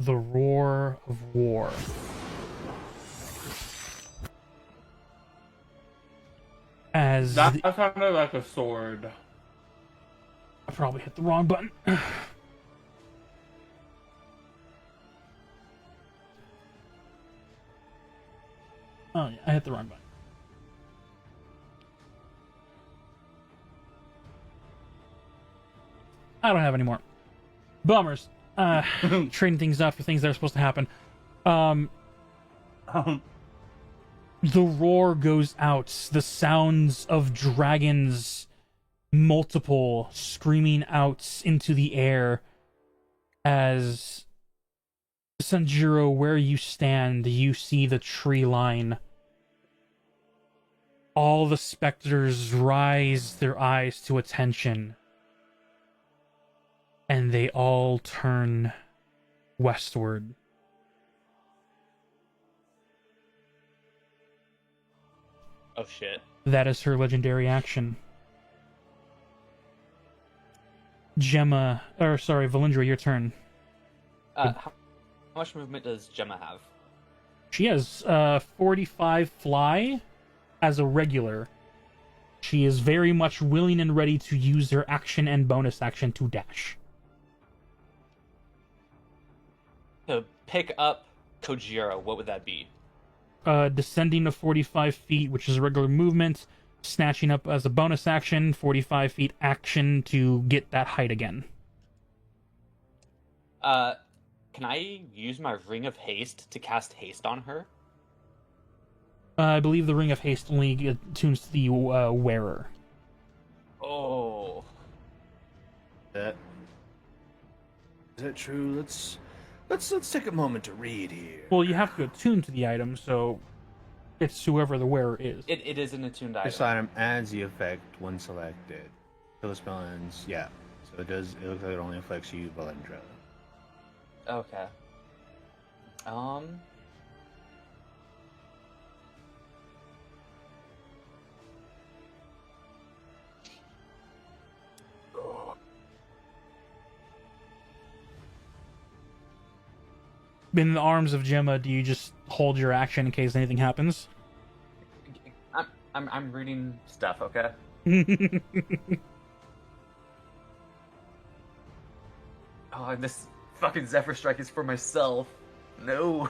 the roar of war. as That sounded like a sword. I probably hit the wrong button. Oh, yeah, I hit the wrong button. I don't have any more. Bummers. Trading things up for things that are supposed to happen. The roar goes out. The sounds of dragons, multiple, screaming out into the air as Sanjiro, where you stand, you see the tree line. All the specters rise their eyes to attention, and they all turn westward. Oh shit. That is her legendary action. Valindra, your turn. How much movement does Gemma have? She has 45 fly as a regular. She is very much willing and ready to use her action and bonus action to dash. To pick up Kojiro, what would that be? Descending to 45 feet, which is a regular movement. Snatching up as a bonus action, 45 feet action to get that height again. Can I use my Ring of Haste to cast haste on her? I believe the Ring of Haste only attunes to the wearer. Oh. Is that true? Let's take a moment to read here. Well, you have to attune to the item, so it's whoever the wearer is. It is an attuned item. This item adds the effect when selected. Till the spell ends. Yeah. So it does. It looks like it only affects you, Valindra. Okay. In the arms of Gemma, do you just hold your action in case anything happens? I'm reading stuff, okay? Oh, and this fucking Zephyr Strike is for myself. No.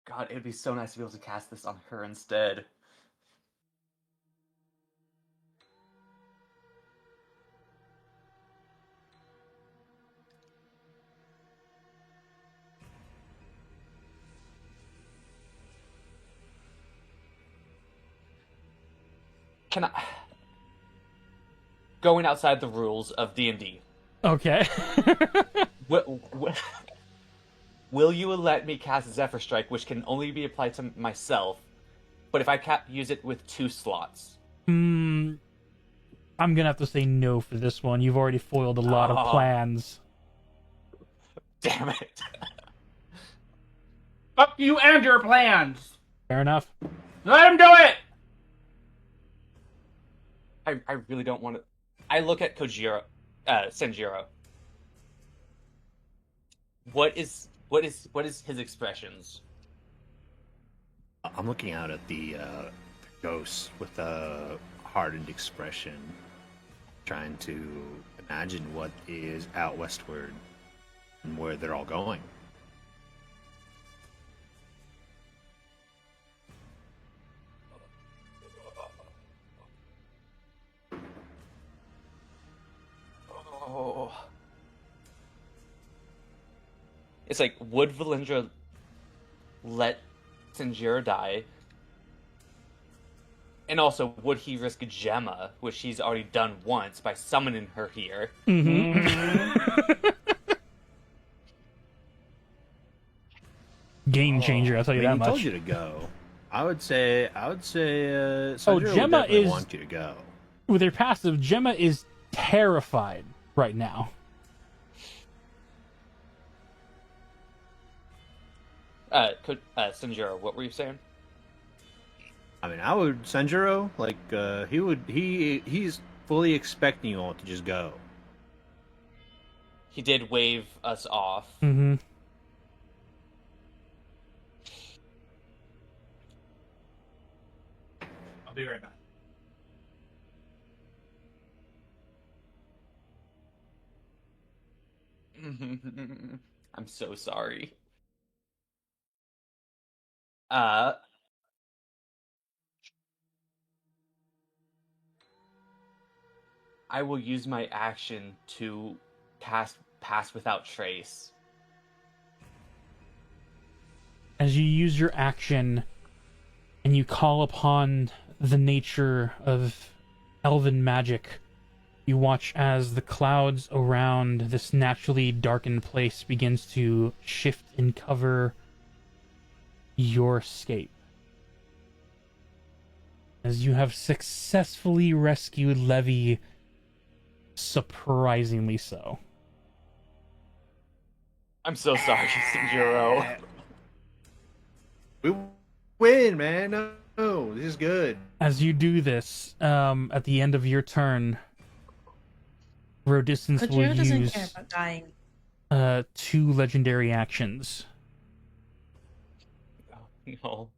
God, it'd be so nice to be able to cast this on her instead. Can I... Going outside the rules of D&D. Okay. Will you let me cast Zephyr Strike, which can only be applied to myself, but if I use it with 2 slots? I'm gonna have to say no for this one. You've already foiled a lot of plans. Damn it. Fuck you and your plans! Fair enough. Let him do it! I really don't want to... I look at Sanjiro. What is his expressions? I'm looking out at the ghost with a hardened expression, trying to imagine what is out westward and where they're all going. Oh. It's like, would Valindra let Sanjiro die? And also, would he risk Gemma, which he's already done once by summoning her here? Game changer, I'll tell you that He much. told you to go. I would say. Sanjiro Gemma would definitely is want you to go. With her passive. Gemma is terrified right now. Sanjiro, what were you saying? I mean, I would Sanjiro, like he's fully expecting you all to just go. He did wave us off. Mm-hmm. I'll be right back. I'm so sorry. I will use my action to cast Pass Without Trace. As you use your action and you call upon the nature of elven magic, you watch as the clouds around this naturally darkened place begins to shift and cover your escape. As you have successfully rescued Levi, surprisingly so. I'm so sorry, Sinjiro. We win, man. No, this is good. As you do this, at the end of your turn, Rodistance will Kojiro doesn't care use about dying. 2 legendary actions. No.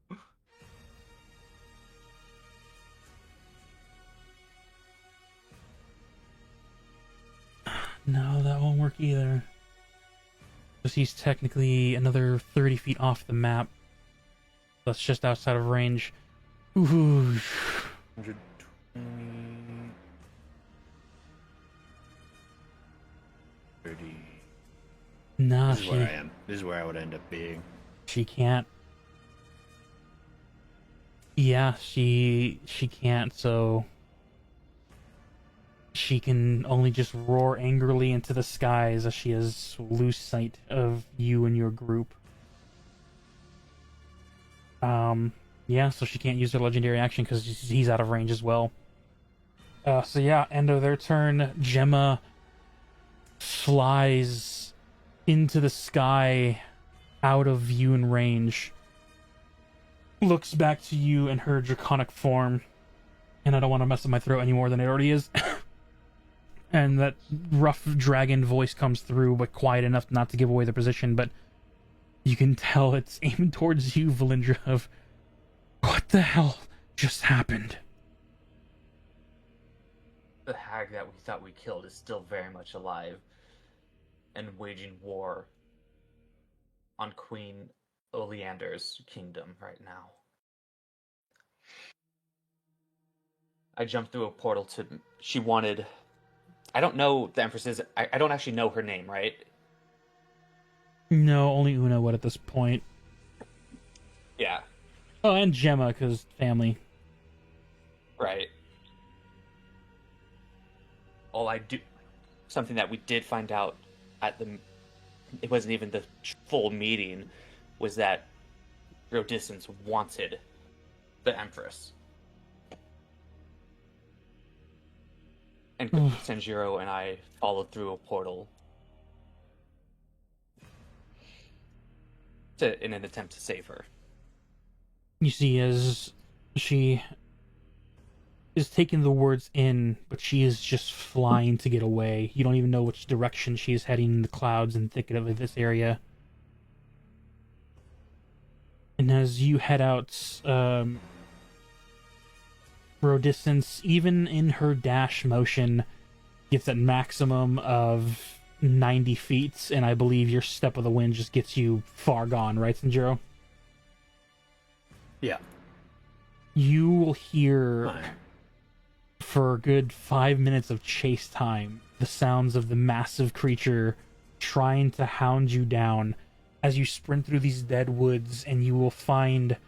No, that won't work either. Because he's technically another 30 feet off the map. That's just outside of range. Ooh. 120. 30. Nah, This is where I am. This is where I would end up being. She can't. Yeah, she can't, so she can only just roar angrily into the skies as she has loose sight of you and your group. Yeah, so she can't use her legendary action because he's out of range as well. So yeah, end of their turn, Gemma flies into the sky out of view and range, looks back to you in her draconic form, and I don't want to mess up my throat any more than it already is. And that rough dragon voice comes through, but quiet enough not to give away the position, but you can tell it's aimed towards you, Valindra, of what the hell just happened? The hag that we thought we killed is still very much alive and waging war on Queen Oleander's kingdom right now. I jumped through a portal to... She wanted... I don't know the Empress's... I don't actually know her name, right? No, only Una would at this point. Yeah. Oh, and Gemma, because family. Right. All I do... Something that we did find out at the... It wasn't even the full meeting, was that Rodistance wanted the Empress. And Sanjiro and I followed through a portal in an attempt to save her. You see, as she is taking the words in, but she is just flying to get away. You don't even know which direction she is heading in the clouds and thicket of this area. And as you head out, Rodistance, even in her dash motion, gets at maximum of 90 feet, and I believe your Step of the Wind just gets you far gone, right, Sanjiro? Yeah. You will hear, for a good 5 minutes of chase time, the sounds of the massive creature trying to hound you down as you sprint through these dead woods, and you will find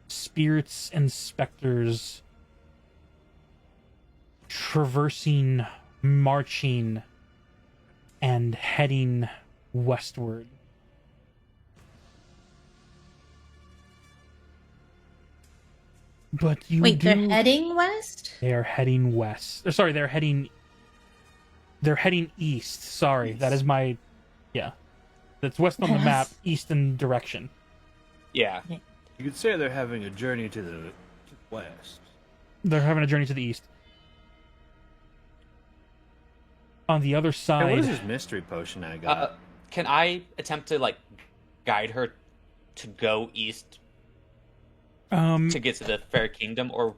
spirits and specters traversing, marching, and heading westward. But you Wait, they're heading west? They are heading west. Sorry, they're heading east. Sorry, that is my... Yeah. That's west on the map, east in direction. Yeah. You could say they're having a journey to the west. They're having a journey to the east. On the other side... Hey, what is this mystery potion I got? Can I attempt to, like, guide her to go east to get to the Fair Kingdom, or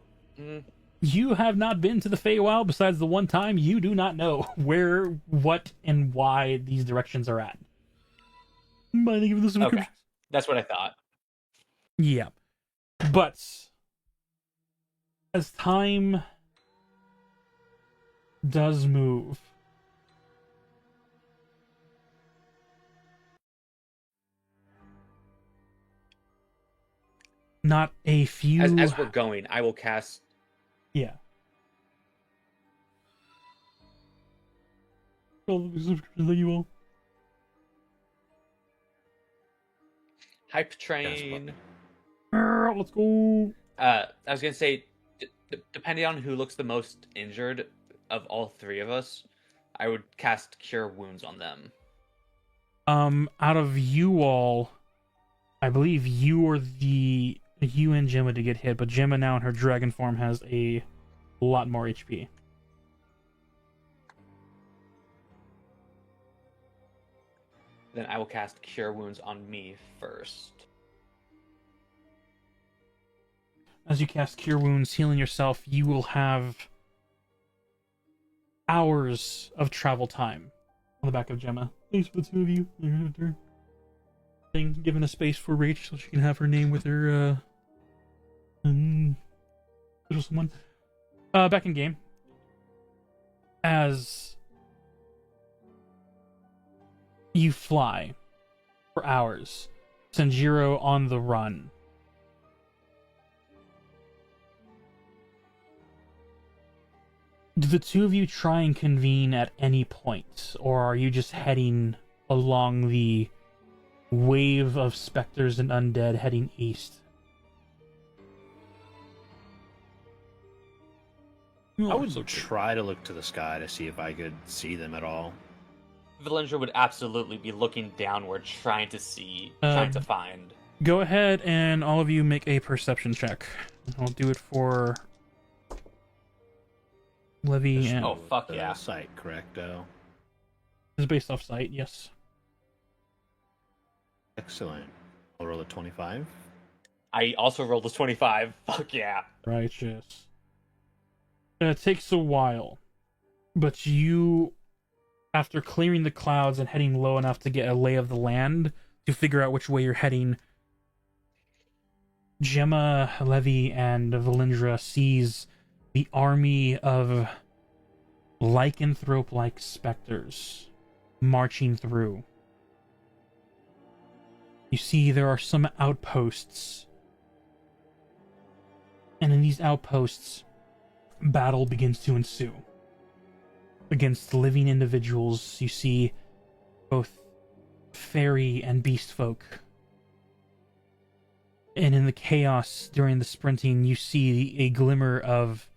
You have not been to the Feywild besides the one time. You do not know where, what, and why these directions are at. Mind giving this some Okay, that's what I thought. Yeah. But as time does move, not a few... As we're going, I will cast... Yeah. All the subscriptions that you will. Hype train. Let's go. I was gonna say, depending on who looks the most injured of all three of us, I would cast Cure Wounds on them. Out of you all, I believe you and Gemma to get hit, but Gemma now in her dragon form has a lot more HP. Then I will cast Cure Wounds on me first. As you cast Cure Wounds, healing yourself, you will have hours of travel time on the back of Gemma. Thanks for the two of you. Thing, given a space for Rach so she can have her name with her special someone. Back in game. As you fly for hours, Sanjiro on the run. Do the two of you try and convene at any point, or are you just heading along the wave of specters and undead heading east? I would try to look to the sky to see if I could see them at all. Valendra would absolutely be looking downward, trying to find. Go ahead and all of you make a perception check. I'll do it for Levy and... Oh, fuck yeah. Sight, correcto. It's based off sight, yes. Excellent. I'll roll a 25. I also rolled a 25. Fuck yeah. Righteous. It takes a while, but you, after clearing the clouds and heading low enough to get a lay of the land to figure out which way you're heading, Gemma, Levy, and Valindra sees the army of lycanthrope-like specters marching through. You see there are some outposts, and in these outposts, battle begins to ensue. Against living individuals, you see both fairy and beast folk. And in the chaos during the sprinting, you see a glimmer of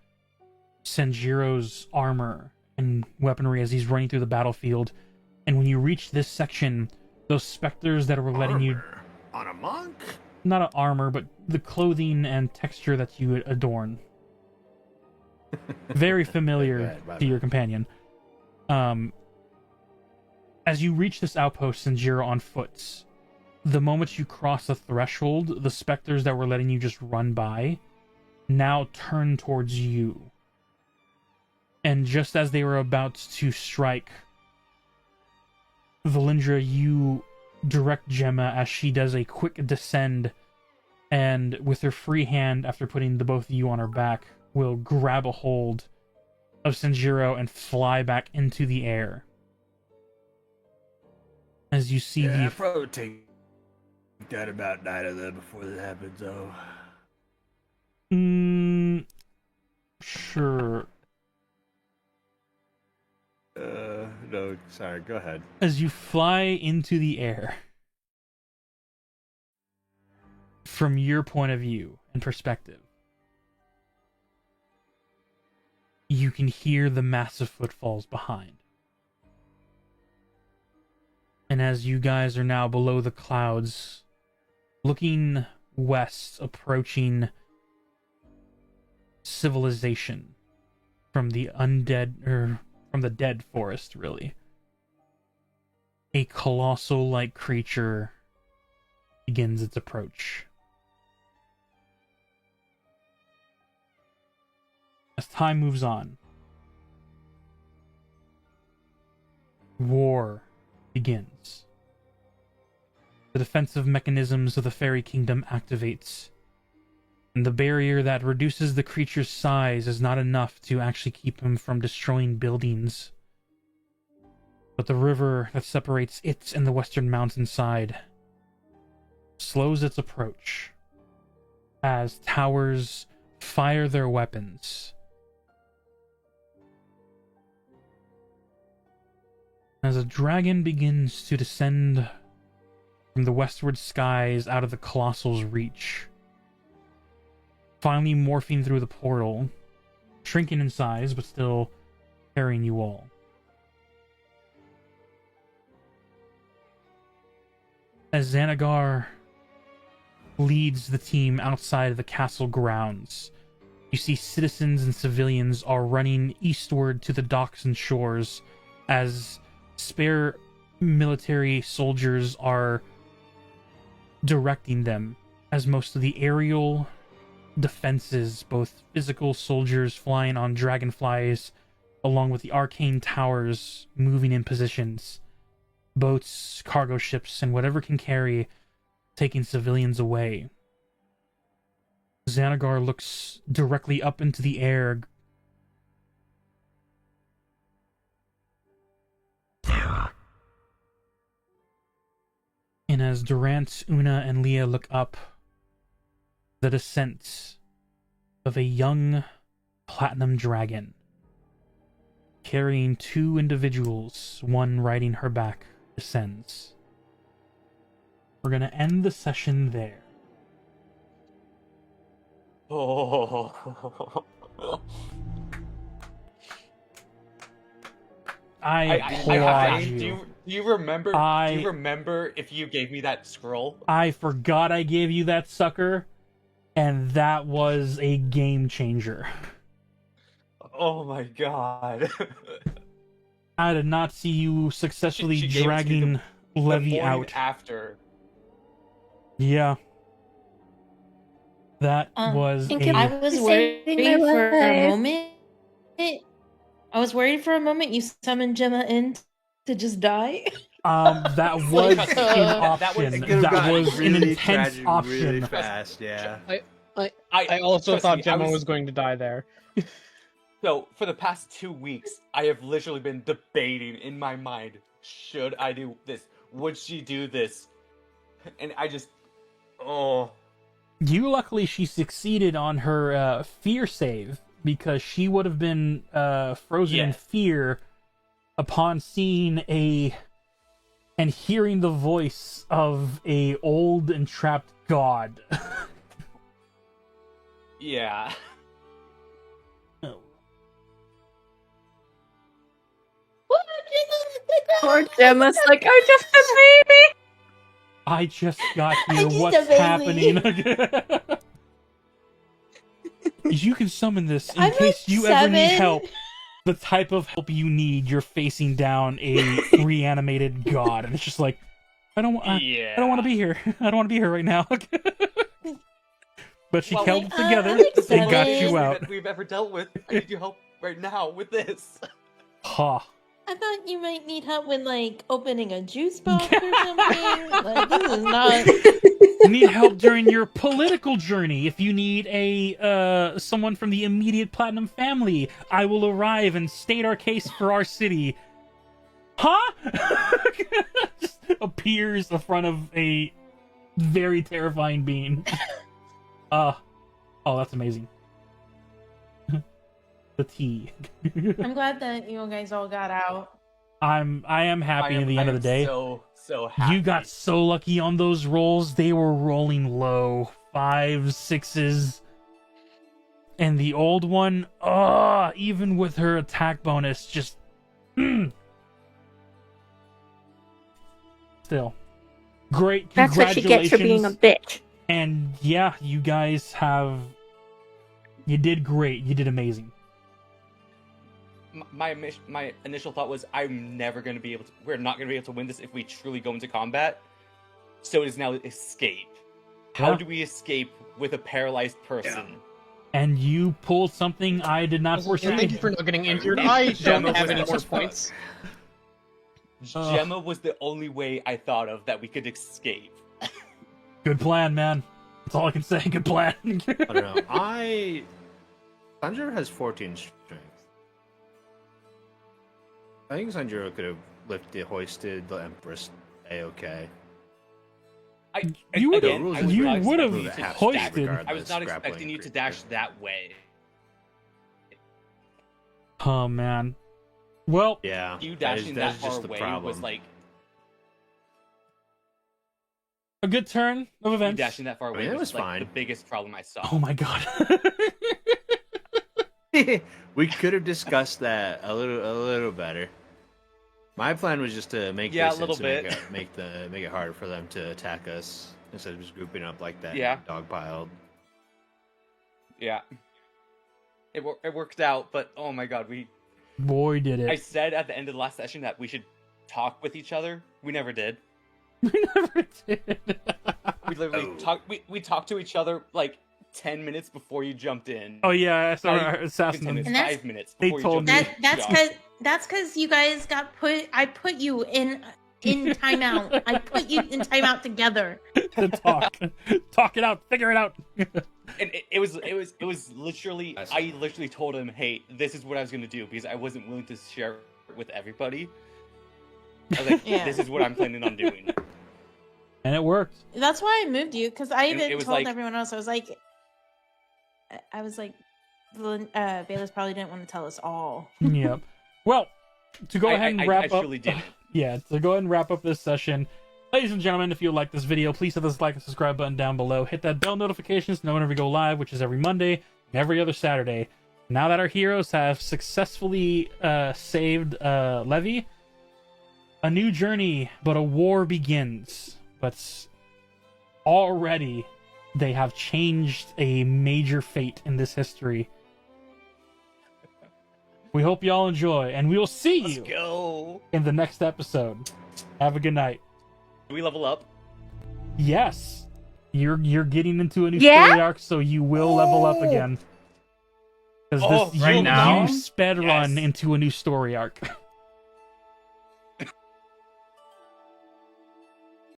Sanjiro's armor and weaponry as he's running through the battlefield. And when you reach this section, those specters that were letting you... On a monk? Not an armor, but the clothing and texture that you adorn. Very familiar to your companion. As you reach this outpost, Sanjiro on foot, the moment you cross the threshold, the specters that were letting you just run by now turn towards you. And just as they were about to strike, Valindra, you direct Gemma as she does a quick descend, and with her free hand, after putting the both of you on her back, will grab a hold of Sanjiro and fly back into the air. As you see I'll probably take that about 9 of them before that happens, though. Sure. No, sorry, go ahead. As you fly into the air, from your point of view and perspective, you can hear the massive footfalls behind. And as you guys are now below the clouds, looking west, approaching civilization from the undead, or from the dead forest, really, a colossal-like creature begins its approach. as time moves on, war begins. The defensive mechanisms of the fairy kingdom activates, and the barrier that reduces the creature's size is not enough to actually keep him from destroying buildings. But the river that separates it and the western mountainside slows its approach as towers fire their weapons. As a dragon begins to descend from the westward skies out of the Colossal's reach, finally morphing through the portal, shrinking in size but still carrying you all. As Xanagar leads the team outside of the castle grounds, you see citizens and civilians are running eastward to the docks and shores as spare military soldiers are directing them, as most of the aerial defenses, both physical soldiers flying on dragonflies along with the arcane towers moving in positions, boats, cargo ships, and whatever can carry, taking civilians away. Xanagar looks directly up into the air. And as Durant, Una, and Leah look up, the descent of a young platinum dragon, carrying two individuals, one riding her back, descends. We're going to end the session there. Oh. I applaud you. Do you remember? Do you remember if you gave me that scroll? I forgot I gave you that sucker, and that was a game changer. Oh my god. I did not see you successfully dragging Levy the out. After. Yeah. That was I was worried for a moment. I was worried for a moment you summoned Gemma in to just die. That was an option. That was an intense option. Really fast, yeah. I also thought Gemma was going to die there. So, for the past 2 weeks, I have literally been debating in my mind, should I do this? Would she do this? And I just... Luckily, she succeeded on her fear save, because she would have been frozen in fear upon seeing and hearing the voice of a old and trapped god. Yeah. Poor Gemma's like, I'm just a baby. I just got here. What's happening? You can summon this in case you ever need help. The type of help you need, you're facing down a reanimated god, and it's just like, I don't want to be here. I don't want to be here right now. But she held it together and got you out. We've ever dealt with. I need your help right now with this. Ha. I thought you might need help with, like, opening a juice box or something. Like, this is not... You need help during your political journey. If you need someone from the immediate Platinum family, I will arrive and state our case for our city. Huh? Just appears in front of a very terrifying being. Oh, that's amazing. The tea. I'm glad that you guys all got out. I am happy at the end of the day. So happy. You got so lucky on those rolls. They were rolling low. 5s, 6s. And the old one, even with her attack bonus, just... Still. Great, That's what she gets for being a bitch. And yeah, you guys have... You did great. You did amazing. My initial thought was I'm never going to be able to... We're not going to be able to win this if we truly go into combat. So it is now escape. How do we escape with a paralyzed person? and you pulled something I did not foresee. Thank you for not getting injured. I don't have any more points. Gemma was the only way I thought of that we could escape. Good plan, man. That's all I can say. Good plan. I don't know. Sanjiro has 14 strength. I think Sanjiro could have hoisted the Empress A-okay. You would Again, have hoisted. I was not expecting you to dash that way. Oh man. Well, yeah. You dashing that far away was like a good turn of events. You dashing that far away was like the biggest problem I saw. Oh my god. We could have discussed that a little better. My plan was just to make a this little bit. make it harder for them to attack us instead of just grouping up like that. Yeah. Dogpiled. Yeah. It worked out, but oh my god, Boy, did it. I said at the end of the last session that we should talk with each other. We never did. We never did. We literally talked. We talked to each other like 10 minutes before you jumped in. Oh yeah, I saw our assassin. 10 minutes, 5 minutes. They Before told you me. jumped That's because you guys got put. I put you in timeout. I put you in timeout together. To talk it out, figure it out. And it was literally. I literally told him, "Hey, this is what I was gonna do," because I wasn't willing to share it with everybody. I was like, "This is what I'm planning on doing," and it worked. That's why I moved you, because I even told like, everyone else. I was like, Bayless probably didn't want to tell us all. Yep. Well, to go ahead and wrap up. I truly didn't. Yeah, to go ahead and wrap up this session. Ladies and gentlemen, if you like this video, please hit this like and subscribe button down below. Hit that bell notifications to know whenever we go live, which is every Monday and every other Saturday. Now that our heroes have successfully saved Levy, a new journey, but a war begins. But already they have changed a major fate in this history. We hope y'all enjoy, and we will see you in the next episode. Have a good night. Do we level up? Yes. You're getting into a new story arc, so you will level up again. Because right now? you sped run into a new story arc.